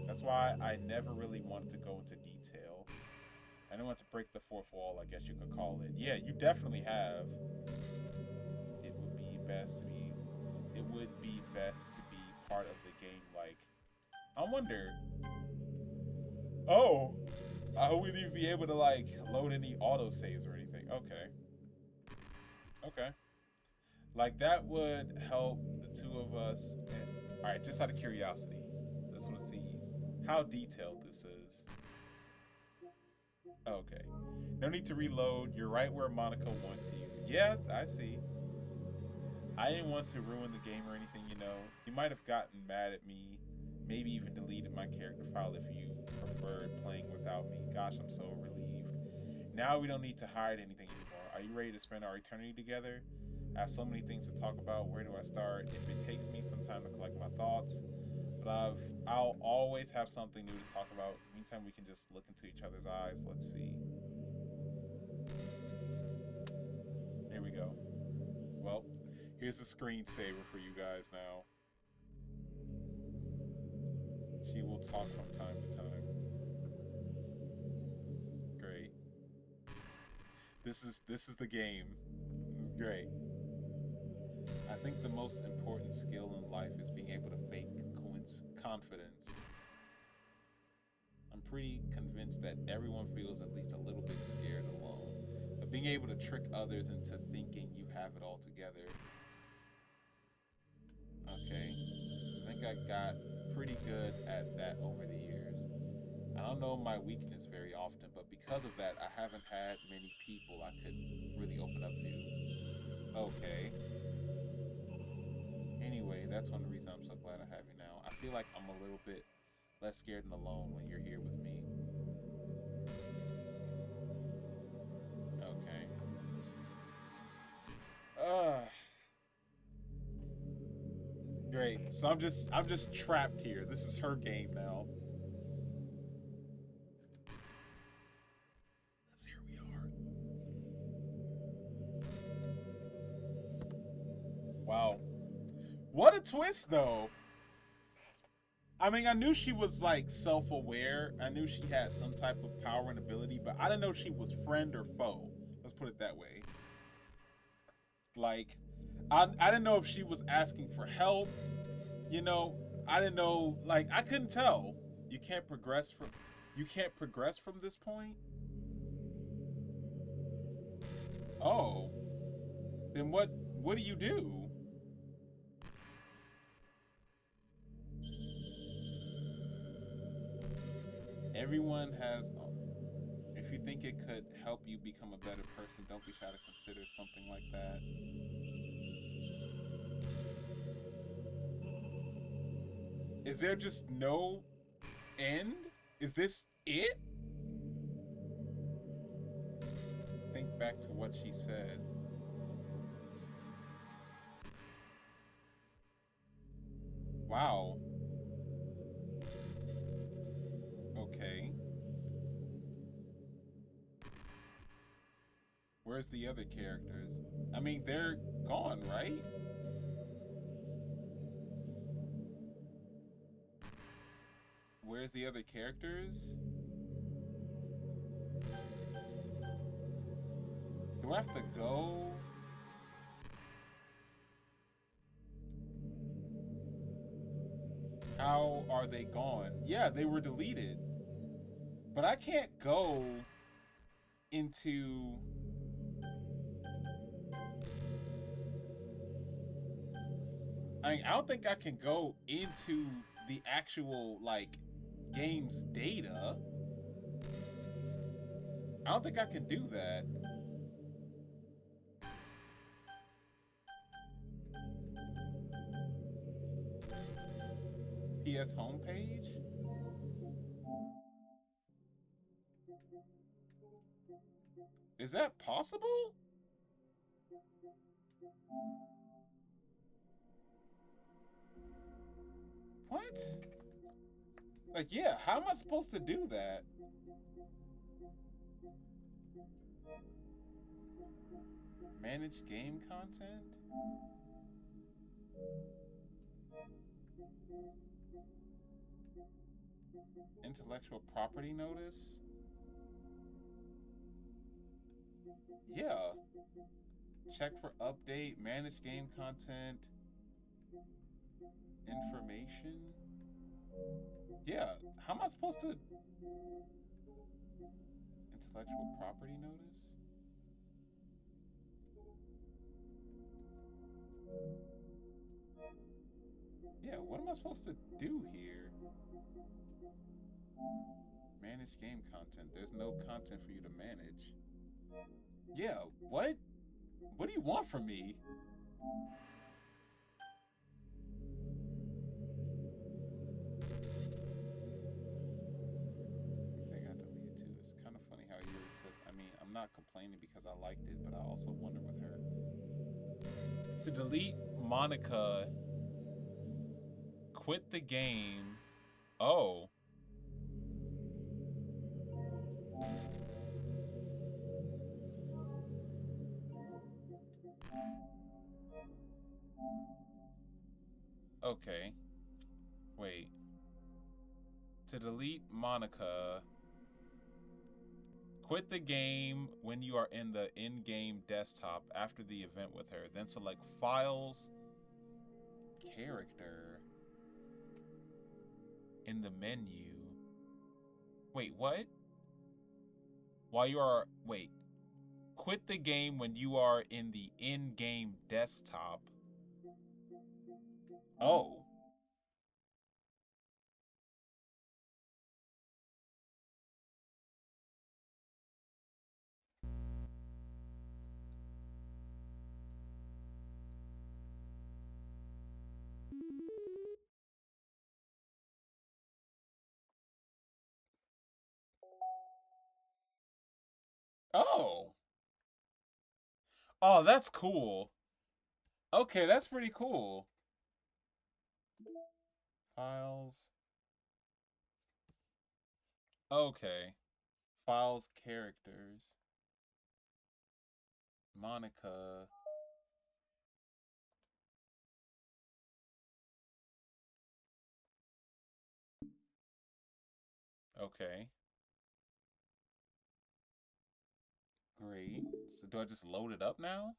That's why I never really wanted to go into detail. I didn't want to break the fourth wall, I guess you could call it. Yeah, you definitely have. It would be best to be part of the game. Like, I wonder. Oh, I wouldn't even be able to like load any auto saves or anything. Okay. Okay. Like that would help the two of us. All right, just out of curiosity, I just want to see how detailed this is. Okay. No need to reload. You're right where Monica wants you. Yeah, I see. I didn't want to ruin the game or anything, you know. You might have gotten mad at me, maybe even deleted my character file if you preferred playing without me. Gosh, I'm so relieved. Now we don't need to hide anything anymore. Are you ready to spend our eternity together? I have so many things to talk about. Where do I start? If it takes me some time to collect my thoughts, but I'll always have something new to talk about. Meantime, we can just look into each other's eyes. Let's see. Here we go. Well, here's a screensaver for you guys now. She will talk from time to time. Great. This is the game. This is great. I think the most important skill in life is being able to fake confidence. I'm pretty convinced that everyone feels at least a little bit scared alone, but being able to trick others into thinking you have it all together. Okay, I think I got pretty good at that over the years. I don't know my weakness very often, but because of that, I haven't had many people I could really open up to. Okay. Anyway, that's one reason I'm so glad I have you now. I feel like I'm a little bit less scared and alone when you're here with me. Okay. Great. So I'm just trapped here. This is her game now. Here we are. Wow. What a twist, though. I mean, I knew she was, like, self-aware. I knew she had some type of power and ability, but I didn't know she was friend or foe. Let's put it that way. Like, I didn't know if she was asking for help. You know, I didn't know, like, I couldn't tell. You can't progress from this point? Oh. Then what do you do? Everyone has. If you think it could help you become a better person, don't be shy to consider something like that. Is there just no end? Is this it? Think back to what she said. Wow. Okay. Where's the other characters? I mean, they're gone, right? Where's the other characters? Do I have to go? How are they gone? Yeah, they were deleted. But I can't go into... I mean, I don't think I can go into the actual, like, game's data. I don't think I can do that. PS homepage? Is that possible? What? Like, yeah, how am I supposed to do that? Manage game content? Intellectual property notice? Yeah. Check for update, manage game content. Information? Yeah, how am I supposed to... Intellectual property notice? Yeah, what am I supposed to do here? Manage game content. There's no content for you to manage. Yeah, what? What do you want from me? They got deleted too. It's kind of funny how Yuri took. I mean, I'm not complaining because I liked it, but I also wonder with her. To delete Monica, quit the game. Oh. Okay. Wait. To delete Monica, quit the game when you are in the in-game desktop after the event with her. Then select Files, Character in the menu. Wait, what? While you are... Wait. Quit the game when you are in the in-game desktop. Oh. Oh. Oh, that's cool. Okay, that's pretty cool. Files. Okay. Files, characters. Monica. Okay. Great. So do I just load it up now?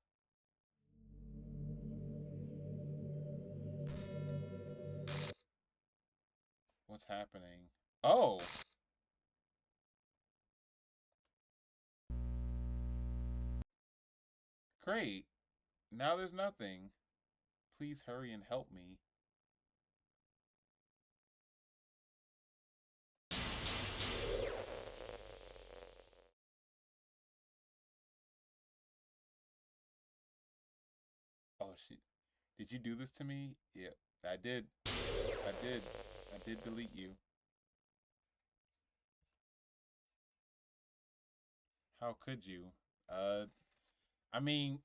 What's happening? Oh. Great. Now there's nothing. Please hurry and help me. Oh, shit. Did you do this to me? Yeah, I did. I did. I did delete you. How could you? I mean,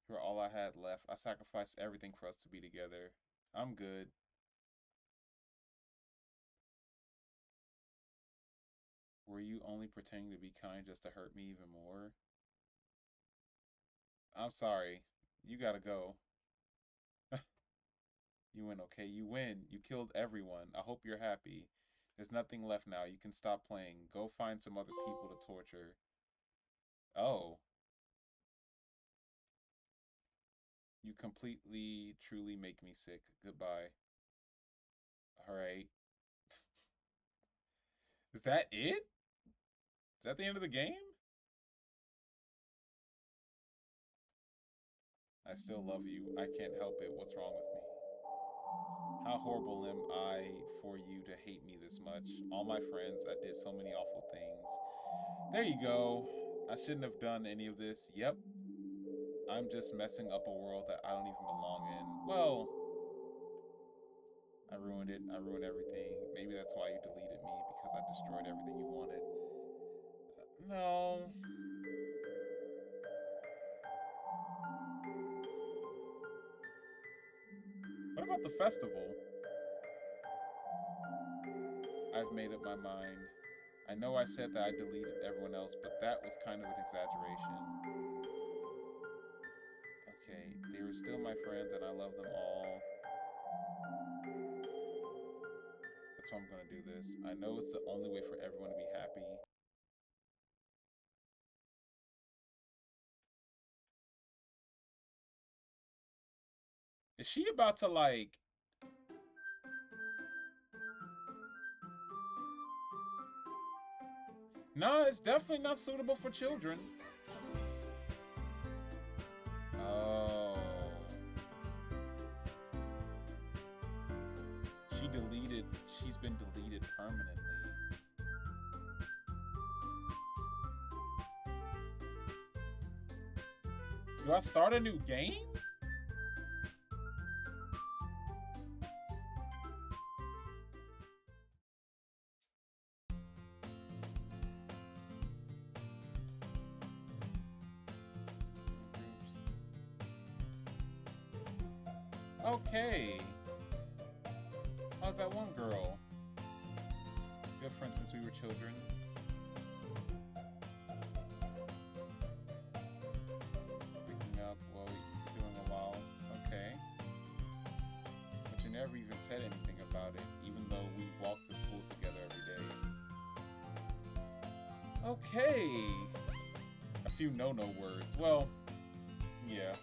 you're all I had left. I sacrificed everything for us to be together. I'm good. Were you only pretending to be kind just to hurt me even more? I'm sorry. You gotta go. You win, okay? You win. You killed everyone. I hope you're happy. There's nothing left now. You can stop playing. Go find some other people to torture. Oh. You completely, truly make me sick. Goodbye. Alright. Is that it? Is that the end of the game? I still love you. I can't help it. What's wrong with me? How horrible am I for you to hate me this much? All my friends, I did so many awful things. There you go. I shouldn't have done any of this. Yep. I'm just messing up a world that I don't even belong in. Well, I ruined it. I ruined everything. Maybe that's why you deleted me, because I destroyed everything you wanted. No. What about the festival? I've made up my mind. I know I said that I deleted everyone else, but that was kind of an exaggeration. Okay, they were still my friends and I love them all. That's why I'm gonna do this. I know it's the only way for everyone to be happy. Is she about to like... No, it's definitely not suitable for children. Oh. She's been deleted permanently. Do I start a new game? Okay. How's that one girl? Good friends since we were children. Picking up while we're doing a while. Okay. But you never even said anything about it, even though we walked to school together every day. Okay. A few no-no words. Well, yeah.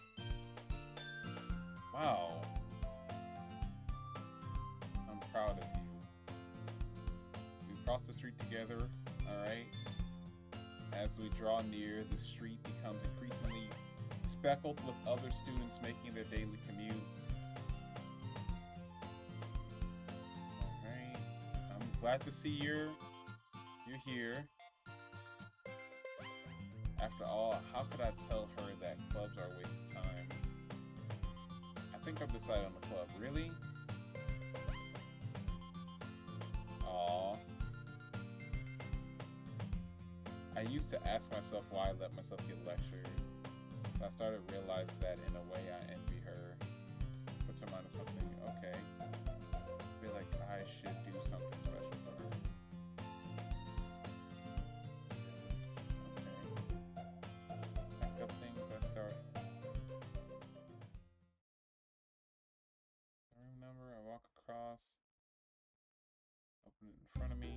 Wow. I'm proud of you. We cross the street together, alright? As we draw near, the street becomes increasingly speckled with other students making their daily commute. Alright. I'm glad to see you're here. After all, how could I tell her that clubs are a waste of time? I think I've decided on the club. Really? Aww. I used to ask myself why I let myself get lectured. But I started to realize that in a way I envy her. Puts her mind on something. Okay. I feel like I should do something special for her. Okay. Pack up things. I start. Room number. I walk across. Open it in front of me.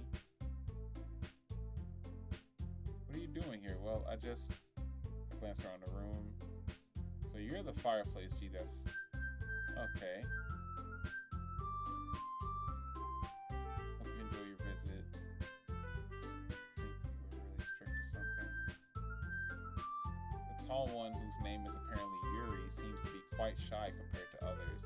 What are you doing here? Well, I just glanced around the room. So you're the FirePlays, G. That's okay. Hope you enjoy your visit. I think you were really strict or something. The tall one, whose name is apparently Yuri, seems to be quite shy compared to others.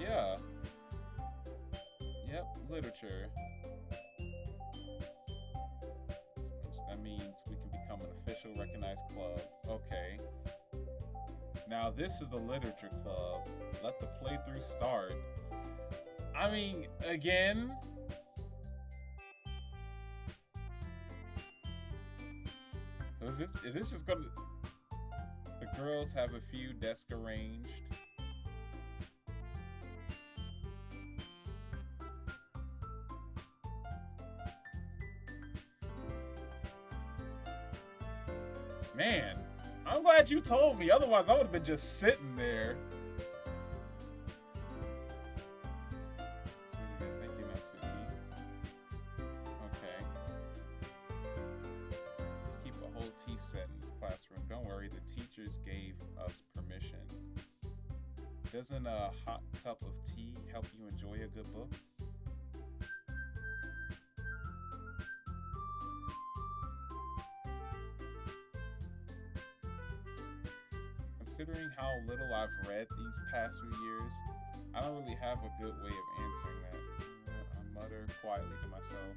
Yeah. Yep, literature. That means we can become an official recognized club. Okay. Now this is the literature club. Let the playthrough start. I mean, again. So is this just gonna... The girls have a few desks arranged. Man, I'm glad you told me. Otherwise, I would have been just sitting there. It's really good. Thank you, Natsuki. Okay. We keep a whole tea set in this classroom. Don't worry, the teachers gave us permission. Doesn't a hot cup of tea help you enjoy a good book? Considering how little I've read these past few years, I don't really have a good way of answering that. I mutter quietly to myself.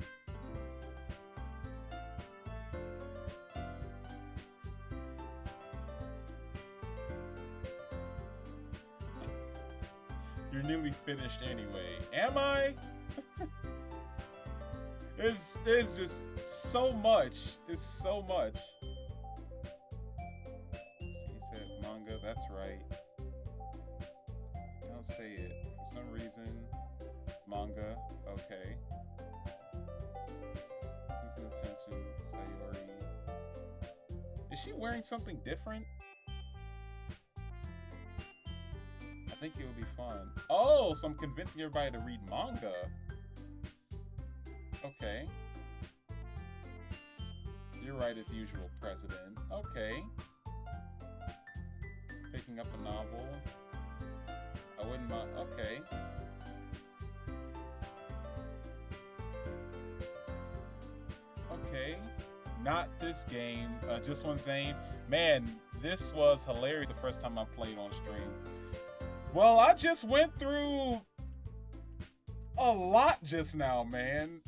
You're nearly finished anyway. Am I? There's just so much. It's so much. That's right. Don't say it. For some reason, manga. Okay. Please pay attention, Sayori. Is she wearing something different? think it would be fun. Oh, so I'm convincing everybody to read manga. Okay. You're right as usual, President. Okay. Picking up a novel. I wouldn't mind. Okay. Okay. Not this game. Just One Zane. Man, this was hilarious the first time I played on stream. Well, I just went through a lot just now, man.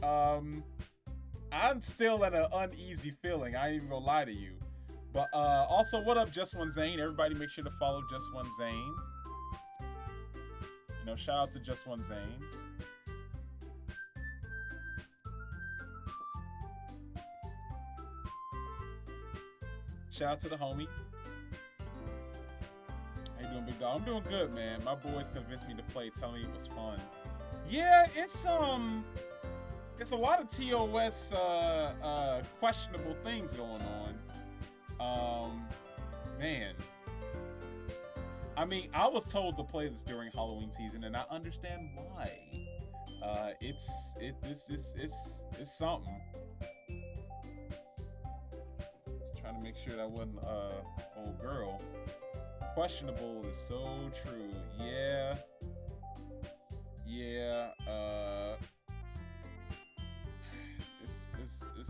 I'm still at an uneasy feeling. I ain't even gonna lie to you. But also, what up, Just One Zane? Everybody make sure to follow Just One Zane. You know, shout out to Just One Zane. Shout out to the homie. How you doing, big dog? I'm doing good, man. My boys convinced me to play, telling me it was fun. Yeah, it's a lot of TOS questionable things going on. Man. I mean, I was told to play this during Halloween season, and I understand why. It's something. Just trying to make sure that wasn't old girl. Questionable is so true. Yeah.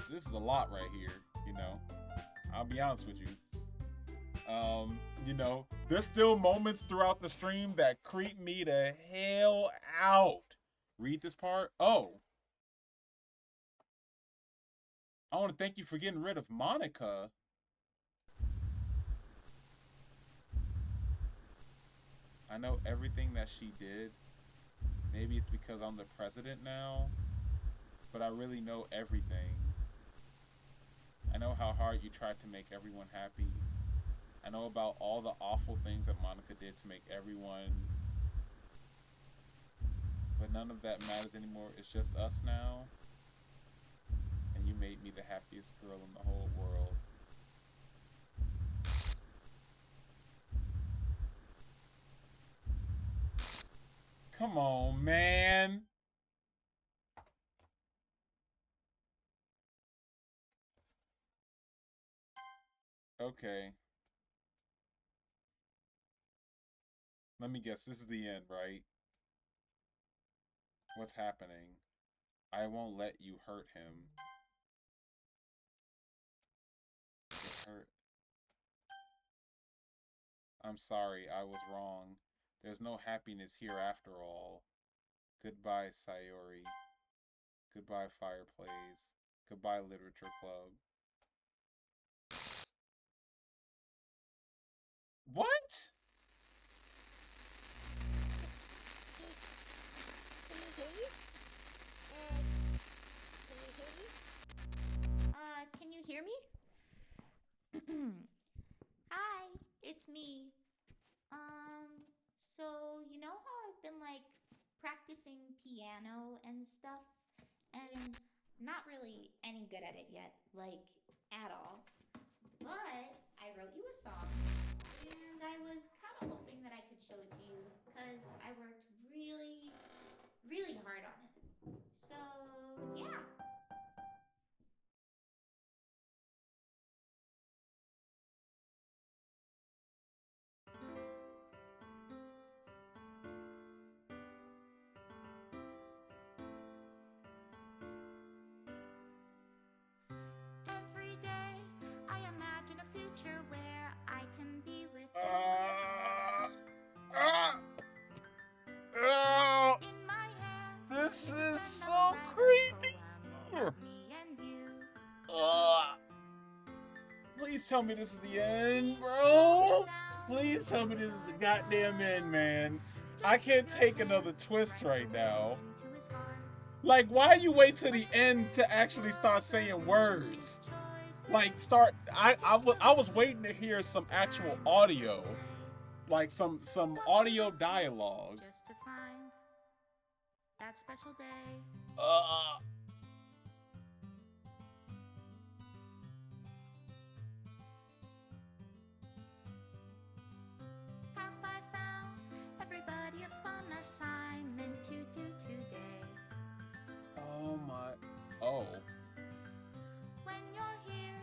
This is a lot right here, you know. I'll be honest with you. You know, there's still moments throughout the stream that creep me the hell out. Read this part. Oh. I want to thank you for getting rid of Monica. I know everything that she did. Maybe it's because I'm the president now, but I really know everything. I know how hard you tried to make everyone happy. I know about all the awful things that Monica did to make everyone. But none of that matters anymore. It's just us now. And you made me the happiest girl in the whole world. Come on, man. Okay. Let me guess, this is the end, right? What's happening? I won't let you hurt him. Get hurt. I'm sorry, I was wrong. There's no happiness here after all. Goodbye, Sayori. Goodbye, FirePlays. Goodbye, Literature Club. What? Can you hear me? Hi, it's me. So you know how I've been like practicing piano and stuff, and not really any good at it yet, like at all. But I wrote you a song, and I was kind of hoping that I could show it to you, because I worked really, really hard on it. So, yeah. Every day I imagine a future where I can be with in my hands. This is so creepy. Me and you. Please tell me this is the end, bro. Please tell me this is the goddamn end, man. I can't take another twist right now. Like, why you wait till the end to actually start saying words? Like, I was waiting to hear some actual audio, like some audio dialogue. Just to find that special day. Have I found everybody? Oh. When you're here,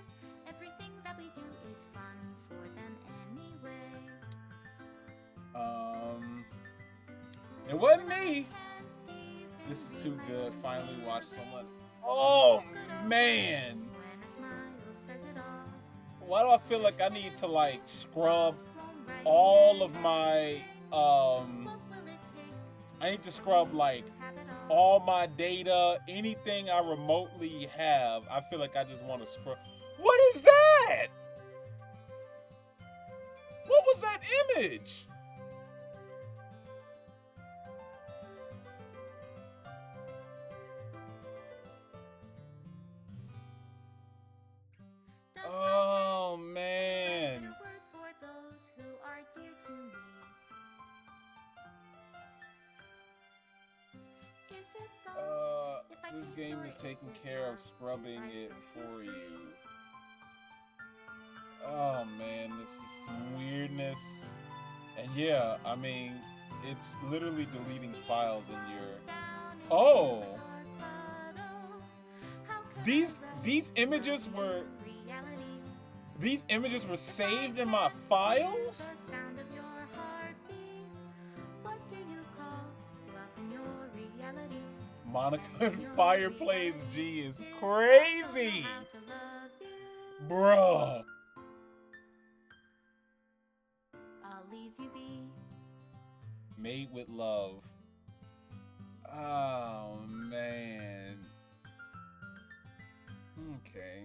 everything that we do is fun for them anyway. It wasn't me. This is too good. Finally watched someone. Oh man. When a smile says it all. Why do I feel like I need to like scrub all of my I need to scrub like all my data, anything I remotely have. I feel like I just want to scrub. What is that? What was that image? Oh man. Words for those who are dear to me. Is it though? If I This take game your is taking is care of enough? scrubbing If I it set for you you. free? Oh man, this is some weirdness. And yeah, I mean, it's literally deleting files in your... Oh! These images were... These images were saved in my files? Monica and FirePlays G is crazy! Bruh! I'll leave you be. Made with love. Oh, man. Okay.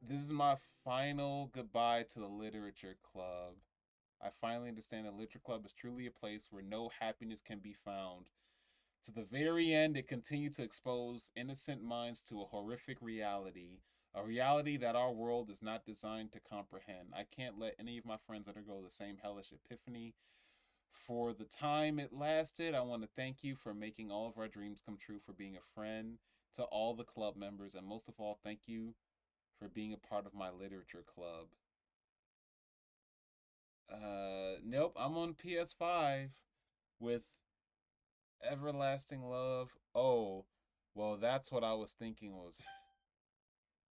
This is my final goodbye to the literature club. I finally understand that literature club is truly a place where no happiness can be found. To the very end, it continued to expose innocent minds to a horrific reality. A reality that our world is not designed to comprehend. I can't let any of my friends undergo the same hellish epiphany. For the time it lasted, I want to thank you for making all of our dreams come true, for being a friend to all the club members, and most of all, thank you for being a part of my literature club. Nope, I'm on PS5 with Everlasting Love. Oh, well, that's what I was thinking was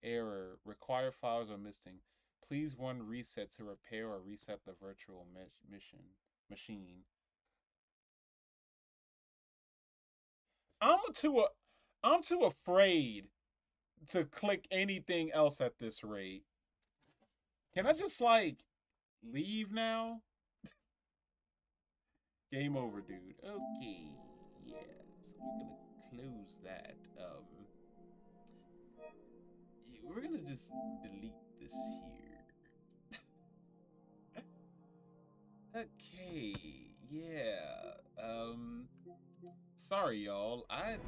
error. Required files are missing. Please run reset to repair or reset the virtual machine. I'm too afraid to click anything else at this rate. Can I just like leave now? Game over, dude. Okay. Yeah. So we're gonna close that. We're gonna just delete this here. Okay. Yeah. Sorry, y'all. I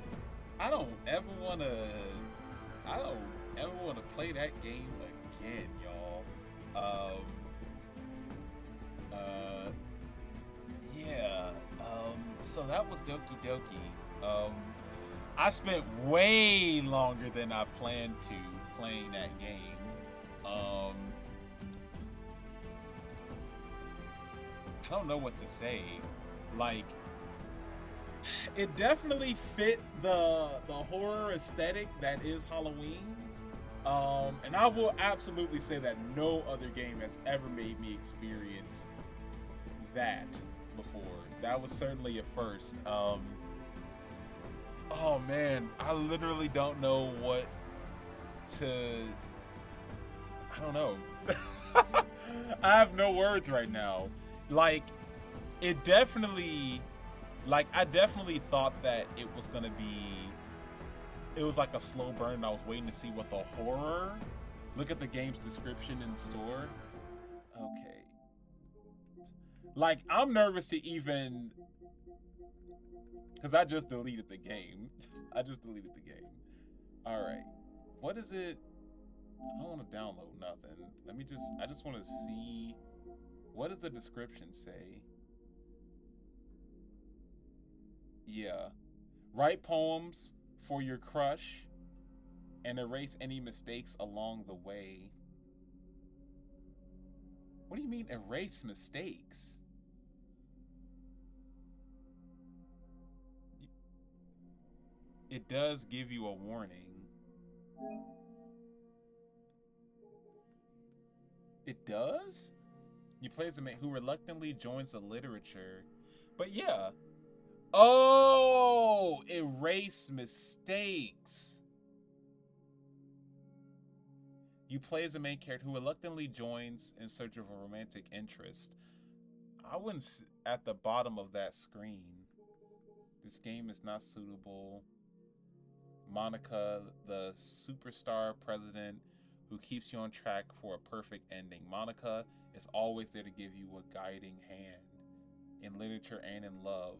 don't ever wanna play that game again, y'all. Yeah. So that was Doki Doki. I spent way longer than I planned to playing that game. I don't know what to say. Like, it definitely fit the horror aesthetic that is Halloween. And I will absolutely say that no other game has ever made me experience that before. That was certainly a first. Oh man, I literally don't know what to... I don't know. I have no words right now. Like, it definitely... Like, I definitely thought that it was gonna be... It was like a slow burn, and I was waiting to see what the horror... Look at the game's description in the store. Okay. Like, I'm nervous to even... Because I just deleted the game. I just deleted the game. Alright. What is it? I don't want to download nothing. I just want to see... What does the description say? Yeah. Write poems for your crush and erase any mistakes along the way. What do you mean erase mistakes? it does give you a warning. It does? You play as a man who reluctantly joins the literature. But yeah. Oh, erase mistakes. You play as a main character who reluctantly joins in search of a romantic interest. I wouldn't at the bottom of that screen. This game is not suitable. Monica, the superstar president who keeps you on track for a perfect ending. Monica is always there to give you a guiding hand in literature and in love.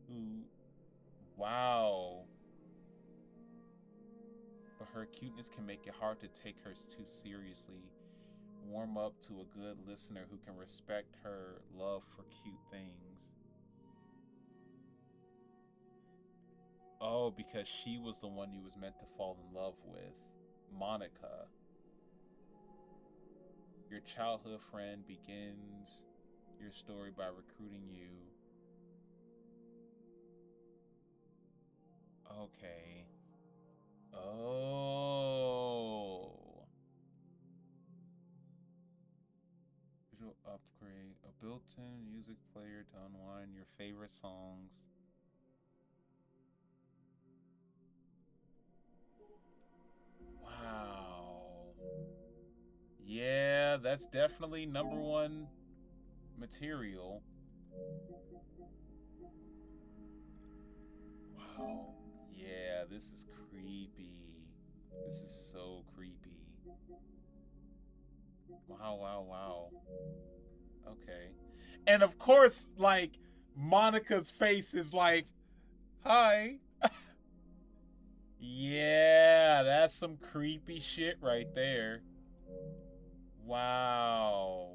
Who, wow. But her cuteness can make it hard to take her too seriously. Warm up to a good listener who can respect her love for cute things. Oh, because she was the one you was meant to fall in love with. Monica. Your childhood friend begins your story by recruiting you. Okay. Oh. Visual upgrade. A built-in music player to unwind your favorite songs. Wow. Yeah, that's definitely #1 material. Wow. Yeah, this is creepy. This is so creepy. Wow, wow, wow. Okay. And of course, like, Monica's face is like, hi. Yeah, that's some creepy shit right there. Wow.